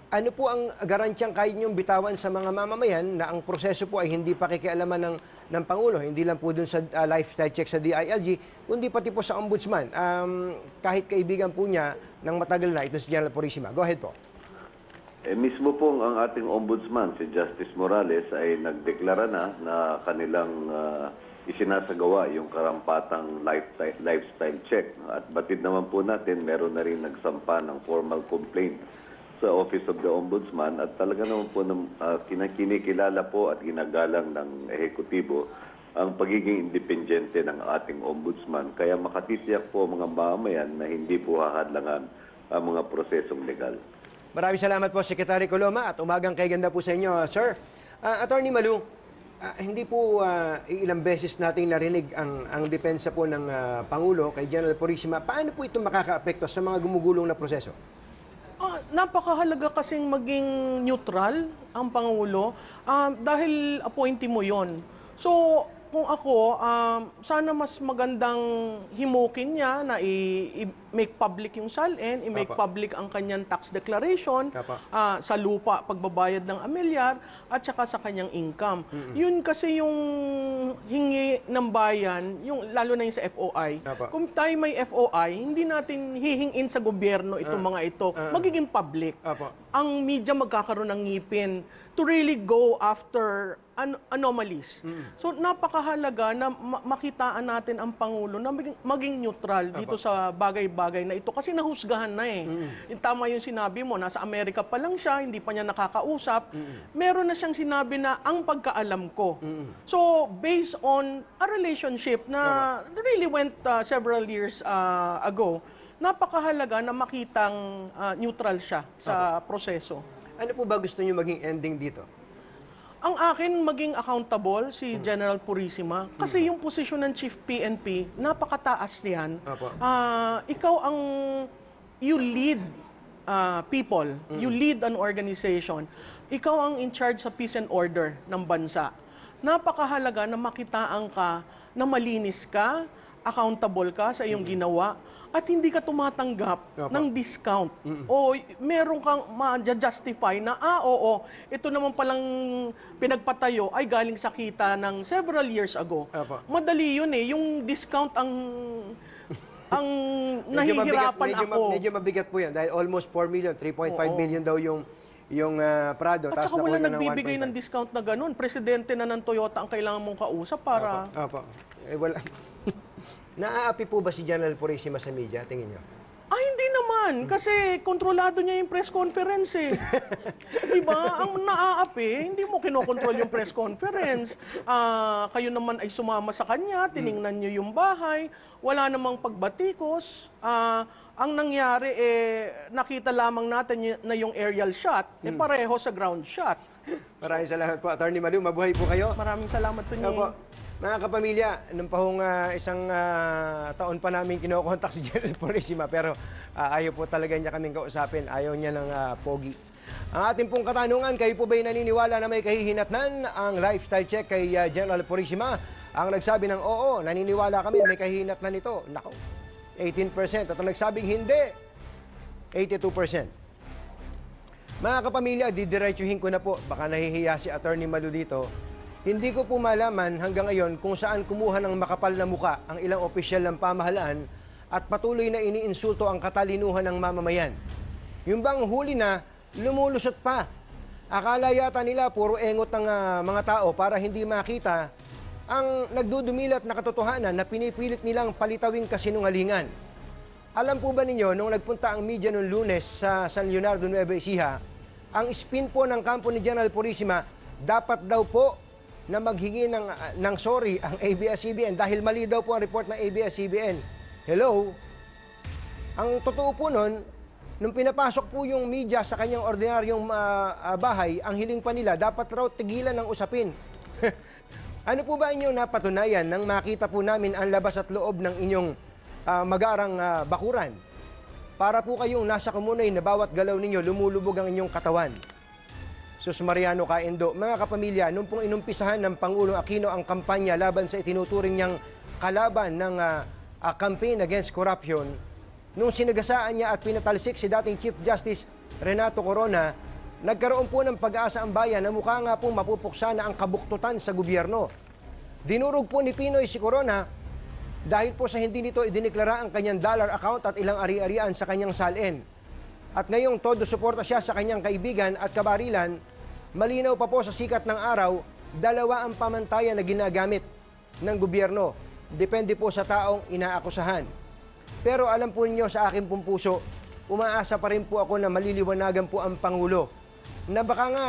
Ano po ang garantyang kaya niyong bitawan sa mga mamamayan na ang proseso po ay hindi pakikialaman ng Pangulo, hindi lang po dun sa lifestyle check sa DILG, kundi pati po sa Ombudsman. Kahit kaibigan po niya ng matagal na, ito si General Purisima. Go ahead po. Mismo pong ang ating ombudsman, si Justice Morales, ay nagdeklara na kanilang isinasagawa yung karampatang lifestyle check. At batid naman po natin, meron na rin nagsampa ng formal complaint sa Office of the Ombudsman at talaga naman po kinikilala po at ginagalang ng ehekutibo ang pagiging independente ng ating ombudsman. Kaya makatitiyak po mga mamamayan na hindi po hahadlangan ang mga prosesong legal. Maraming salamat po, Secretary Coloma, at umagang kay ganda po sa inyo, sir. Attorney Malu, hindi po ilang beses nating narinig ang depensa po ng Pangulo kay General Purisima. Paano po ito makakaapekto sa mga gumugulong na proseso? Napakahalaga kasing maging neutral ang Pangulo dahil appointee mo yon. So, kung ako, sana mas magandang himukin niya na i-make public yung salin, i-make public ang kanyang tax declaration sa lupa, pagbabayad ng amilyar, at saka sa kanyang income. Yun kasi yung hingi ng bayan, yung, lalo na yung sa FOI. Kung tayo may FOI, hindi natin hihingin sa gobyerno itong mga ito. Magiging public. Ang media magkakaroon ng ngipin to really go after anomalies. So napakahalaga na makitaan natin ang Pangulo na maging neutral dito sa bagay-bagay na ito kasi nahusgahan na eh. Tama yung sinabi mo, nasa Amerika pa lang siya, hindi pa niya nakakausap. Meron na siyang sinabi na ang pagkaalam ko. So based on a relationship na really went several years ago, napakahalaga na makitang neutral siya sa proseso. Ano po ba gusto niyo maging ending dito? Ang akin, maging accountable si General Purisima. Kasi yung posisyon ng Chief PNP, napakataas yan. Ikaw ang, you lead people, you lead an organization. Ikaw ang in charge sa peace and order ng bansa. Napakahalaga na makitaan ka, na malinis ka, accountable ka sa iyong ginawa, at hindi ka tumatanggap ng discount. O meron kang ma-justify na, oo, ito naman palang pinagpatayo ay galing sa kita ng several years ago. Madali yun eh. Yung discount ang nahihirapan ako. Medyo mabigat po yan dahil almost 4 million, 3.5 million daw yung Prado. At saka wala nagbibigay ng discount na ganun. Presidente na ng Toyota ang kailangan mong kausap para... Wala. Naaapi po ba si General Purisima sa media, tingin niyo? Hindi naman. Kasi kontrolado niya yung press conference eh. Diba? Ang naaapi, hindi mo kinokontrol yung press conference. Kayo naman ay sumama sa kanya, tiningnan niyo yung bahay, wala namang pagbatikos. Ang nangyari, nakita lamang natin na yung aerial shot, pareho sa ground shot. Maraming salamat po, Attorney Malu. Mabuhay po kayo. Maraming salamat po niyo. Mga kapamilya, nung pahong isang taon pa namin kinokontak si General Purisima, pero ayaw po talaga niya kaming kausapin. Ayaw niya ng pogi. Ang ating pong katanungan, kayo po ba'y naniniwala na may kahihinatnan ang lifestyle check kay General Purisima? Ang nagsabi ng oo, naniniwala kami may kahihinatnan ito. Nako, 18%. At ang nagsabing hindi, 82%. Mga kapamilya, didiretsuhin ko na po. Baka nahihiya si Attorney Malu dito. Hindi ko po malaman hanggang ngayon kung saan kumuha ng makapal na muka ang ilang opisyal ng pamahalaan at patuloy na iniinsulto ang katalinuhan ng mamamayan. Yung bang huli na, lumulusot pa. Akala yata nila puro engot ng mga tao para hindi makita ang nagdudumilat na katotohanan na pinipilit nilang palitawing kasinungalingan. Alam po ba ninyo, nung nagpunta ang media noong Lunes sa San Leonardo, Nueva Ecija, ang spin po ng kampo ni General Purisima, dapat daw po na maghingi ng sorry ang ABS-CBN dahil mali daw po ang report ng ABS-CBN. Hello? Ang totoo po nun, nung pinapasok po yung media sa kanyang ordinaryong bahay, ang hiling pa nila, dapat raw tigilan ng usapin. Ano po ba inyong napatunayan nang makita po namin ang labas at loob ng inyong mag-aarang bakuran? Para po kayong nasa komunay na bawat galaw ninyo, lumulubog ang inyong katawan. Sus Mariano Caendo, mga kapamilya, nung pong inumpisahan ng Pangulong Aquino ang kampanya laban sa itinuturing niyang kalaban ng campaign against corruption, nung sinagasaan niya at pinatalsik si dating Chief Justice Renato Corona, nagkaroon po ng pag-asa ang bayan na mukha nga pong mapupuksa na ang kabuktutan sa gobyerno. Dinurog po ni Pinoy si Corona dahil po sa hindi nito idineklara ang kanyang dollar account at ilang ari-arian sa kanyang salin. At ngayong todo suporta siya sa kanyang kaibigan at kabarilan, malinaw pa po sa sikat ng araw, dalawa ang pamantayan na ginagamit ng gobyerno. Depende po sa taong inaakusahan. Pero alam po ninyo, sa akin pong puso, umaasa pa rin po ako na maliliwanagan po ang Pangulo na baka nga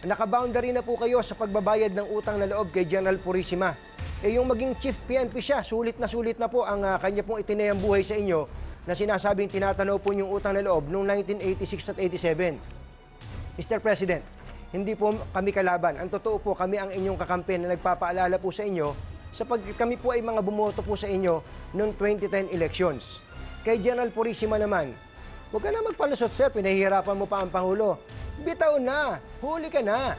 nakaboundary na po kayo sa pagbabayad ng utang na loob kay General Purisima. Yung maging Chief PNP siya, sulit na po ang kanya pong itinayang buhay sa inyo na sinasabing tinatanaw po yung utang na loob noong 1986 at 87. Mr. President, hindi po kami kalaban. Ang totoo po, kami ang inyong kakampi na nagpapaalala po sa inyo sapagkat kami po ay mga bumoto po sa inyo noong 2010 elections. Kay General Purisima naman, huwag ka na magpalusot, sir. Pinahihirapan mo pa ang Pangulo. Bitaw na! Huli ka na!